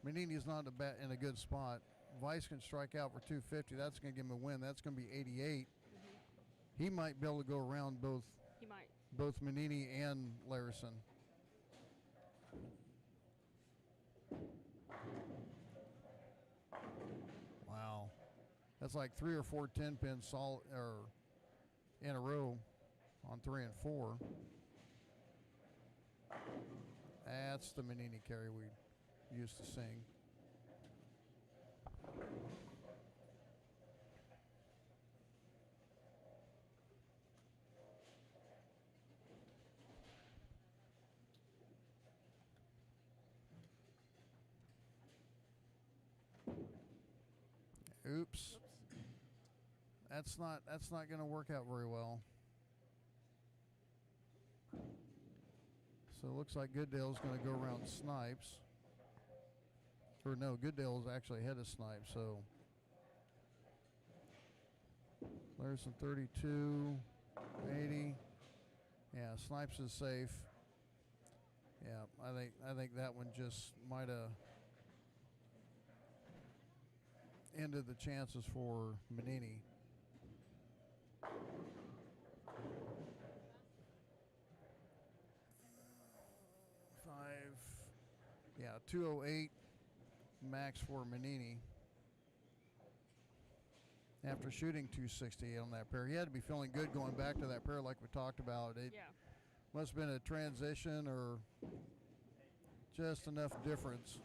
Manini's not in a good spot. Weiss can strike out for 250. That's going to give him a win. That's going to be 88. He might be able to go around both. He might. Both Manini and Larson. Wow, that's like 3 or 4 10-pins in a row on 3 and 4. That's the Manini carry we used to sing. Oops. That's not going to work out very well. So it looks like Goodale's going to go around Snipes. Or no, Goodale's actually ahead of Snipes. So Larson 32, 80. Yeah, Snipes is safe. Yeah, I think that one just might have ended the chances for Manini. Yeah, 208 max for Manini. After shooting 268 on that pair. He had to be feeling good going back to that pair like we talked about. It must have been a transition or just enough difference.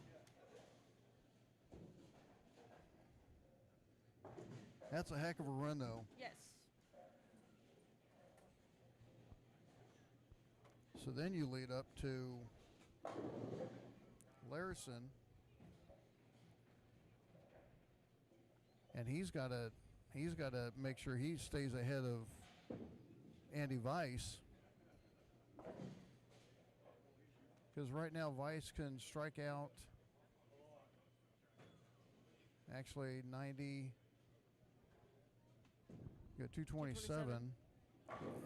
That's a heck of a run, though. Yes. So then you lead up to Larson, and he's got to make sure he stays ahead of Andy Weiss, because right now Weiss can strike out actually 90. Go 227,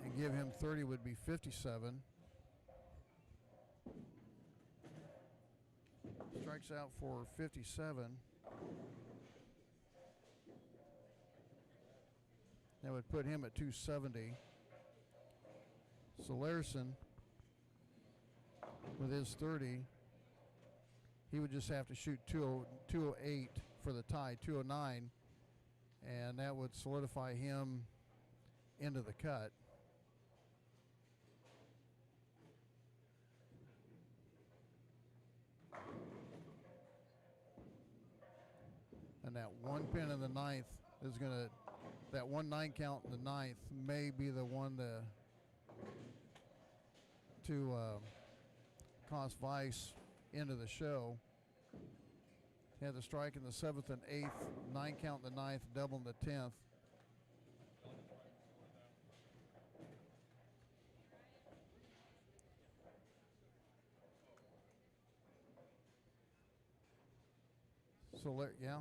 and give him 30 would be 57. Strikes out for 57. That would put him at 270. So Larson, with his 30, he would just have to shoot 208 for the tie, 209, and that would solidify him into the cut. And that one pin in the ninth is going to, that 1-9 count in the ninth may be the one to cost Weiss into the show. He had the strike in the 7th and 8th, 9 count in the ninth, double in the 10th. So, yeah.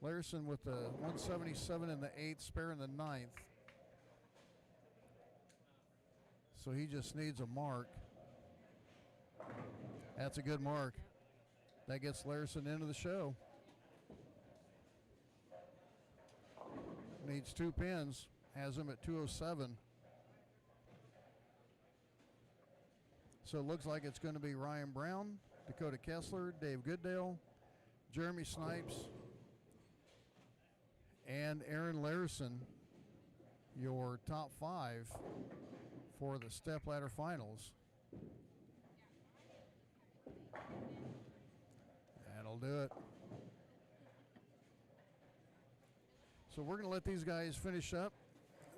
Larson with the 177 in the 8th, spare in the 9th. So he just needs a mark. That's a good mark. That gets Larson into the show. Needs 2 pins. Has him at 207. So it looks like it's going to be Ryan Brown, Dakota Kessler, Dave Goodale, Jeremy Snipes, and Aaron Larson, your top 5 for the Stepladder Finals. That'll do it. So we're going to let these guys finish up.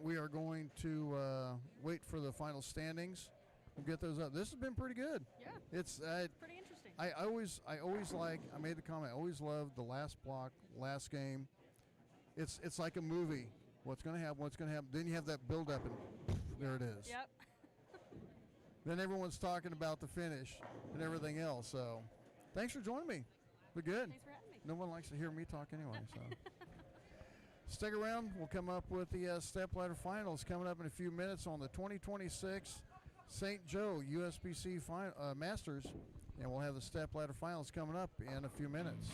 We are going to wait for the final standings. We'll get those up. This has been pretty good. Yeah. It's Pretty interesting. I always like, I made the comment, I always love the last block, last game. It's like a movie. What's going to happen. Then you have that build up and there it is. Yep. Then everyone's talking about the finish and everything else. So thanks for joining me. We're good. Thanks for having me. No one likes to hear me talk anyway. So stick around. We'll come up with the Stepladder Finals coming up in a few minutes on the 2026 St. Joe USBC Masters. And we'll have the Stepladder Finals coming up in a few minutes.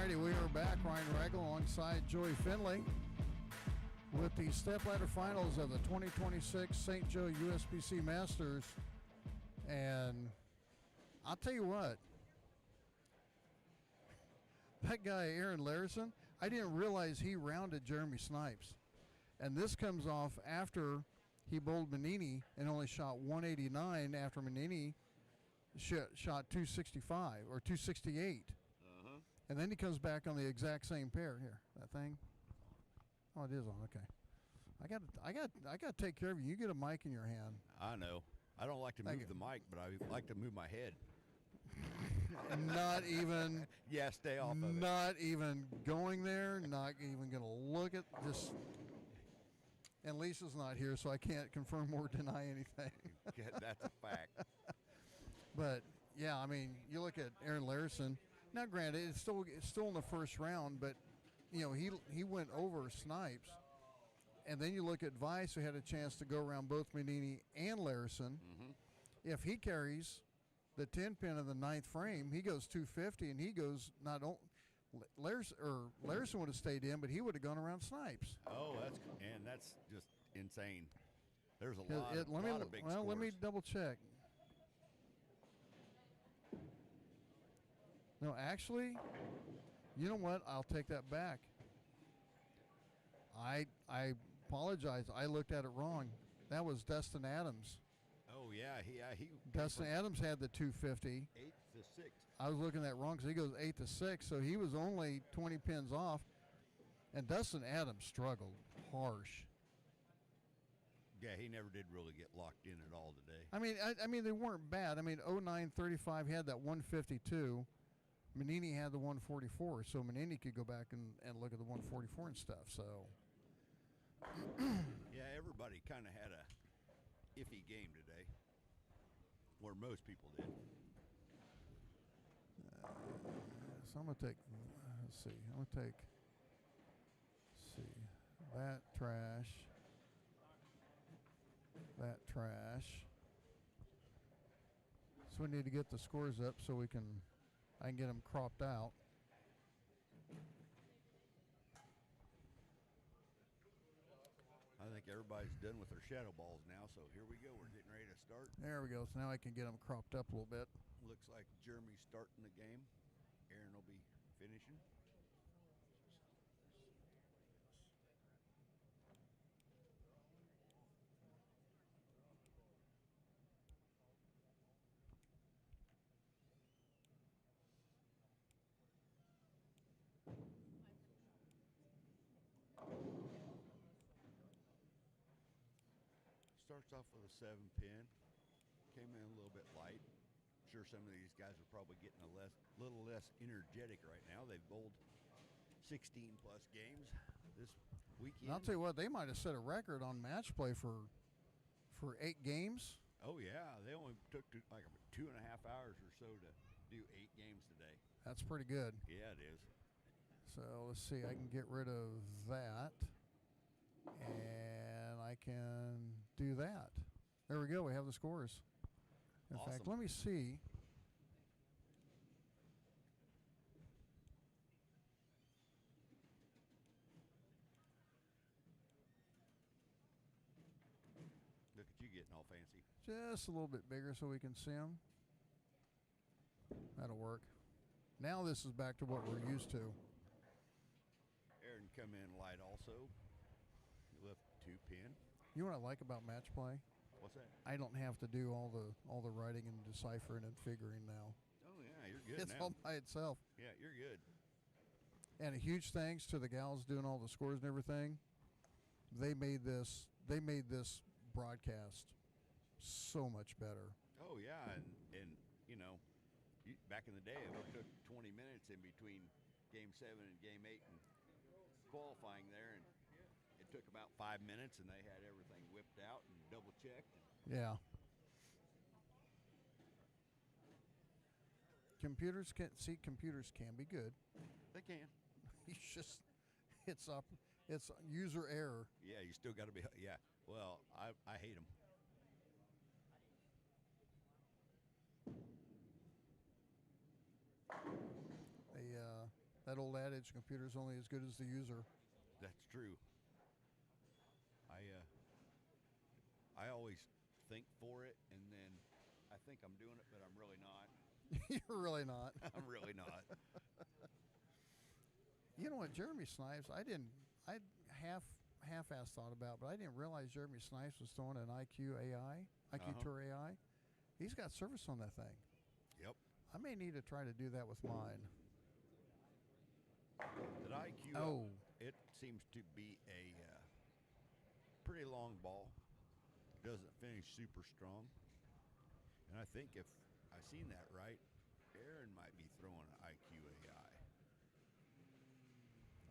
righty, we are back. Ryan Regal alongside Joey Finley with the Stepladder Finals of the 2026 St. Joe USBC Masters. And I'll tell you what, that guy, Aaron Larison, I didn't realize he rounded Jeremy Snipes. And this comes off after he bowled Manini and only shot 189 after Manini shot 265 or 268. And then he comes back on the exact same pair here. That thing. Oh, it is on. Okay. I got to take care of you. You get a mic in your hand. I know. I don't like to move the mic, but I like to move my head. Not even. Yeah, stay off of it. Not even going there. Not even going to look at this. And Lisa's not here, so I can't confirm or deny anything. That's a fact. But yeah, I mean, you look at Aaron Larison. Now, granted, it's still in the first round, but you know he went over Snipes, and then you look at Vice, who had a chance to go around both Manini and Larison. Mm-hmm. If he carries the 10-pin of the 9th frame, he goes 250, and he goes not only Larison would have stayed in, but he would have gone around Snipes. Oh, that's just insane. There's a lot of big scores. Let me double check. No, actually, you know what? I'll take that back. I apologize. I looked at it wrong. That was Dustin Adams. Oh yeah, he. Dustin Adams had the 250. 8 to 6. I was looking at that wrong because he goes 8 to 6, so he was only 20 pins off. And Dustin Adams struggled harsh. Yeah, he never did really get locked in at all today. I mean they weren't bad. I mean 0935 had that 152. Manini had the 144, so Manini could go back and look at the 144 and stuff. So yeah, everybody kind of had a iffy game today, or most people did. So I'm gonna take. Let's see. I'm gonna take. Let's see. That trash. That trash. So we need to get the scores up so I can get them cropped out. I think everybody's done with their shadow balls now, so here we go. We're getting ready to start. There we go. So now I can get them cropped up a little bit. Looks like Jeremy's starting the game. Aaron will be finishing. Starts off with a 7-pin. Came in a little bit light. Sure, some of these guys are probably getting a little less energetic right now. They've bowled 16 plus games this weekend. And I'll tell you what, they might have set a record on match play for 8 games. Oh yeah, they only took like 2.5 hours or so to do 8 games today. That's pretty good. Yeah, it is. So let's see. I can get rid of that, and I can do that. There we go. We have the scores. In Awesome. fact, let me see. Look at you getting all fancy. Just a little bit bigger so we can see them. That'll work. Now this is back to what we're used to. Aaron come in light also. Left 2-pin. You know what I like about match play? What's that? I don't have to do all the writing and deciphering and figuring now. Oh yeah, you're good It's now. all by itself. Yeah, you're good. And a huge thanks to the gals doing all the scores and everything. They made this broadcast so much better. Oh yeah, and you know, back in the day, it took 20 minutes in between Game 7 and Game 8 and qualifying there, and it took about 5 minutes, and they had everything whipped out and double checked. Yeah. Computers can be good. They can. It's user error. Yeah, you still got to be. Yeah. Well, I hate them. That old adage, computer's only as good as the user. That's true. I always think for it, and then I think I'm doing it, but I'm really not. You're really not. I'm really not. You know what, Jeremy Snipes, I half-ass thought about, but I didn't realize Jeremy Snipes was throwing an IQ Tour AI. He's got service on that thing. Yep. I may need to try to do that with mine. That IQ, it seems to be a pretty long ball. Doesn't finish super strong. And I think if I seen that right, Aaron might be throwing an IQ AI.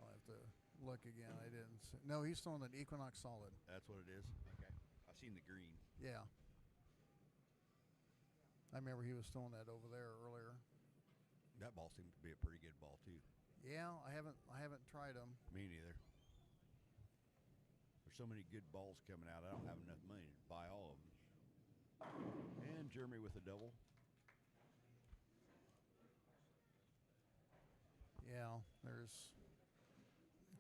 I'll have to look again. I didn't see. No, he's throwing an Equinox Solid. That's what it is? Okay. I seen the green. Yeah. I remember he was throwing that over there earlier. That ball seems to be a pretty good ball too. Yeah, I haven't tried them. Me neither. There's so many good balls coming out. I don't have enough money to buy all of them. And Jeremy with a double. Yeah, there's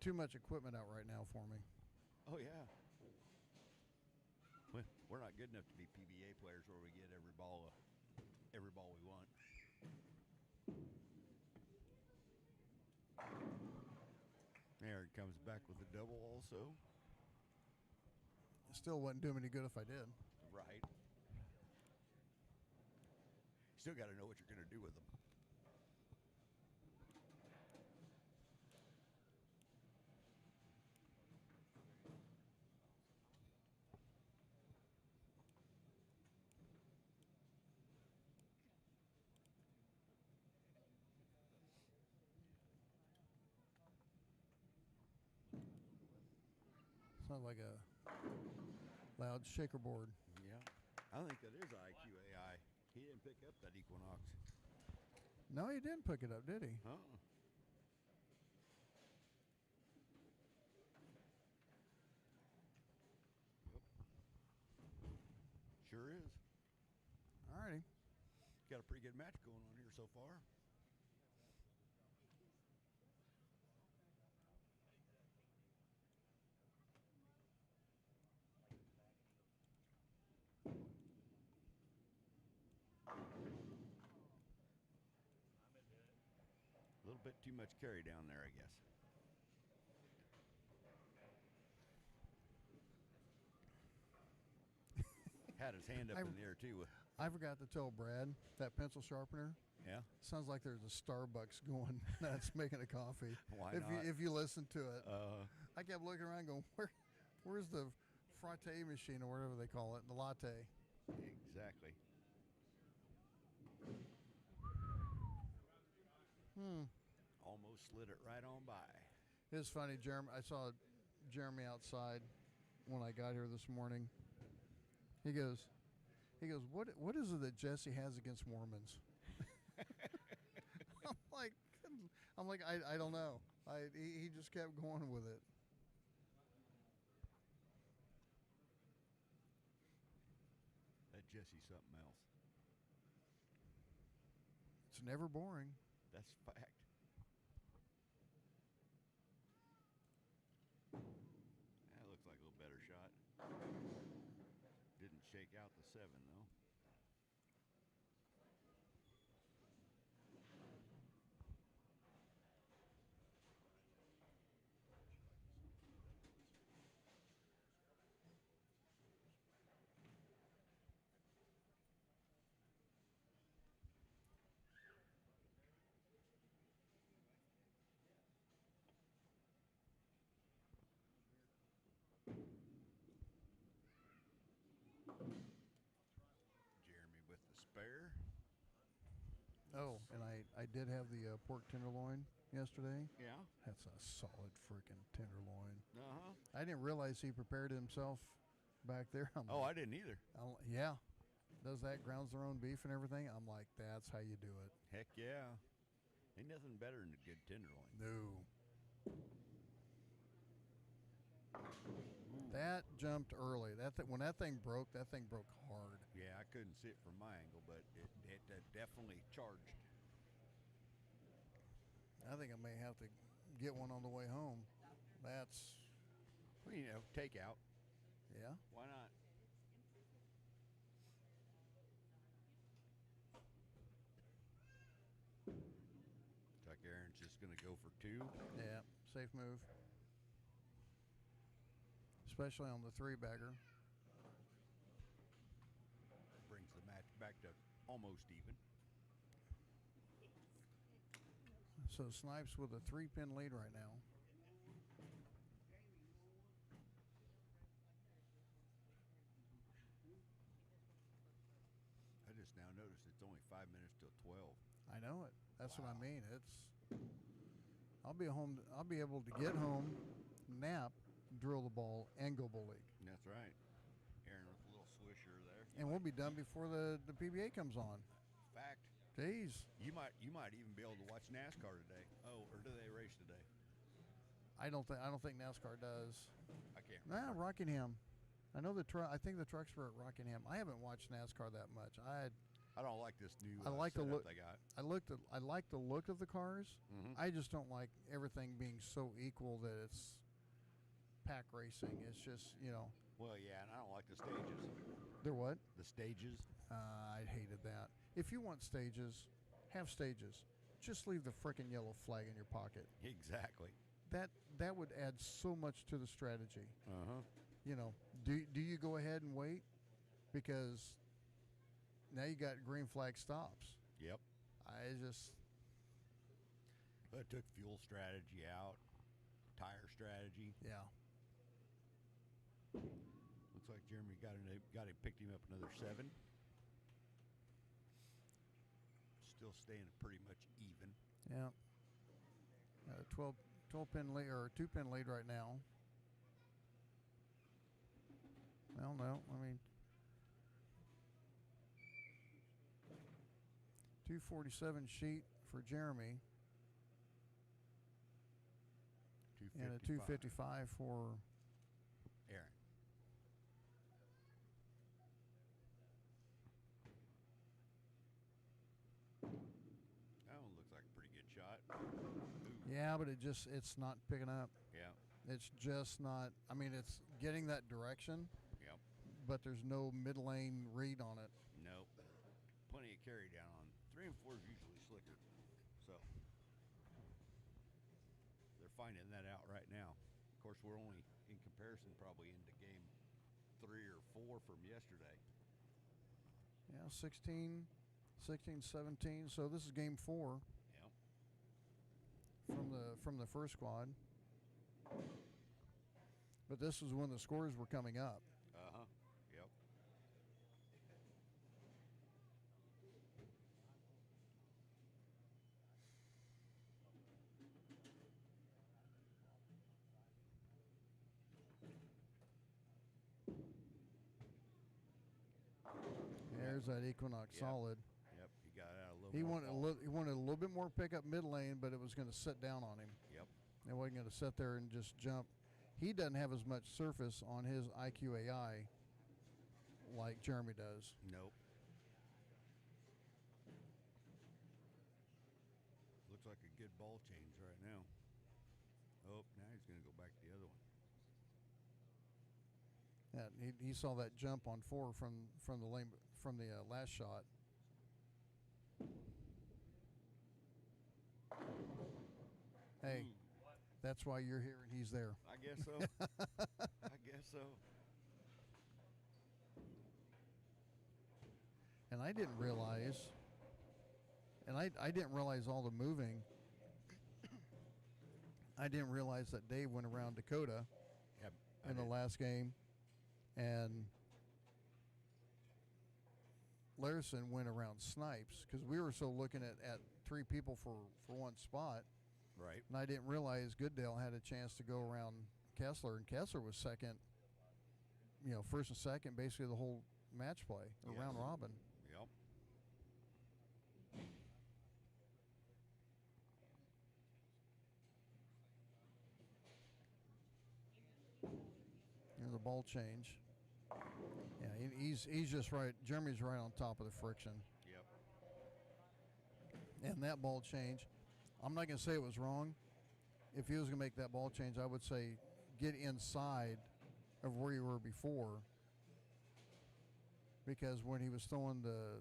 too much equipment out right now for me. Oh yeah. We're not good enough to be PBA players where we get every ball we want. Aaron comes back with a double also. Still wouldn't do me any good if I did. Right. Still got to know what you're going to do with them. Sounds like a loud shaker board. Yeah. I think that is IQ AI. He didn't pick up that Equinox. No, he didn't pick it up, did he? Yep. Sure is. All righty. Got a pretty good match going on here so far. A little bit too much carry down there, I guess. Had his hand up in the air too. I forgot to tell Brad that pencil sharpener. Yeah. Sounds like there's a Starbucks going nuts making a coffee. Why if not? If you listen to it, Uh, I kept looking around, going, where's the frappe machine or whatever they call it, the latte? Exactly. Almost slid it right on by. It was funny, Jeremy. I saw Jeremy outside when I got here this morning. He goes, what is it that Jesse has against Mormons? I'm like, I don't know. He just kept going with it. That Jesse's something else. It's never boring. That's a fact. That looks like a little better shot. Didn't shake out the 7 though. Jeremy with the spare. Oh, and I did have the pork tenderloin yesterday. Yeah. That's a solid freaking tenderloin. Uh-huh. I didn't realize he prepared himself back there. I didn't either. Yeah. Does that, grounds their own beef and everything. I'm like, that's how you do it. Heck yeah. Ain't nothing better than a good tenderloin. No. That jumped early. When that thing broke hard. Yeah, I couldn't see it from my angle, but it definitely charged. I think I may have to get one on the way home. That's, Well, you know, takeout. yeah. Why not? Looks like Aaron's just going to go for 2. Yeah, safe move. Especially on the 3-bagger. Brings the match back to almost even. So Snipes with a 3-pin lead right now. I just now noticed it's only 5 minutes till 12. I know it. That's what I mean. I'll be home. I'll be able to get home, nap, drill the ball, and go bull league. That's right. Aaron with a little swisher there. And we'll be done before the PBA comes on. Fact. Jeez. You might even be able to watch NASCAR today. Oh, or do they race today? I don't think NASCAR does. I can't Nah, remember. Rockingham. I know I think the trucks were at Rockingham. I haven't watched NASCAR that much. I don't like this new I like the setup look. they got. I like the look of the cars. Mhm. I just don't like everything being so equal that it's pack racing. It's just, Well, yeah, and I don't like the stages. they're what? The stages. I hated that. If you want stages, have stages. Just leave the frickin' yellow flag in your pocket. Exactly. That would add so much to the strategy. Uh-huh. Do you go ahead and wait? Because now you got green flag stops. Yep. But it took fuel strategy out, tire strategy. Yeah. Looks like Jeremy picked him up another 7. Still staying pretty much even. Yeah. 12 pin lead or 2-pin lead right now. Well, no, I mean 247 sheet for Jeremy and a 255 for Aaron. That one looks like a pretty good shot. Ooh. yeah, but it's not picking up. Yeah. It's just not. I mean, it's getting that direction, Yep. but there's no mid lane read on it. Nope. Plenty of carry down on 3 and 4 is usually slicker. So they're finding that out right now. Of course, we're only in comparison probably into game 3 or 4 from yesterday. Yeah, 16, 17. So this is game 4 Yep. from the first squad. But this was when the scores were coming up. Uh-huh. Yep. There's that Equinox Yep. solid. Yep. He got out a little He more wanted ball. he wanted a little bit more pickup mid lane, but it was going to sit down on him. Yep. It wasn't going to sit there and just jump. He doesn't have as much surface on his IQAI like Jeremy does. Nope. Looks like a good ball change right now. Oh, now he's going to go back to the other one. Yeah, he saw that jump on 4 from the lane from the last shot. Hey, Ooh, that's why you're here and he's there. I guess so. I guess so. And I didn't realize, I didn't realize all the moving. I didn't realize that Dave went around Dakota Yep. in the last game, and Larison went around Snipes because we were so looking at 3 people for one spot, Right. and I didn't realize Gooddale had a chance to go around Kessler, and Kessler was second, first and second, basically the whole match play or Yes. round robin. Yep. The ball change. Yeah, he's just right. Jeremy's right on top of the friction. Yep. And that ball change, I'm not going to say it was wrong. If he was going to make that ball change, I would say get inside of where you were before. Because when he was throwing the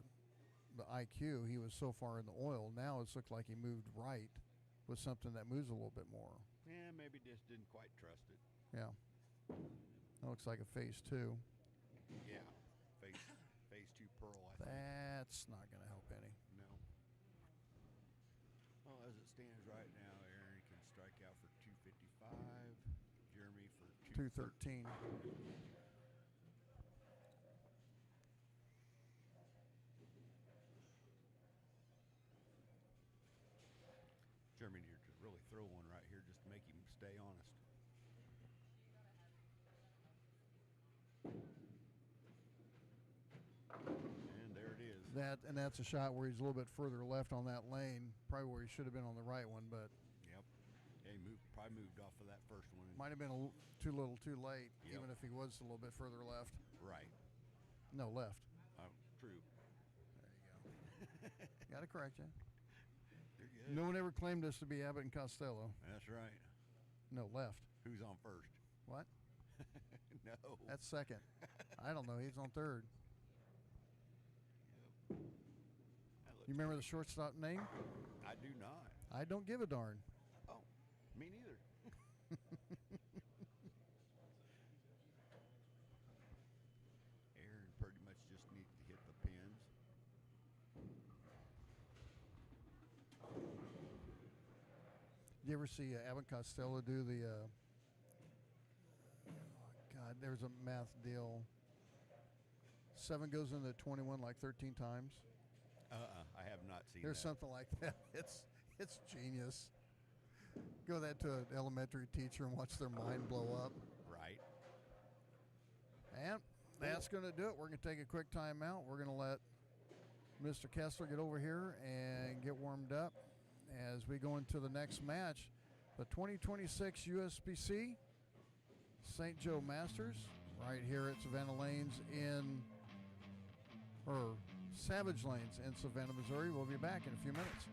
IQ, he was so far in the oil. Now it's looked like he moved right with something that moves a little bit more. Yeah, maybe just didn't quite trust it. Yeah. That looks like a phase 2. Yeah, phase 2 pearl, I think. That's not going to help any. No. Well, as it stands right now, Aaron can strike out for 255. Jeremy for 213. Jeremy needed to really throw one right here just to make him stay honest. And there it is. That's a shot where he's a little bit further left on that lane, probably where he should have been on the right one, but Yep. Yeah, he probably moved off of that first one. might have been too little too late, Yep. even if he was a little bit further left. Right. No, left. True. There you go. Got to correct you. You're good. No one ever claimed us to be Abbott and Costello. That's right. No, left. Who's on first? What? No. That's second. I don't know. He's on third. That You remember the shortstop name? I do not. I don't give a darn. Oh, me neither. Aaron pretty much just needs to hit the pins. Did you ever see Abbott Costello do the? God, there's a math deal. 7 goes into 21 like 13 times. I have not seen There's that. something like that. It's genius. Go that to an elementary teacher and watch their mind blow up. Right. And that's going to do it. We're going to take a quick timeout. We're going to let Mr. Kessler get over here and get warmed up as we go into the next match. The 2026 USBC St. Joe Masters right here at Savannah Lanes Savage Lanes in Savannah, Missouri. We'll be back in a few minutes.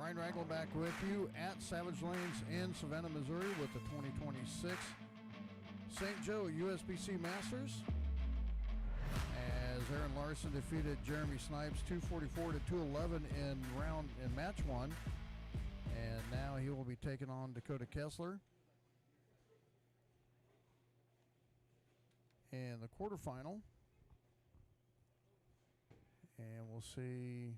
Brian Rangel back with you at Savage Lanes in Savannah, Missouri with the 2026 St. Joe USBC Masters. As Aaron Larson defeated Jeremy Snipes 244 to 211 in match one. And now he will be taking on Dakota Kessler in the quarterfinal. And we'll see.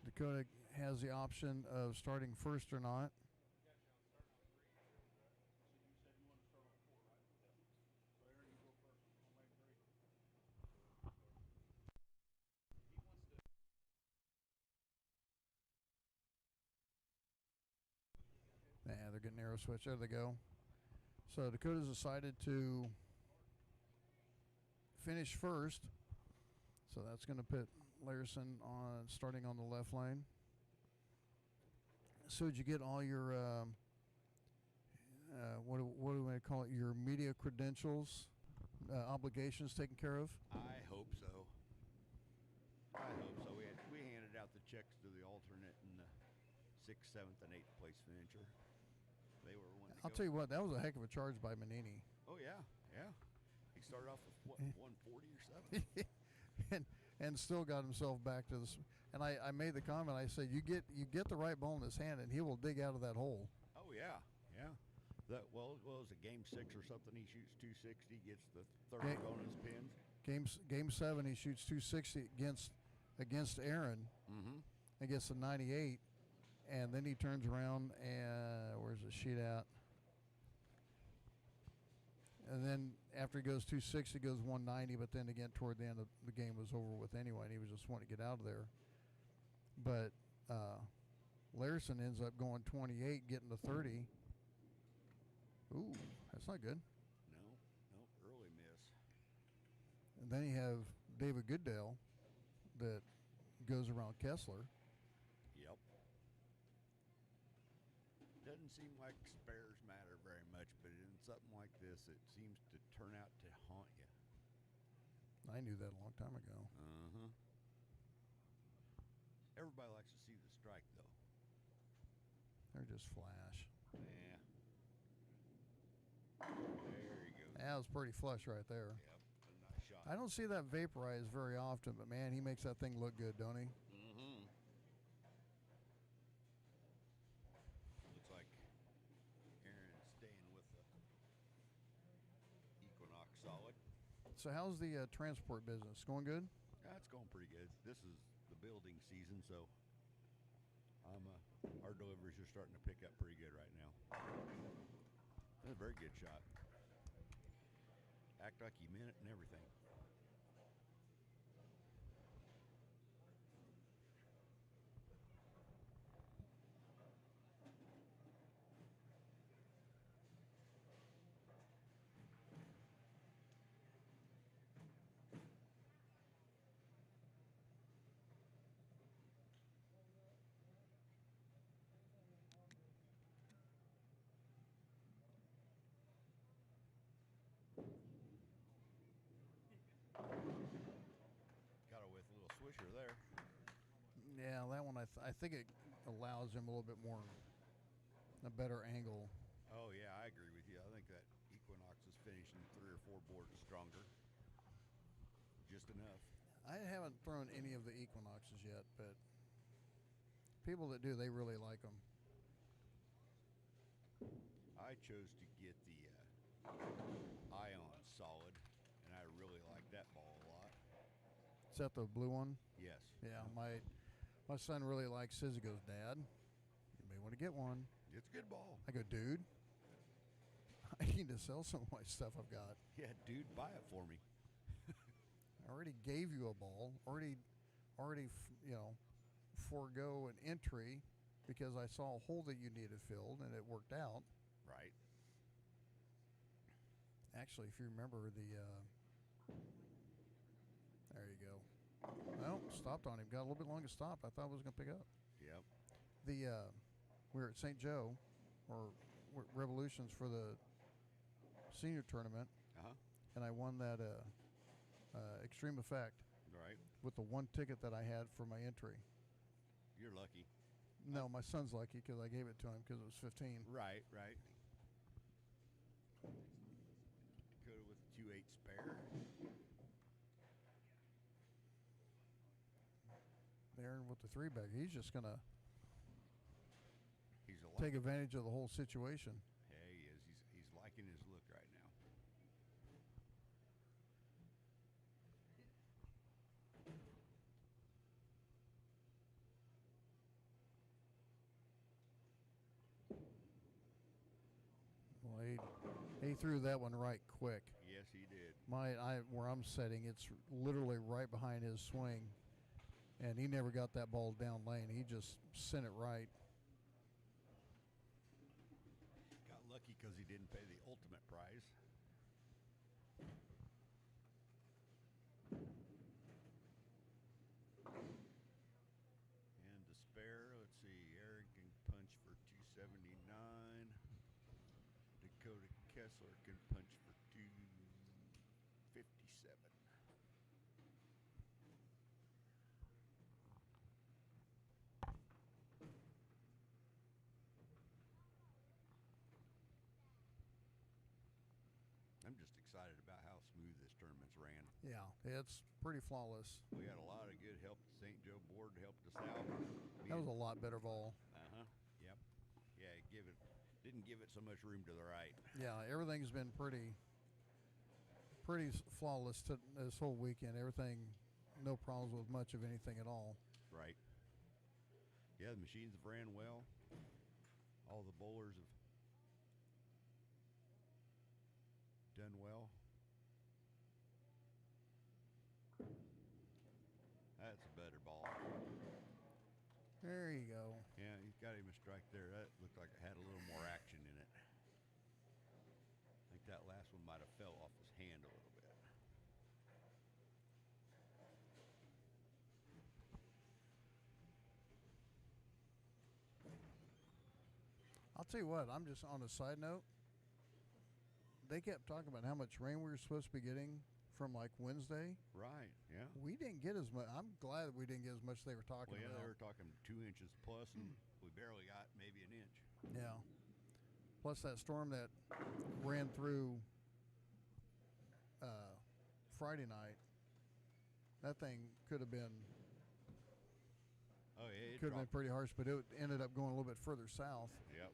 Dakota has the option of starting first or not. Yeah, they're getting arrow switch. There they go. So Dakota's decided to finish first. So that's going to put Larson on starting on the left lane. So did you get all your what do we call it? Your media credentials, obligations taken care of? I hope so. I hope so. We handed out the checks to the alternate and the 6th, 7th, and 8th place finisher. They were wanting to I'll tell you what, that was a heck of a charge by Manini. Oh yeah, yeah. He started off with what 140 or something. and still got himself back to this. And I made the comment. I said, you get the right ball in his hand, and he will dig out of that hole. Oh yeah, yeah. That well, it was a game 6 or something. He shoots 260, gets the 30 bonus pins. Game 7, he shoots 260 against Aaron. Mm-hmm. And gets a 98, and then he turns around and where's the sheet at? And then after he goes 260, he goes 190, but then again toward the end of the game was over with anyway, and he was just wanting to get out of there. But Larson ends up going 28, getting to 30. Ooh, that's not good. No, early miss. And then you have David Goodale that goes around Kessler. Yep. Doesn't seem like spares matter very much, but in something like this, it seems to turn out to haunt you. I knew that a long time ago. Uh-huh. Everybody likes to see the strike, though. They're just flash. Yeah. There you go. That was pretty flush right there. Yep, a nice shot. I don't see that vaporize very often, but man, he makes that thing look good, don't he? Mm-hmm. Looks like Aaron's staying with the Equinox solid. So how's the transport business? Going good? It's going pretty good. This is the building season, so our deliveries are starting to pick up pretty good right now. That's a very good shot. Act like you meant it and everything. Swisher there. Yeah, that one I think it allows him a little bit more, a better angle. Oh yeah, I agree with you. I think that Equinox is finishing 3 or 4 boards stronger. Just enough. I haven't thrown any of the Equinoxes yet, but people that do, they really like them. I chose to get the Ion solid, and I really like that ball a lot. Is that the blue one? Yes. Yeah, my son really likes his. He goes, Dad, you may want to get one. It's a good ball. I go, dude, I need to sell some of my stuff I've got. Yeah, dude, buy it for me. I already gave you a ball, already, forego an entry because I saw a hole that you needed filled, and it worked out. Right. Actually, if you remember there you go. Well, stopped on him. Got a little bit long to stop. I thought it was going to pick up. Yep. We were at St. Joe, or Revolutions for the senior tournament, and I won that Extreme Effect Right. with the one ticket that I had for my entry. you're lucky. No, my son's lucky because I gave it to him because it was 15. Right. Dakota with a 2-8 spare. Aaron with the 3-bagger. He's just going to He's a take advantage of the whole situation. Yeah, he is. He's liking his look right now. Well, he threw that one right quick. Yes, he did. Where I'm setting, it's literally right behind his swing, and he never got that ball down lane. He just sent it right. Got lucky because he didn't pay the ultimate prize. And the spare, let's see, Aaron can punch for 279. Dakota Kessler can punch for 257. I'm just excited about how smooth this tournament's ran. Yeah, it's pretty flawless. We had a lot of good help. The St. Joe board helped us out. That was a lot better ball. Yep. Yeah, didn't give it so much room to the right. Yeah, everything's been pretty flawless this whole weekend. Everything, no problems with much of anything at all. Right. Yeah, the machines have ran well. All the bowlers have done well. That's a better ball. There you go. Yeah, he's got him a strike there. That looked like it had a little more action in it. I think that last one might have fell off his hand a little bit. I'll tell you what, I'm just on a side note. They kept talking about how much rain we were supposed to be getting from like Wednesday. Right, yeah. We didn't get as much. I'm glad that we didn't get as much as they were talking Well, yeah, about. they were talking 2 inches plus, and we barely got maybe an inch. Yeah. Plus that storm that ran through Friday night. That thing could have been Oh, yeah, it could have been dropped. pretty harsh, but it ended up going a little bit further south. Yep.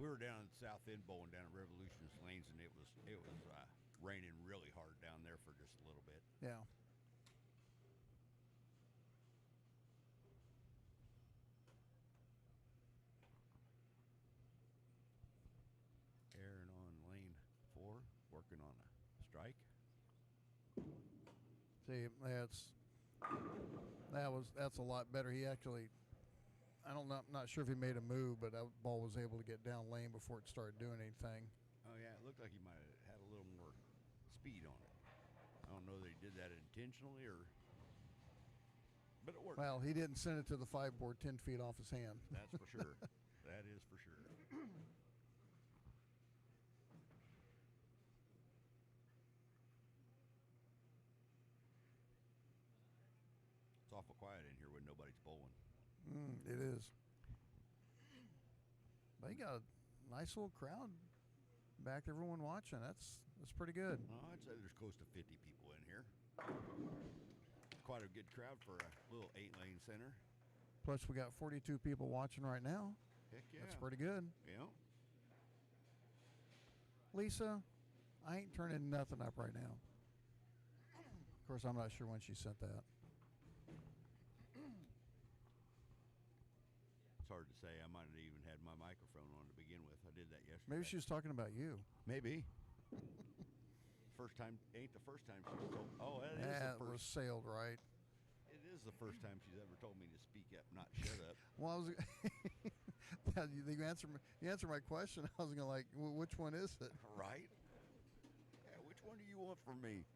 We were down at the south end bowling down at Revolutionist Lanes, and it was raining really hard down there for just a little bit. Yeah. Aaron on lane 4, working on a strike. See, that's a lot better. He actually, I'm not sure if he made a move, but that ball was able to get down lane before it started doing anything. Oh, yeah, it looked like he might have had a little more speed on it. I don't know that he did that intentionally but it worked. Well, he didn't send it to the 5 board 10 feet off his hand. That's for sure. That is for sure. It's awful quiet in here when nobody's bowling. It is. They got a nice little crowd back. Everyone watching. That's pretty good. Well, I'd say there's close to 50 people in here. Quite a good crowd for a little 8-lane center. Plus, we got 42 people watching right now. Heck yeah. That's pretty good. Yeah. Lisa, I ain't turning nothing up right now. Of course, I'm not sure when she sent that. It's hard to say. I might have even had my microphone on to begin with. I did that yesterday. Maybe she was talking about you. Maybe. First time ain't the first time she's told. Oh, that is That the was first. sailed right. It is the first time she's ever told me to speak up, not shut up. Well, I was. You answer my question. I was gonna like, which one is it? Right? Yeah. Which one do you want from me?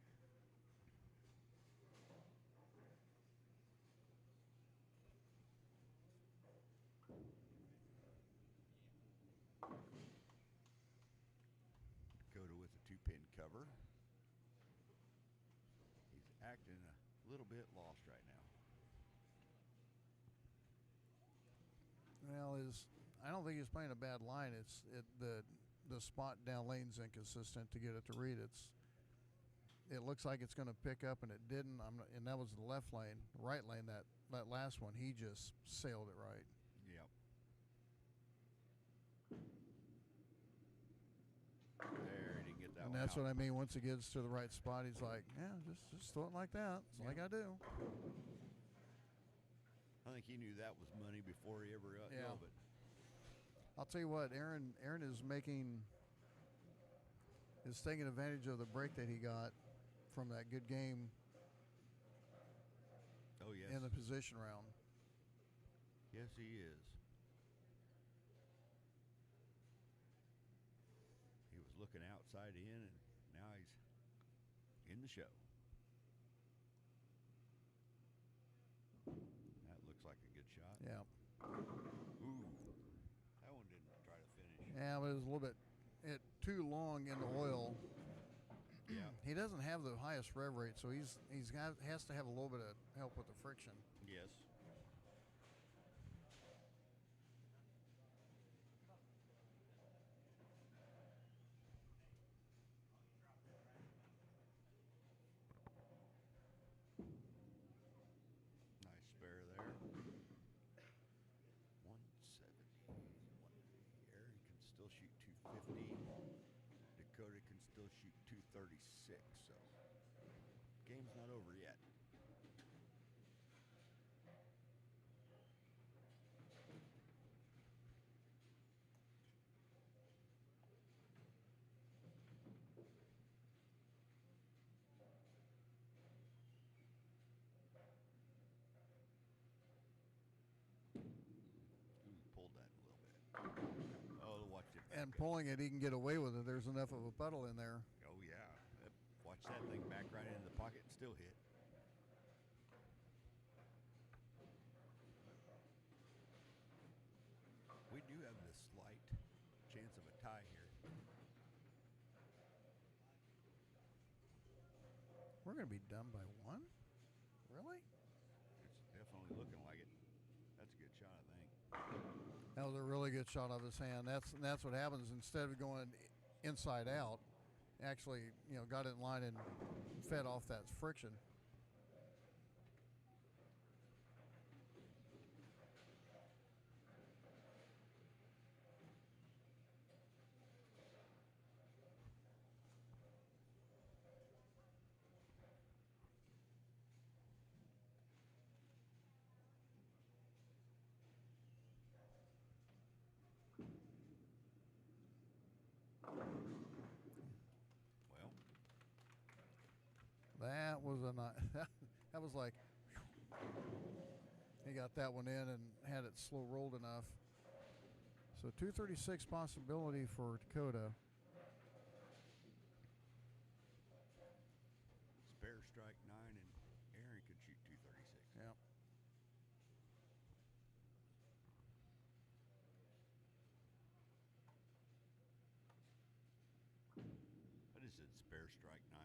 Dakota with a 2-pin cover. He's acting a little bit lost right now. Well, I don't think he's playing a bad line. The spot down lane's inconsistent to get it to read. It looks like it's going to pick up, and it didn't. And that was the left lane. Right lane, that last one, he just sailed it right. Yep. There, he didn't get that And one that's out. what I mean. Once he gets to the right spot, he's like, yeah, just throw it like that. It's like I do. I think he knew that was money before he ever Yeah. drove it. I'll tell you what, Aaron is taking advantage of the break that he got from that good game Oh, yes. in the position round. Yes, he is. He was looking outside in, and now he's in the show. That looks like a good shot. Yeah. Ooh, that one didn't try to finish. Yeah, but it was a little bit too long in the oil. Yeah. He doesn't have the highest rev rate, so has to have a little bit of help with the friction. Yes. Nice spare there. 170. Aaron can still shoot 250. Dakota can still shoot 236. So, game's not over yet. Ooh, pulled that a little bit. Oh, watch it. And pulling it, he can get away with it. There's enough of a puddle in there. Oh, yeah. Watch that thing back right into the pocket and still hit. We do have this slight chance of a tie here. We're going to be done by one? Really? It's definitely looking like it. That's a good shot, I think. That was a really good shot off his hand. That's what happens. Instead of going inside out, actually, got it in line and fed off that friction. Well, That was that was like, he got that one in and had it slow rolled enough. So 236 possibility for Dakota. spare strike 9, and Aaron could shoot 236. Yeah. I just said spare strike 9.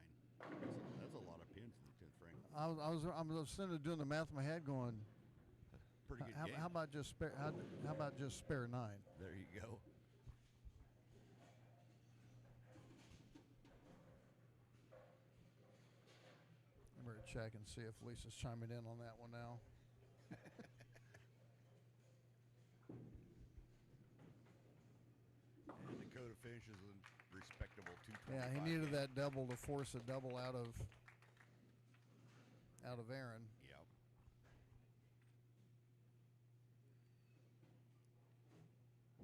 That's a lot of pins in the 10th frame. I was sitting there doing the math in my head, going, Pretty good game. how about just spare? How about just spare 9? There you go. I'm going to check and see if Lisa's chiming in on that one now. And Dakota finishes with a respectable 225. Yeah, he needed that double to force a double out of Aaron. Yep.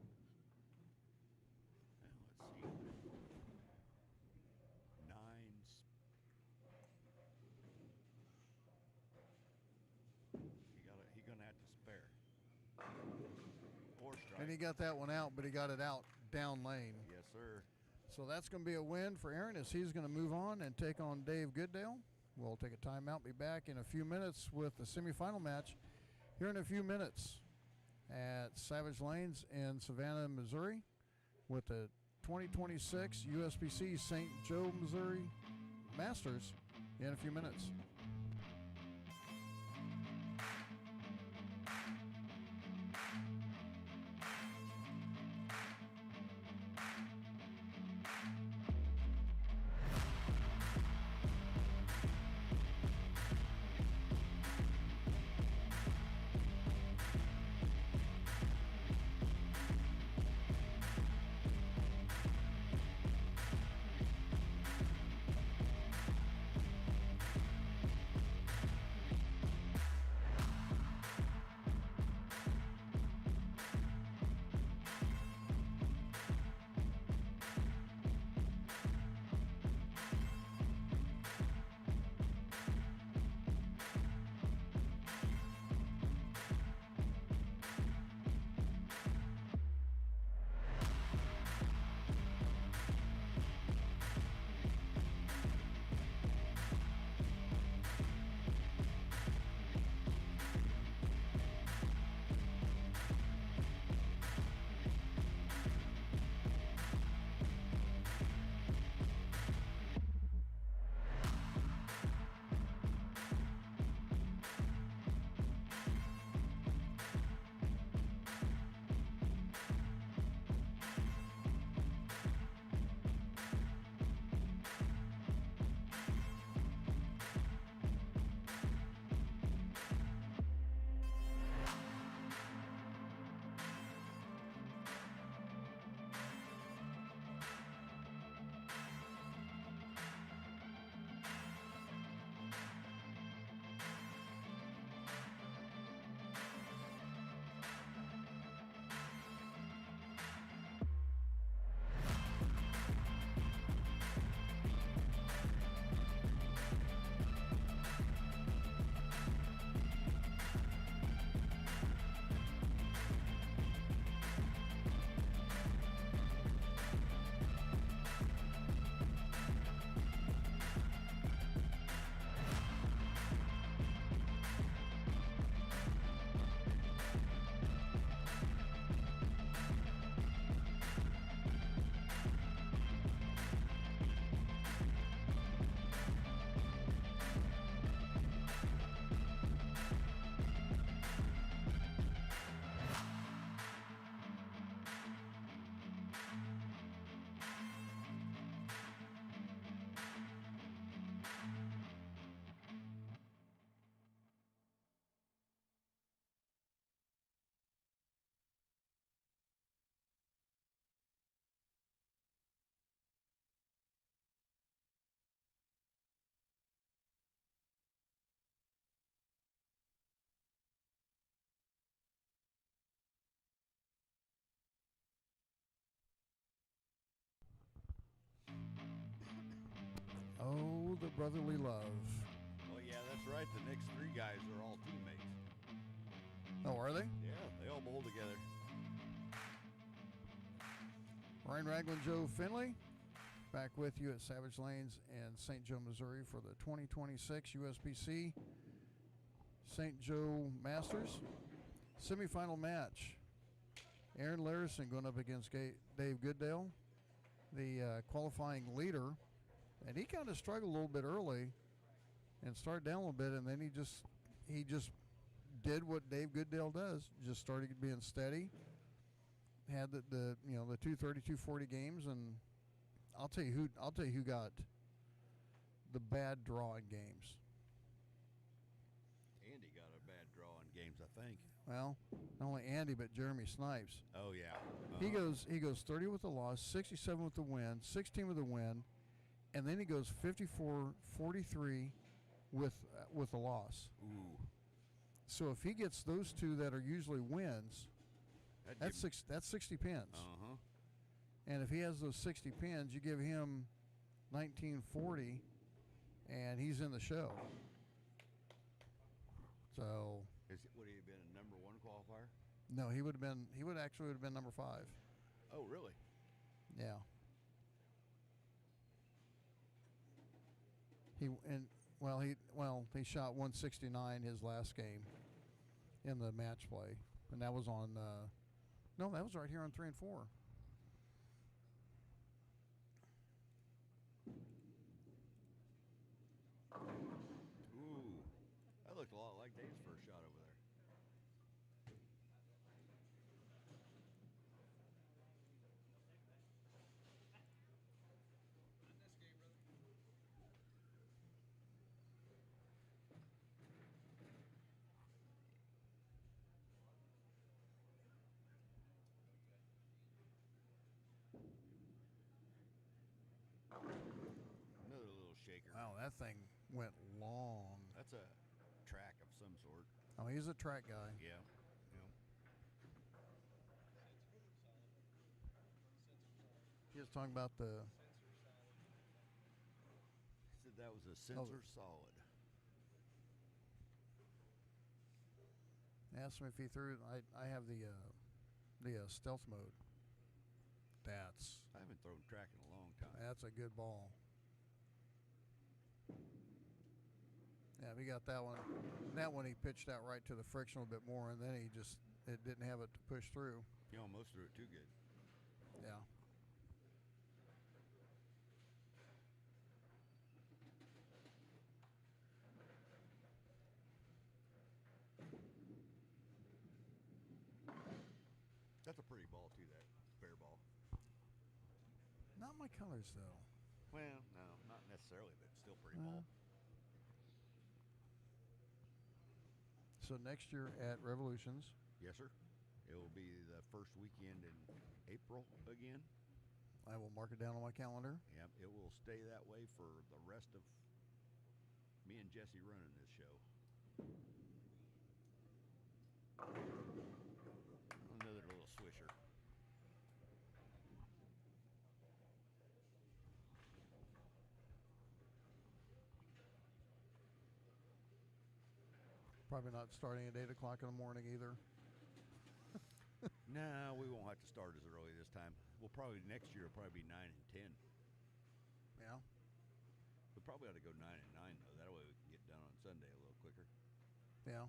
Now, let's see. 9's. He gonna have to spare. 4 strike. And he got that one out, but he got it out down lane. Yes, sir. So that's going to be a win for Aaron as he's going to move on and take on Dave Gooddale. We'll take a timeout, be back in a few minutes with the semifinal match here in a few minutes at Savage Lanes in Savannah, Missouri with the 2026 USBC St. Joe, Missouri Masters in a few minutes. brotherly love. Well, yeah, that's right. The next three guys are all teammates. Oh, are they? Yeah, they all bowl together. Ryan Ragland, Joe Finley, back with you at Savage Lanes in St. Joe, Missouri for the 2026 USBC St. Joe Masters semifinal match. Aaron Larison going up against Dave Goodale, the qualifying leader, and he kind of struggled a little bit early and started down a little bit, and then he just did what Dave Goodale does, just started being steady. Had the 230, 240 games, and I'll tell you who got the bad drawing games. Andy got a bad draw in games, I think. Well, not only Andy but Jeremy Snipes. Oh yeah. He goes 30 with the loss, 67 with the win, 16 with the win, and then he goes 54-43 with a loss. Ooh. So if he gets those two that are usually wins, that's 60 pins. Uh-huh. And if he has those 60 pins, you give him 1940, and he's in the show. So Would he have been a number one qualifier? no, he would actually have been number 5. Oh, really? Yeah. He shot 169 his last game in the match play, and that was on. No, that was right here on 3 and 4. Ooh. That looked a lot like Dave's first shot over there. Another little shaker. Wow, that thing went long. That's a track of some sort. Oh, he's a track guy. Yeah. He was talking about the. He said that was a sensor solid. Asked him if he threw. I have the stealth mode. I haven't thrown track in a long time. That's a good ball. Yeah, we got that one. That one he pitched out right to the friction a little bit more, and then it didn't have it to push through. You almost threw it too good. Yeah. That's a pretty ball too, that fair ball. Not my colors though. Well, no, not necessarily, but still pretty ball. So next year at Revolutions. Yes, sir. It will be the first weekend in April again. I will mark it down on my calendar. Yep, it will stay that way for the rest of me and Jesse running this show. Another little swisher. Probably not starting at 8 o'clock in the morning either. No, we won't have to start as early this time. We'll probably next year will probably be 9 and 10. Yeah. We probably ought to go 9 and 9 though. That way we can get done on Sunday a little quicker. Yeah.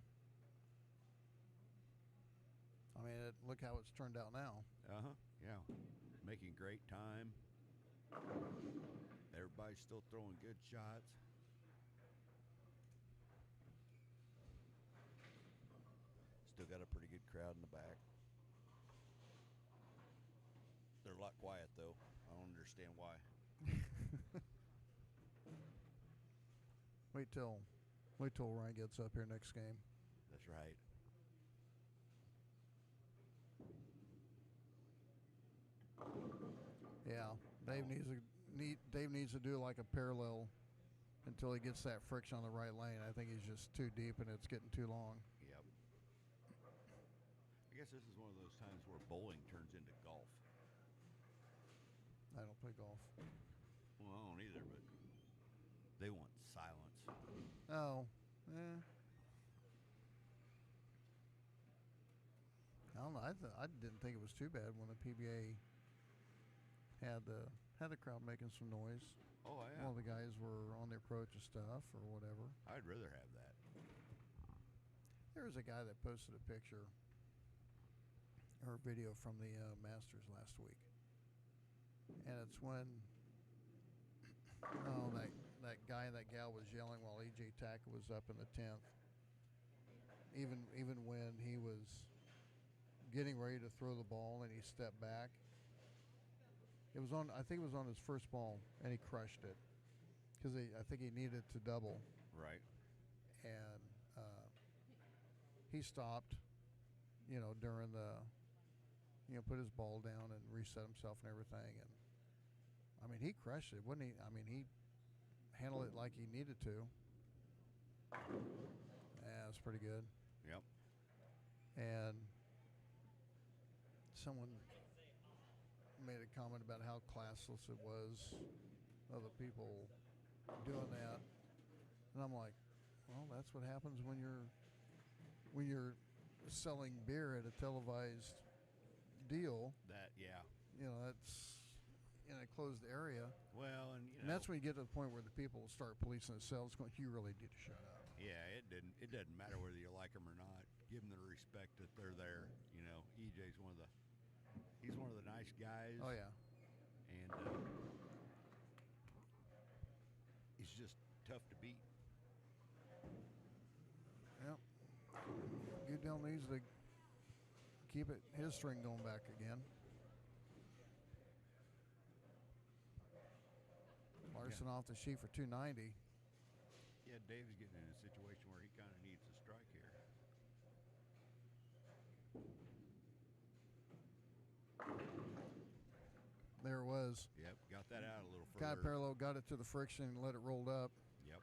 I mean, look how it's turned out now. Yeah. Making great time. Everybody's still throwing good shots. Still got a pretty good crowd in the back. They're a lot quiet though. I don't understand why. Wait till Ryan gets up here next game. That's right. Yeah, Dave needs to do like a parallel until he gets that friction on the right lane. I think he's just too deep and it's getting too long. Yep. I guess this is one of those times where bowling turns into golf. I don't play golf. Well, I don't either, but they want silence. Oh, eh. I don't know. I didn't think it was too bad when the PBA had the crowd making some noise. Oh yeah. All the guys were on the approach of stuff or whatever. I'd rather have that. There was a guy that posted a picture or a video from the Masters last week, and it's when that guy and that gal was yelling while EJ Tackett was up in the 10th. Even when he was getting ready to throw the ball and he stepped back. It was on. I think it was on his first ball, and he crushed it because I think he needed to double, Right. and he stopped. During the, put his ball down and reset himself and everything, and I mean he crushed it, wouldn't he? I mean he handled it like he needed to. Yeah, it's pretty good. Yep. And someone made a comment about how classless it was of the people doing that, and I'm like, well, that's what happens when you're selling beer at a televised deal. That, yeah. That's in a closed area, Well, and and that's when you get to the point where the people start policing themselves, going, "You really need to shut up." yeah, it doesn't matter whether you like them or not. Give them the respect that they're there. EJ's he's one of the nice guys. Oh yeah, And he's just tough to beat. yep. Goodell needs to keep his string going back again. Larson off the sheet for 290. Yeah, Dave's getting in a situation where he kind of needs a strike here. There it was. Yep, got that out a little Guy further. parallel got it to the friction and let it roll up. Yep.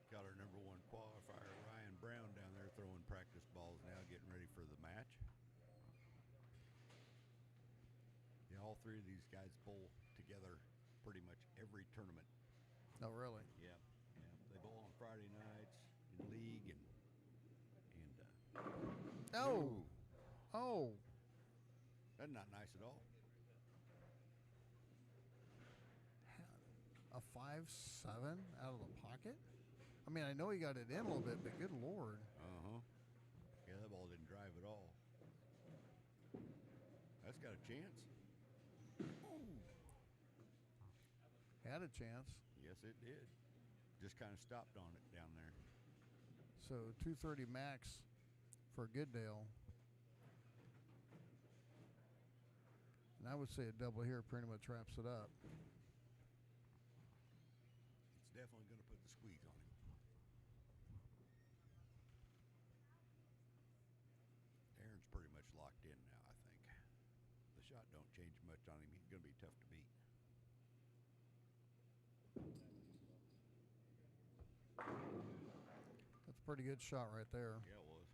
Got our number one qualifier, Ryan Brown, down there throwing practice balls now, getting ready for the match. Yeah, all three of these guys bowl together pretty much every tournament. Oh, really? Yeah, yeah. They bowl on Friday nights in league and Oh, ooh, oh. that's not nice at all. A 5-7 out of the pocket? I mean, I know he got it in a little bit, but good Lord. Uh-huh. Yeah, that ball didn't drive at all. That's got a chance. Had a chance. Yes, it did. Just kind of stopped on it down there. So 230 max for Goodale. And I would say a double here pretty much wraps it up. It's definitely going to put the squeeze on him. Aaron's pretty much locked in now, I think. The shot don't change much on him. He's going to be tough to beat. That's a pretty good shot right there. Yeah, it was.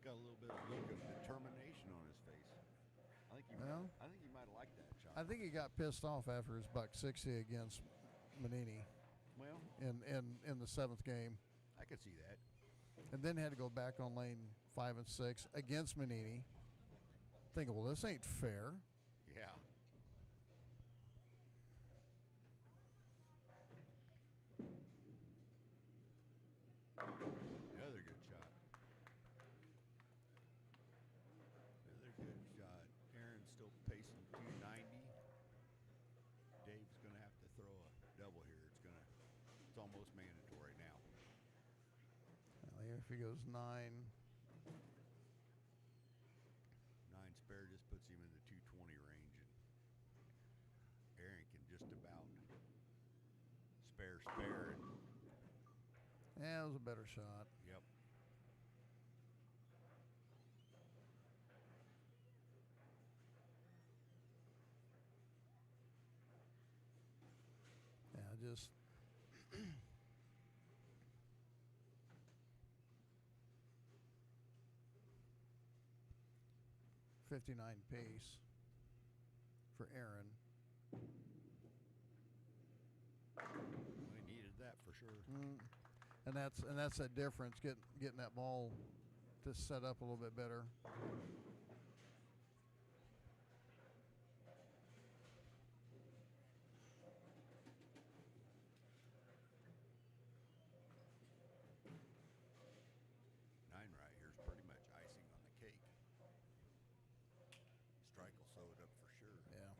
Got a little bit of look of determination on his face. I think he might have liked that shot. I think he got pissed off after his buck 60 against Manini Well, in the 7th game, I could see that. and then had to go back on lane 5 and 6 against Manini. Thinking, well, this ain't fair. Yeah. Another good shot. Another good shot. Aaron's still pacing 290. Dave's going to have to throw a double here. It's almost mandatory now. Well, if he goes 9, 9 spare just puts him in the 220 range, and Aaron can just about spare. And, yeah, it was a better shot. yep. is. 59 pace for Aaron. We needed that for sure. And that's that difference, getting that ball to set up a little bit better. Nine right here is pretty much icing on the cake. Strike will sew it up for sure. Yeah.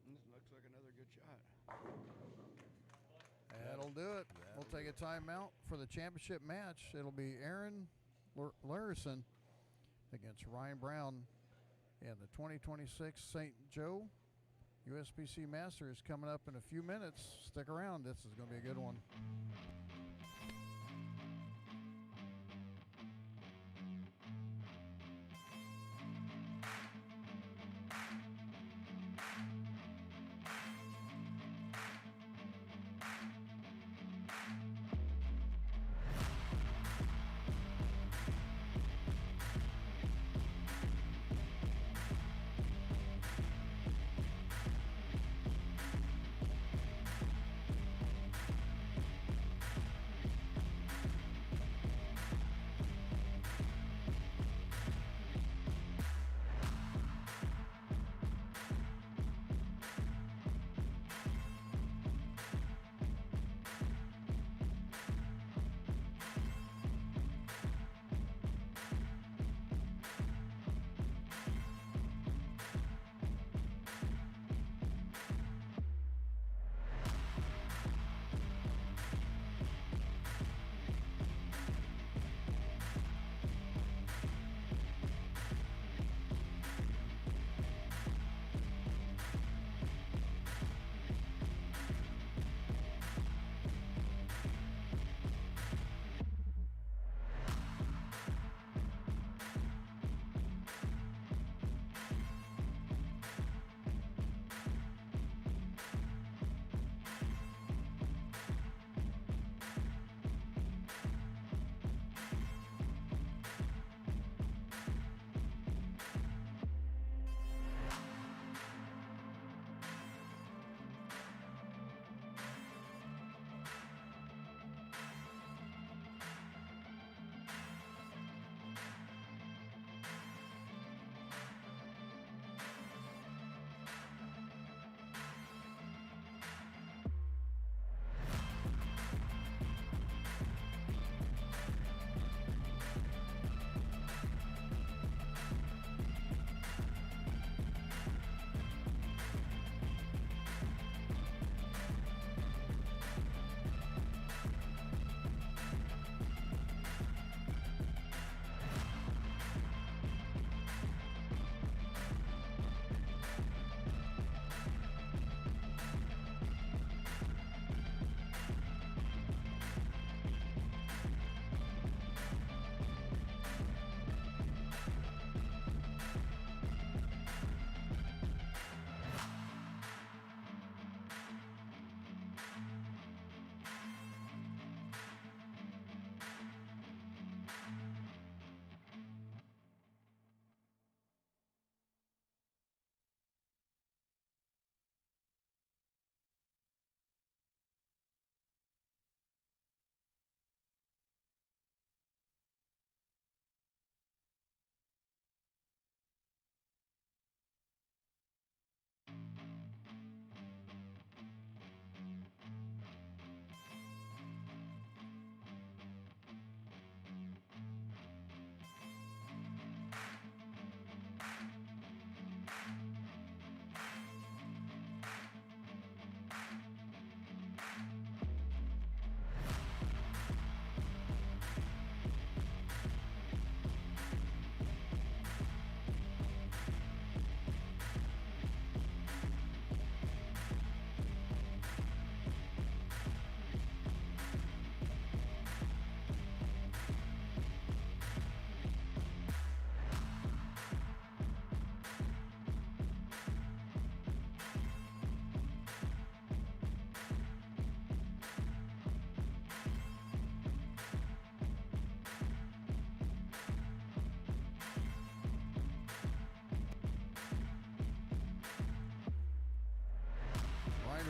This looks like another good shot. That'll do it. We'll take a timeout for the championship match. It'll be Aaron Larison against Ryan Brown in the 2026 St. Joe USBC Masters coming up in a few minutes. Stick around. This is going to be a good one.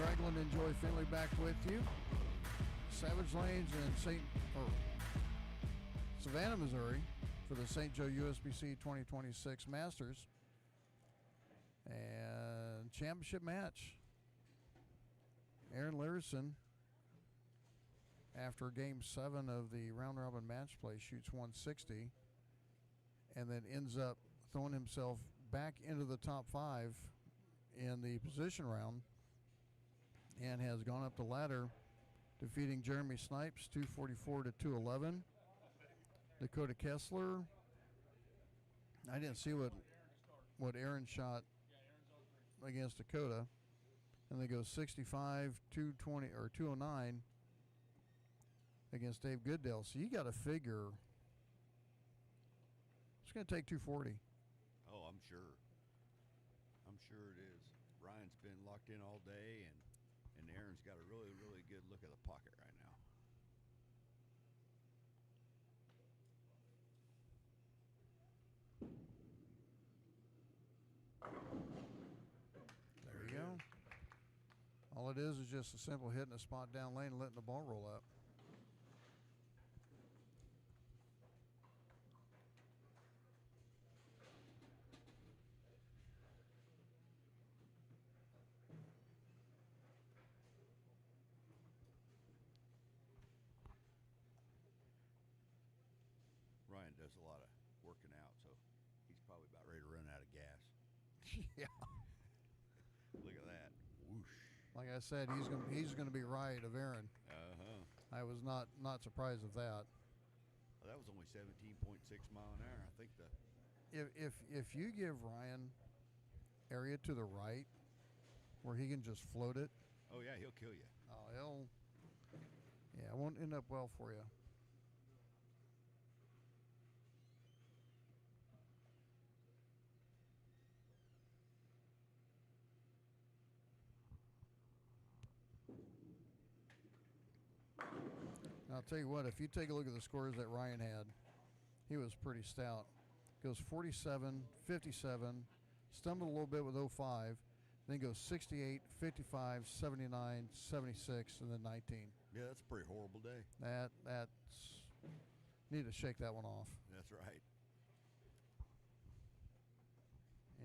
Ragland and Joy Finley back with you. Savage Lanes in Savannah, Missouri for the St. Joe USBC 2026 Masters and championship match. Aaron Larison, after game 7 of the round robin match play, shoots 160 and then ends up throwing himself back into the top 5 in the position round and has gone up the ladder, defeating Jeremy Snipes 244 to 211. Dakota Kessler, I didn't see what Aaron shot against Dakota, and they go 65 220 or 209 against Dave Goodell. So you got to figure it's going to take 240. Oh, I'm sure. I'm sure it is. Ryan's been locked in all day, and Aaron's got a really, really good look at the pocket right now. There you go. All it is just a simple hitting a spot down lane and letting the ball roll up. Ryan does a lot of working out, so he's probably about ready to run out of gas. Yeah. Look at that. Whoosh. Like I said, he's gonna be right of Aaron. Uh-huh. I was not surprised of that. Well, that was only 17.6 mile an hour. I think the If you give Ryan area to the right where he can just float it, oh yeah, he'll kill you. it won't end up well for you. I'll tell you what, if you take a look at the scores that Ryan had, he was pretty stout. Goes 47, 57, stumbled a little bit with 05, then goes 68, 55, 79, 76, and then 19. Yeah, that's a pretty horrible day. That's need to shake that one off. That's right.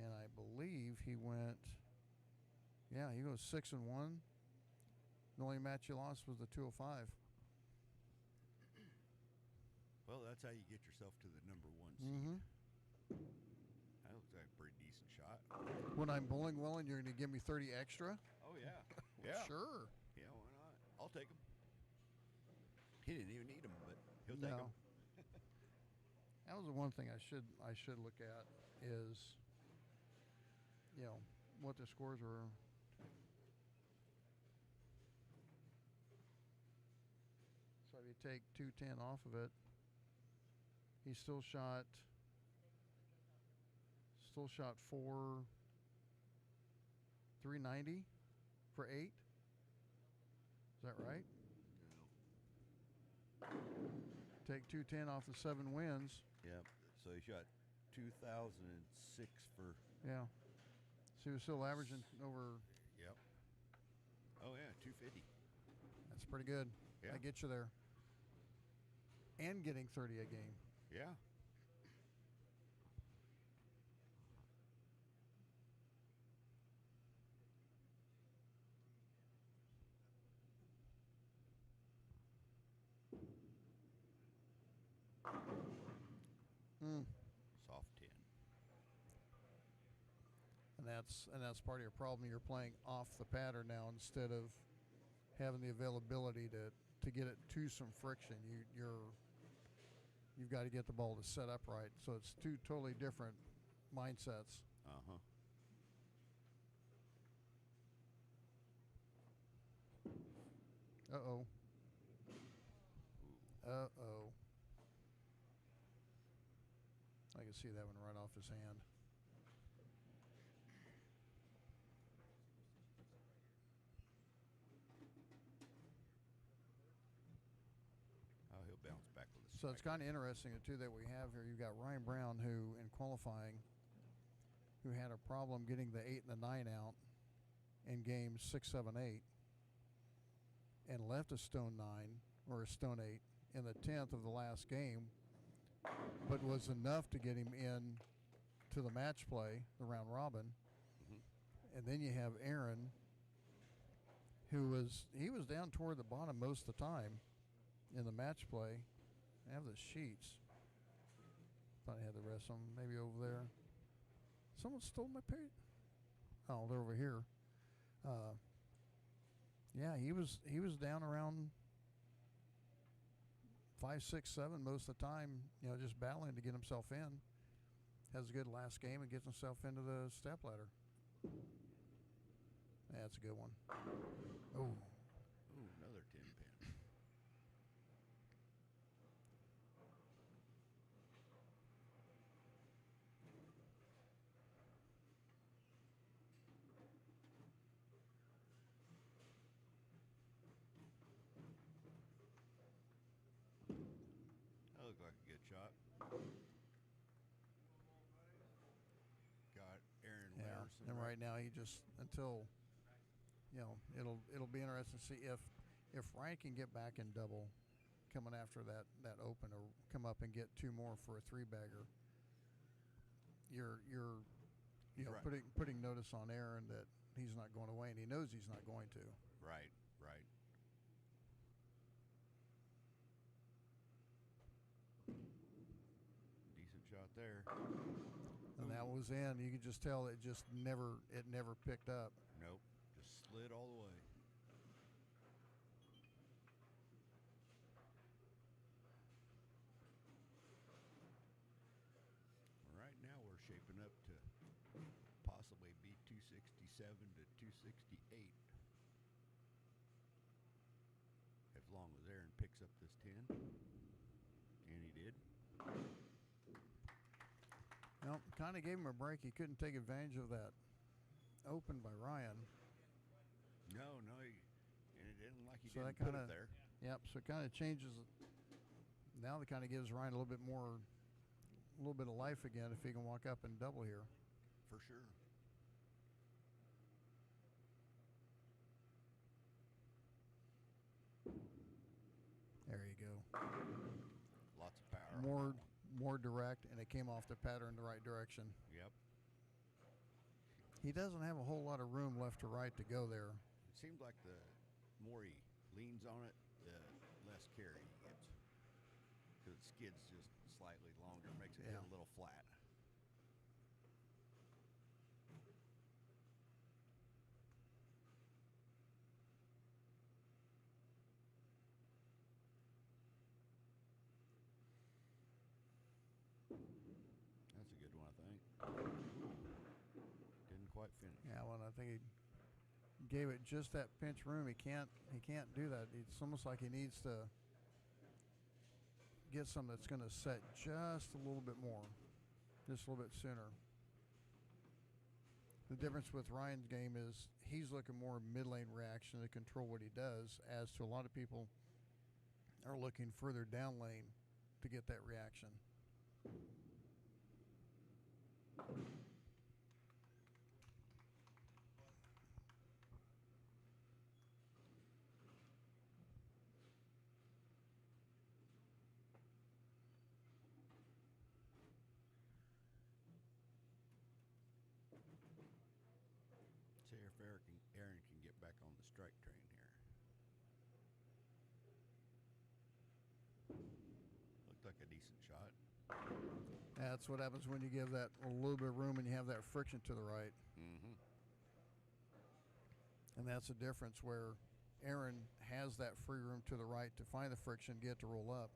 And I believe he went, he goes 6-1. The only match he lost was the 205. Well, that's how you get yourself to the number 1 seed. Mm-hmm. That looks like a pretty decent shot. When I'm bowling well and you're going to give me 30 extra? Oh yeah, yeah, Sure. yeah. Why not? I'll take him. He didn't even need him, but he'll take him. That was the one thing I should look at is, what the scores were. So if you take 210 off of it, he still shot 390 for 8. Is that right? No. Take 210 off the 7 wins. Yep. So he shot 2006 for. Yeah. So he was still averaging over. Yep. Oh yeah, 250. That's pretty good. Yeah. That gets you there. And getting 30 a game. Yeah. Soft 10. And that's part of your problem. You're playing off the pattern now instead of having the availability to get it to some friction. You've got to get the ball to set up right. So it's two totally different mindsets. Uh-huh. Uh-oh. Uh-oh. I can see that one right off his hand. Oh, he'll bounce back with a So it's kind of interesting, too, that we have here. You've got Ryan Brown, who in qualifying, who had a problem getting the 8 and the 9 out. in games 6, 7, 8, and left a stone 9 or a stone 8 in the 10th of the last game, but was enough to get him in to the match play, the round robin. And then you have Aaron, who was down toward the bottom most of the time in the match play. I have the sheets. Thought I had the rest of them maybe over there. Someone stole my page. Oh, they're over here. Yeah, he was down around 5, 6, 7 most of the time. Just battling to get himself in. Has a good last game and gets himself into the step ladder. That's a good one. Oh. Ooh, another 10 pin. That looked like a good shot. Got Aaron Yeah, Larson. and right now he just until it'll be interesting to see if Ryan can get back in double coming after that open or come up and get 2 more for a 3-bagger. You're Right. putting notice on Aaron that he's not going away, and he knows he's not going to. Right. Decent shot there. And that was in. You could just tell it never picked up. Nope. Just slid all the way. Right now we're shaping up to possibly be 267 to 268. As long as Aaron picks up this 10. And he did. Well, kind of gave him a break. He couldn't take advantage of that open by Ryan. No, and it didn't like he So didn't that put kinda, it there. Yep. So it kind of changes. Now it kind of gives Ryan a little bit of life again if he can walk up and double here. For sure. There you go. Lots of power. More direct, and it came off the pattern the right direction. Yep. He doesn't have a whole lot of room left to right to go there. It seems like the more he leans on it, the less carry he gets. Because it skids just slightly longer, makes it hit a little flat. That's a good one, I think. Didn't quite finish. Yeah, well, I think he gave it just that pinch room. He can't do that. It's almost like he needs to get something that's going to set just a little bit more, just a little bit sooner. The difference with Ryan's game is he's looking more mid-lane reaction to control what he does, as to a lot of people are looking further down lane to get that reaction. See if Aaron can get back on the strike train here. Looked like a decent shot. That's what happens when you give that a little bit of room and you have that friction to the right. Mm-hmm. And that's the difference where Aaron has that free room to the right to find the friction, get to roll up,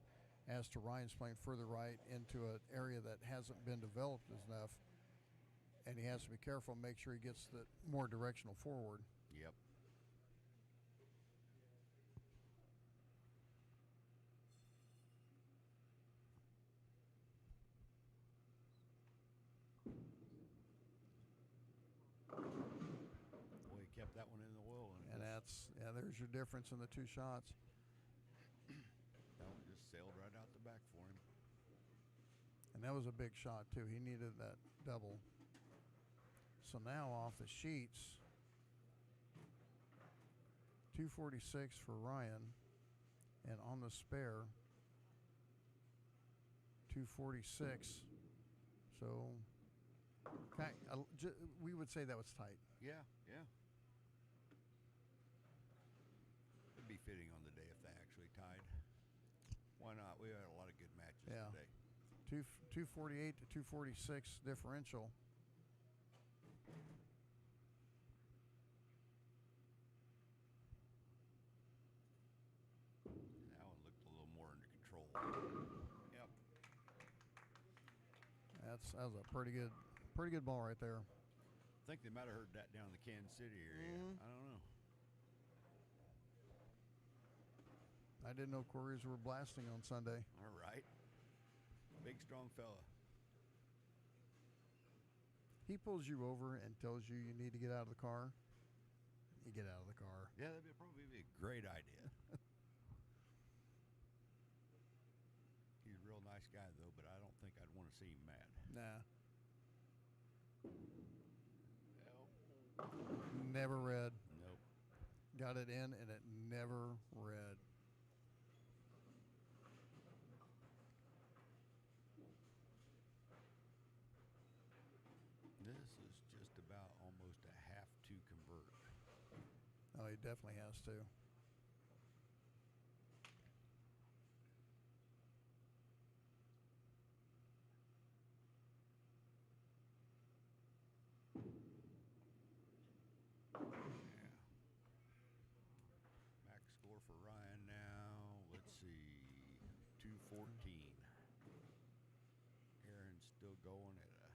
as to Ryan's playing further right into an area that hasn't been developed enough. And he has to be careful and make sure he gets the more directional forward. Yep. Boy, he kept that one in the wheel. And there's your difference in the 2 shots. That one just sailed right out the back for him. And that was a big shot, too. He needed that double. So now off the sheets, 246 for Ryan, and on the spare, 246. So we would say that was tight. Yeah, yeah. It'd be fitting on the day if they actually tied. Why not? We had a lot of good matches Yeah. today. 248 to 246 differential. That one looked a little more under control. Yep. That was a pretty good ball right there. I think they might have heard that down in the Kansas City area. I don't know. I didn't know Couriers were blasting on Sunday. All right. Big, strong fella. He pulls you over and tells you need to get out of the car. You get out of the car. Yeah, that'd probably be a great idea. He's a real nice guy, though, but I don't think I'd want to see him mad. Nah. Never read. Nope. Got it in, and it never read. This is just about almost a half to convert. Oh, he definitely has to. Max score for Ryan now. Let's see. 214. Aaron's still going at a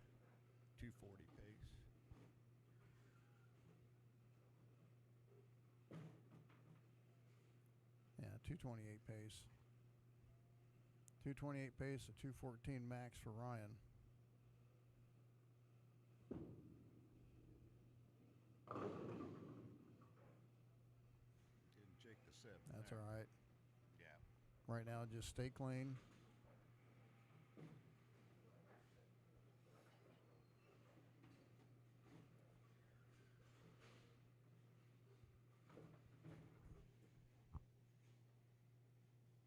240 pace. Yeah, 228 pace. 228 pace to 214 max for Ryan. Didn't check the set. That's there. all right. Yeah. Right now, just stay clean.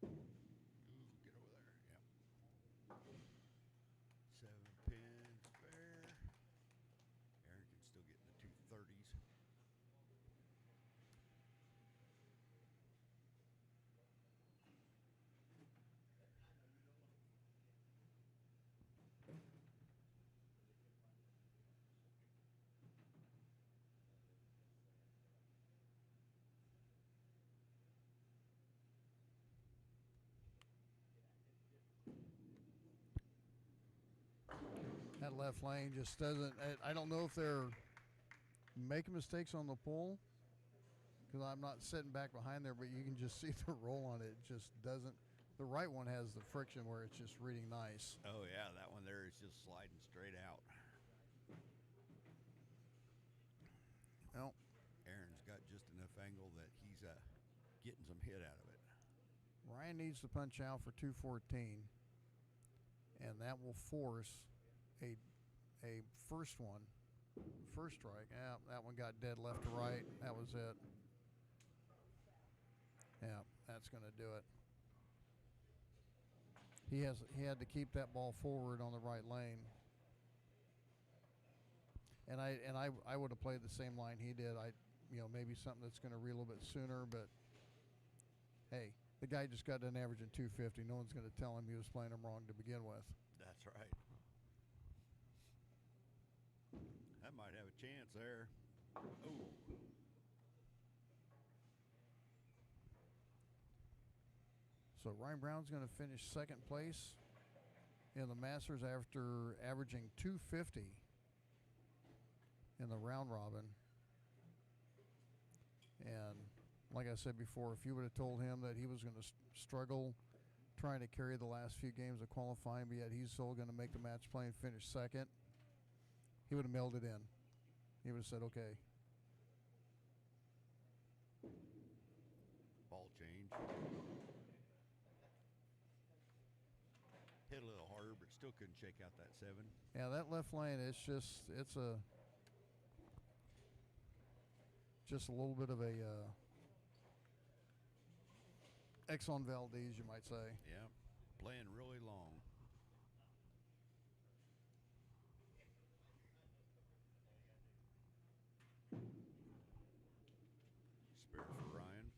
Ooh, get over there. Yep. 7-pin spare. Aaron can still get in the 230s. That left lane just doesn't. I don't know if they're making mistakes on the pull because I'm not sitting back behind there, but you can just see the roll on it. It just doesn't. The right one has the friction where it's just reading nice. Oh, yeah. That one there is just sliding straight out. Well, Aaron's got just enough angle that he's getting some hit out of it. Ryan needs to punch out for 214, and that will force a first strike. Yeah, that one got dead left to right. That was it. Yeah, that's going to do it. He had to keep that ball forward on the right lane. And I would have played the same line he did. Maybe something that's going to reel a little bit sooner, but hey, the guy just got done averaging 250. No one's going to tell him he was playing him wrong to begin with. That's right. That might have a chance there. Oh. So Ryan Brown's going to finish second place in the Masters after averaging 250 in the round robin. And like I said before, if you would have told him that he was going to struggle trying to carry the last few games of qualifying, but yet he's still going to make the match play and finish second, he would have mailed it in. He would have said, okay. Ball change. Hit a little harder, but still couldn't shake out that 7. Yeah, that left lane, it's a little bit of a Exxon Valdez, you might say. Yeah, playing really long. Spare for Ryan.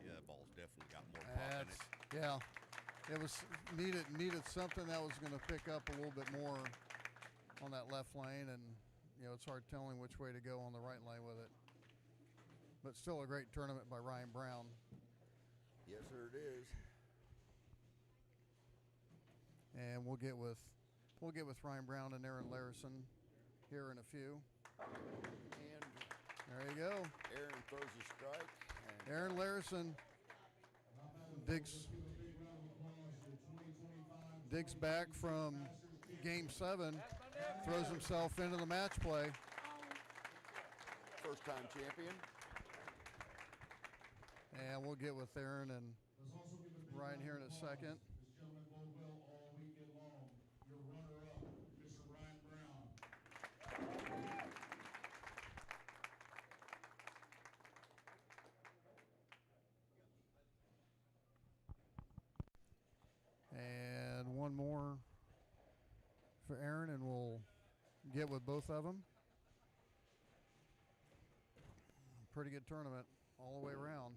Yeah, that ball's definitely got more pop in it. Yeah, it was needed something that was going to pick up a little bit more on that left lane, and it's hard telling which way to go on the right lane with it. But still a great tournament by Ryan Brown. Yes, sir, it is. And we'll get with Ryan Brown and Aaron Larison here in a few. And There you go. Aaron throws a strike. And Aaron Larison digs back from Game 7, throws himself into the match play. first-time champion. And we'll get with Aaron and Ryan here in a second. And one more for Aaron, and we'll get with both of them. Pretty good tournament all the way around.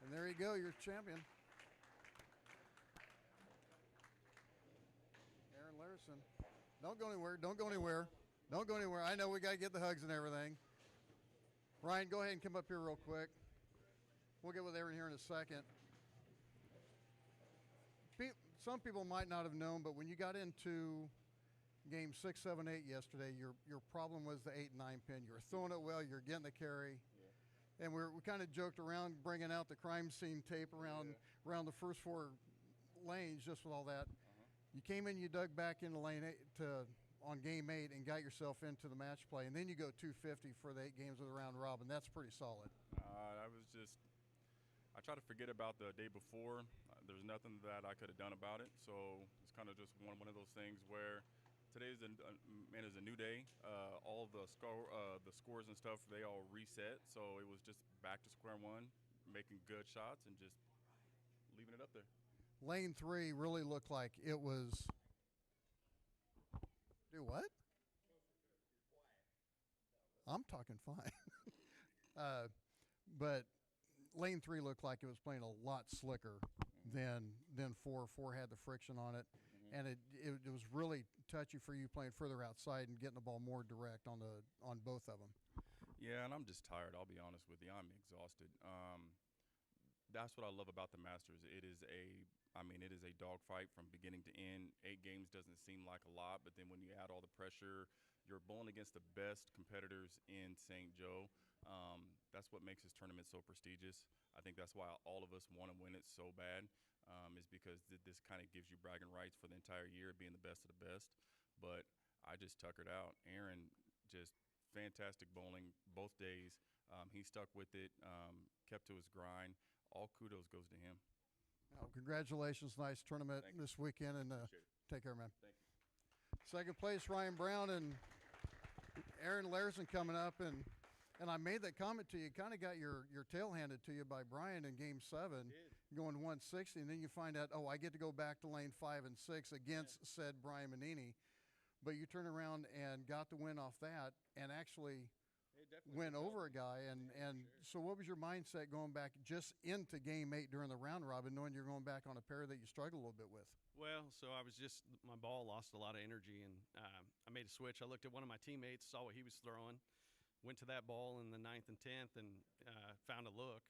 And there you go, your champion. Aaron Larison. Don't go anywhere, don't go anywhere. Don't go anywhere. I know we got to get the hugs and everything. Ryan, go ahead and come up here real quick. We'll get with Aaron here in a second. Some people might not have known, but when you got into game 6, 7, 8 yesterday, your problem was the 8 and 9 pin. You were throwing it well, you're getting the carry. Yeah. And we kind of joked around bringing out the crime scene tape around the first 4 lanes just with all that. You came in, you dug back into lane 8 on game 8 and got yourself into the match play. And then you go 250 for the 8 games of the round robin. That's pretty solid. I try to forget about the day before. There's nothing that I could have done about it. So it's kind of just one of those things where today is a new day. All the scores and stuff, they all reset. So it was just back to square one, making good shots and just leaving it up there. Lane 3 really looked like it was. Do what? I'm talking fine. But lane 3 looked like it was playing a lot slicker than 4. 4 had the friction on it, and it was really touchy for you playing further outside and getting the ball more direct on both of them. Yeah, and I'm just tired. I'll be honest with you. I'm exhausted. That's what I love about the Masters. It is a dogfight from beginning to end. 8 games doesn't seem like a lot, but then when you add all the pressure, you're bowling against the best competitors in St. Joe. That's what makes this tournament so prestigious. I think that's why all of us want to win it so bad, is because this kind of gives you bragging rights for the entire year, being the best of the best. But I just tuckered out. Aaron, just fantastic bowling both days. He stuck with it, kept to his grind. All kudos goes to him. Well, congratulations. Nice tournament this weekend, and take care, man. Thank you. Second place, Ryan Brown and Aaron Larison coming up, and I made that comment to you. Kind of got your tail handed to you by Brian in Game 7, going 160, and then you find out, I get to go back to lane 5 and 6 against said Brian Manini. But you turn around and got the win off that, and actually went over a guy. And so what was your mindset going back just into Game 8 during the round robin, knowing you're going back on a pair that you struggled a little bit with? Well, so I was my ball lost a lot of energy, and I made a switch. I looked at one of my teammates, saw what he was throwing, went to that ball in the 9th and 10th, and found a look.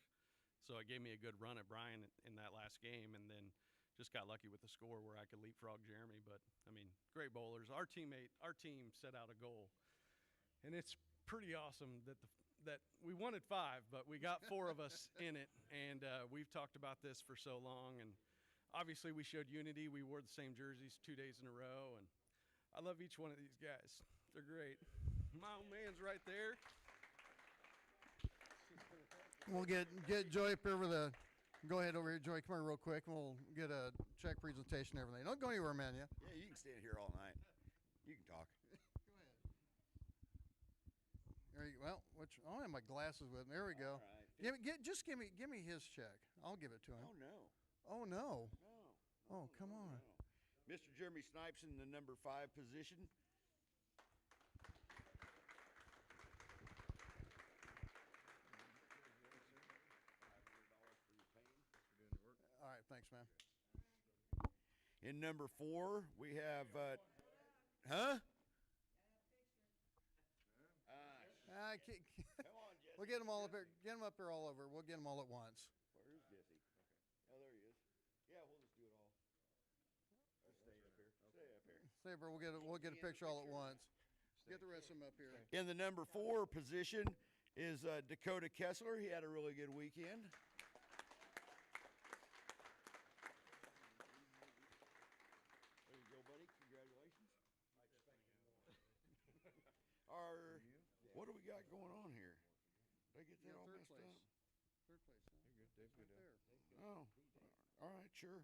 So it gave me a good run at Brian in that last game, and then just got lucky with the score where I could leapfrog Jeremy. But, I mean, great bowlers. Our team set out a goal, and it's pretty awesome that that we wanted 5, but we got 4 of us in it, and we've talked about this for so long. And obviously, we showed unity. We wore the same jerseys 2 days in a row, and I love each one of these guys. They're great. My old man's right there. We'll get Joy up over the. Go ahead over here, Joy. Come here real quick. We'll get a check presentation and everything. Don't go anywhere, man. Yeah. Yeah, you can stand here all night. You can talk. There you go. Well, I don't have my glasses with me. There we go. All right. Just give me his check. I'll give it to him. Oh no. Oh no. No. Oh, come on. No. Mr. Jeremy Snipes in the number 5 position. All right, thanks, man. In number 4, we have huh? I can't, Come on, Jesse. we'll get them all up here. Get them up here all over. We'll get them all at once. Where is Jesse? Oh, there he is. Yeah, we'll just do it all. Just stay up here. Stay up here. Stay, bro. We'll get a picture all at once. Get the rest of them up here. In the number 4 position is Dakota Kessler. He had a really good weekend. There you go, buddy. Congratulations. What do we got going on here? Did I get that all messed up? Third place. You're good. Dave's good. There. Oh, all right, sure.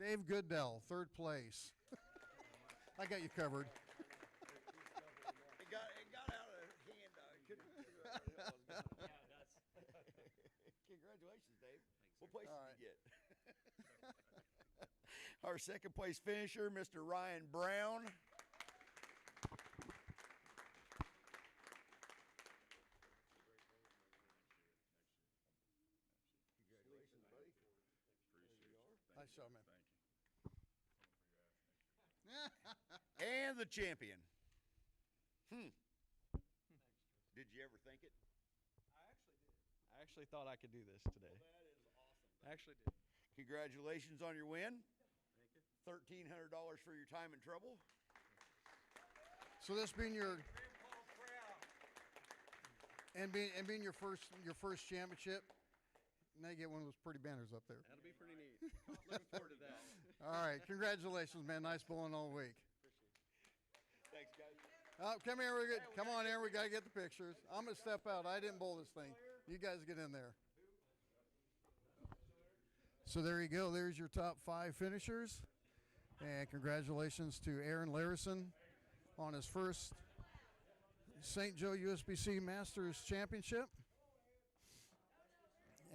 Dave Goodell, third place. I got you covered. It got out of hand. I couldn't figure out what the hell was going on. Congratulations, Dave. What place did you get? Our second place finisher, Mr. Ryan Brown. Congratulations, buddy. Nice show, man. And the champion. Did you ever think it? I actually thought I could do this today. That is awesome. I actually did. Congratulations on your win. Thank you. $1,300 for your time and trouble. So this being your being your first championship, now you get one of those pretty banners up there. That'll be pretty neat. Looking forward to that. All right, congratulations, man. Nice bowling all week. Thanks, guys. Oh, come here, we're good. Come on, Aaron. We got to get the pictures. I'm gonna step out. I didn't bowl this thing. You guys get in there. So there you go. There's your top 5 finishers, and congratulations to Aaron Larison on his first St. Joe USBC Masters Championship.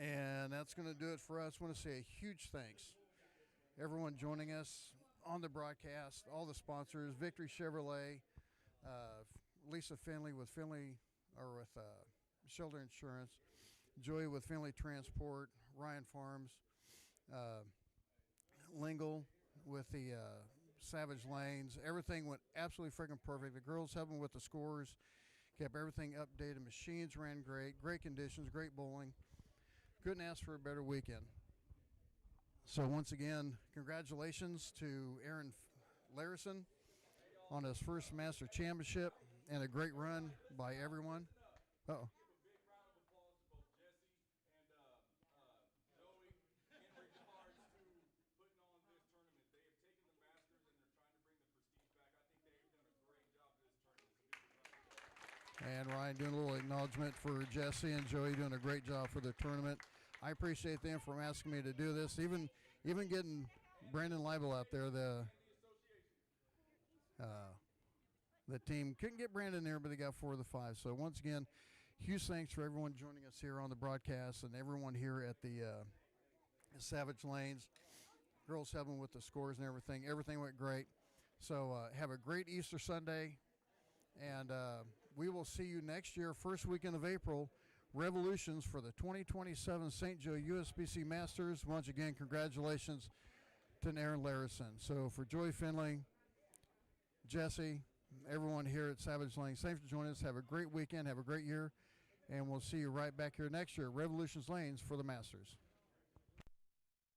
And that's going to do it for us. I want to say a huge thanks. Everyone joining us on the broadcast, all the sponsors, Victory Chevrolet, Lisa Finley with Shelter Insurance, Joey with Finley Transport, Ryan Farms, Lingle with the Savage Lanes. Everything went absolutely freaking perfect. The girls helping with the scores, kept everything updated. Machines ran great, great conditions, great bowling. Couldn't ask for a better weekend. So once again, congratulations to Aaron Larison on his first Master Championship and a great run by everyone. Uh-oh. And Ryan doing a little acknowledgement for Jesse and Joey doing a great job for the tournament. I appreciate them for asking me to do this. Even getting Brandon Leibel out there, the team couldn't get Brandon there, but they got 4 of the 5. So once again, huge thanks for everyone joining us here on the broadcast and everyone here at the Savage Lanes. Girls helping with the scores and everything. Everything went great. So have a great Easter Sunday, and we will see you next year, first weekend of April, Revolutions for the 2027 St. Joe USBC Masters. Once again, congratulations to Aaron Larison. So for Joy Finley, Jesse, everyone here at Savage Lanes, thanks for joining us. Have a great weekend. Have a great year. And we'll see you right back here next year at Revolutions Lanes for the Masters.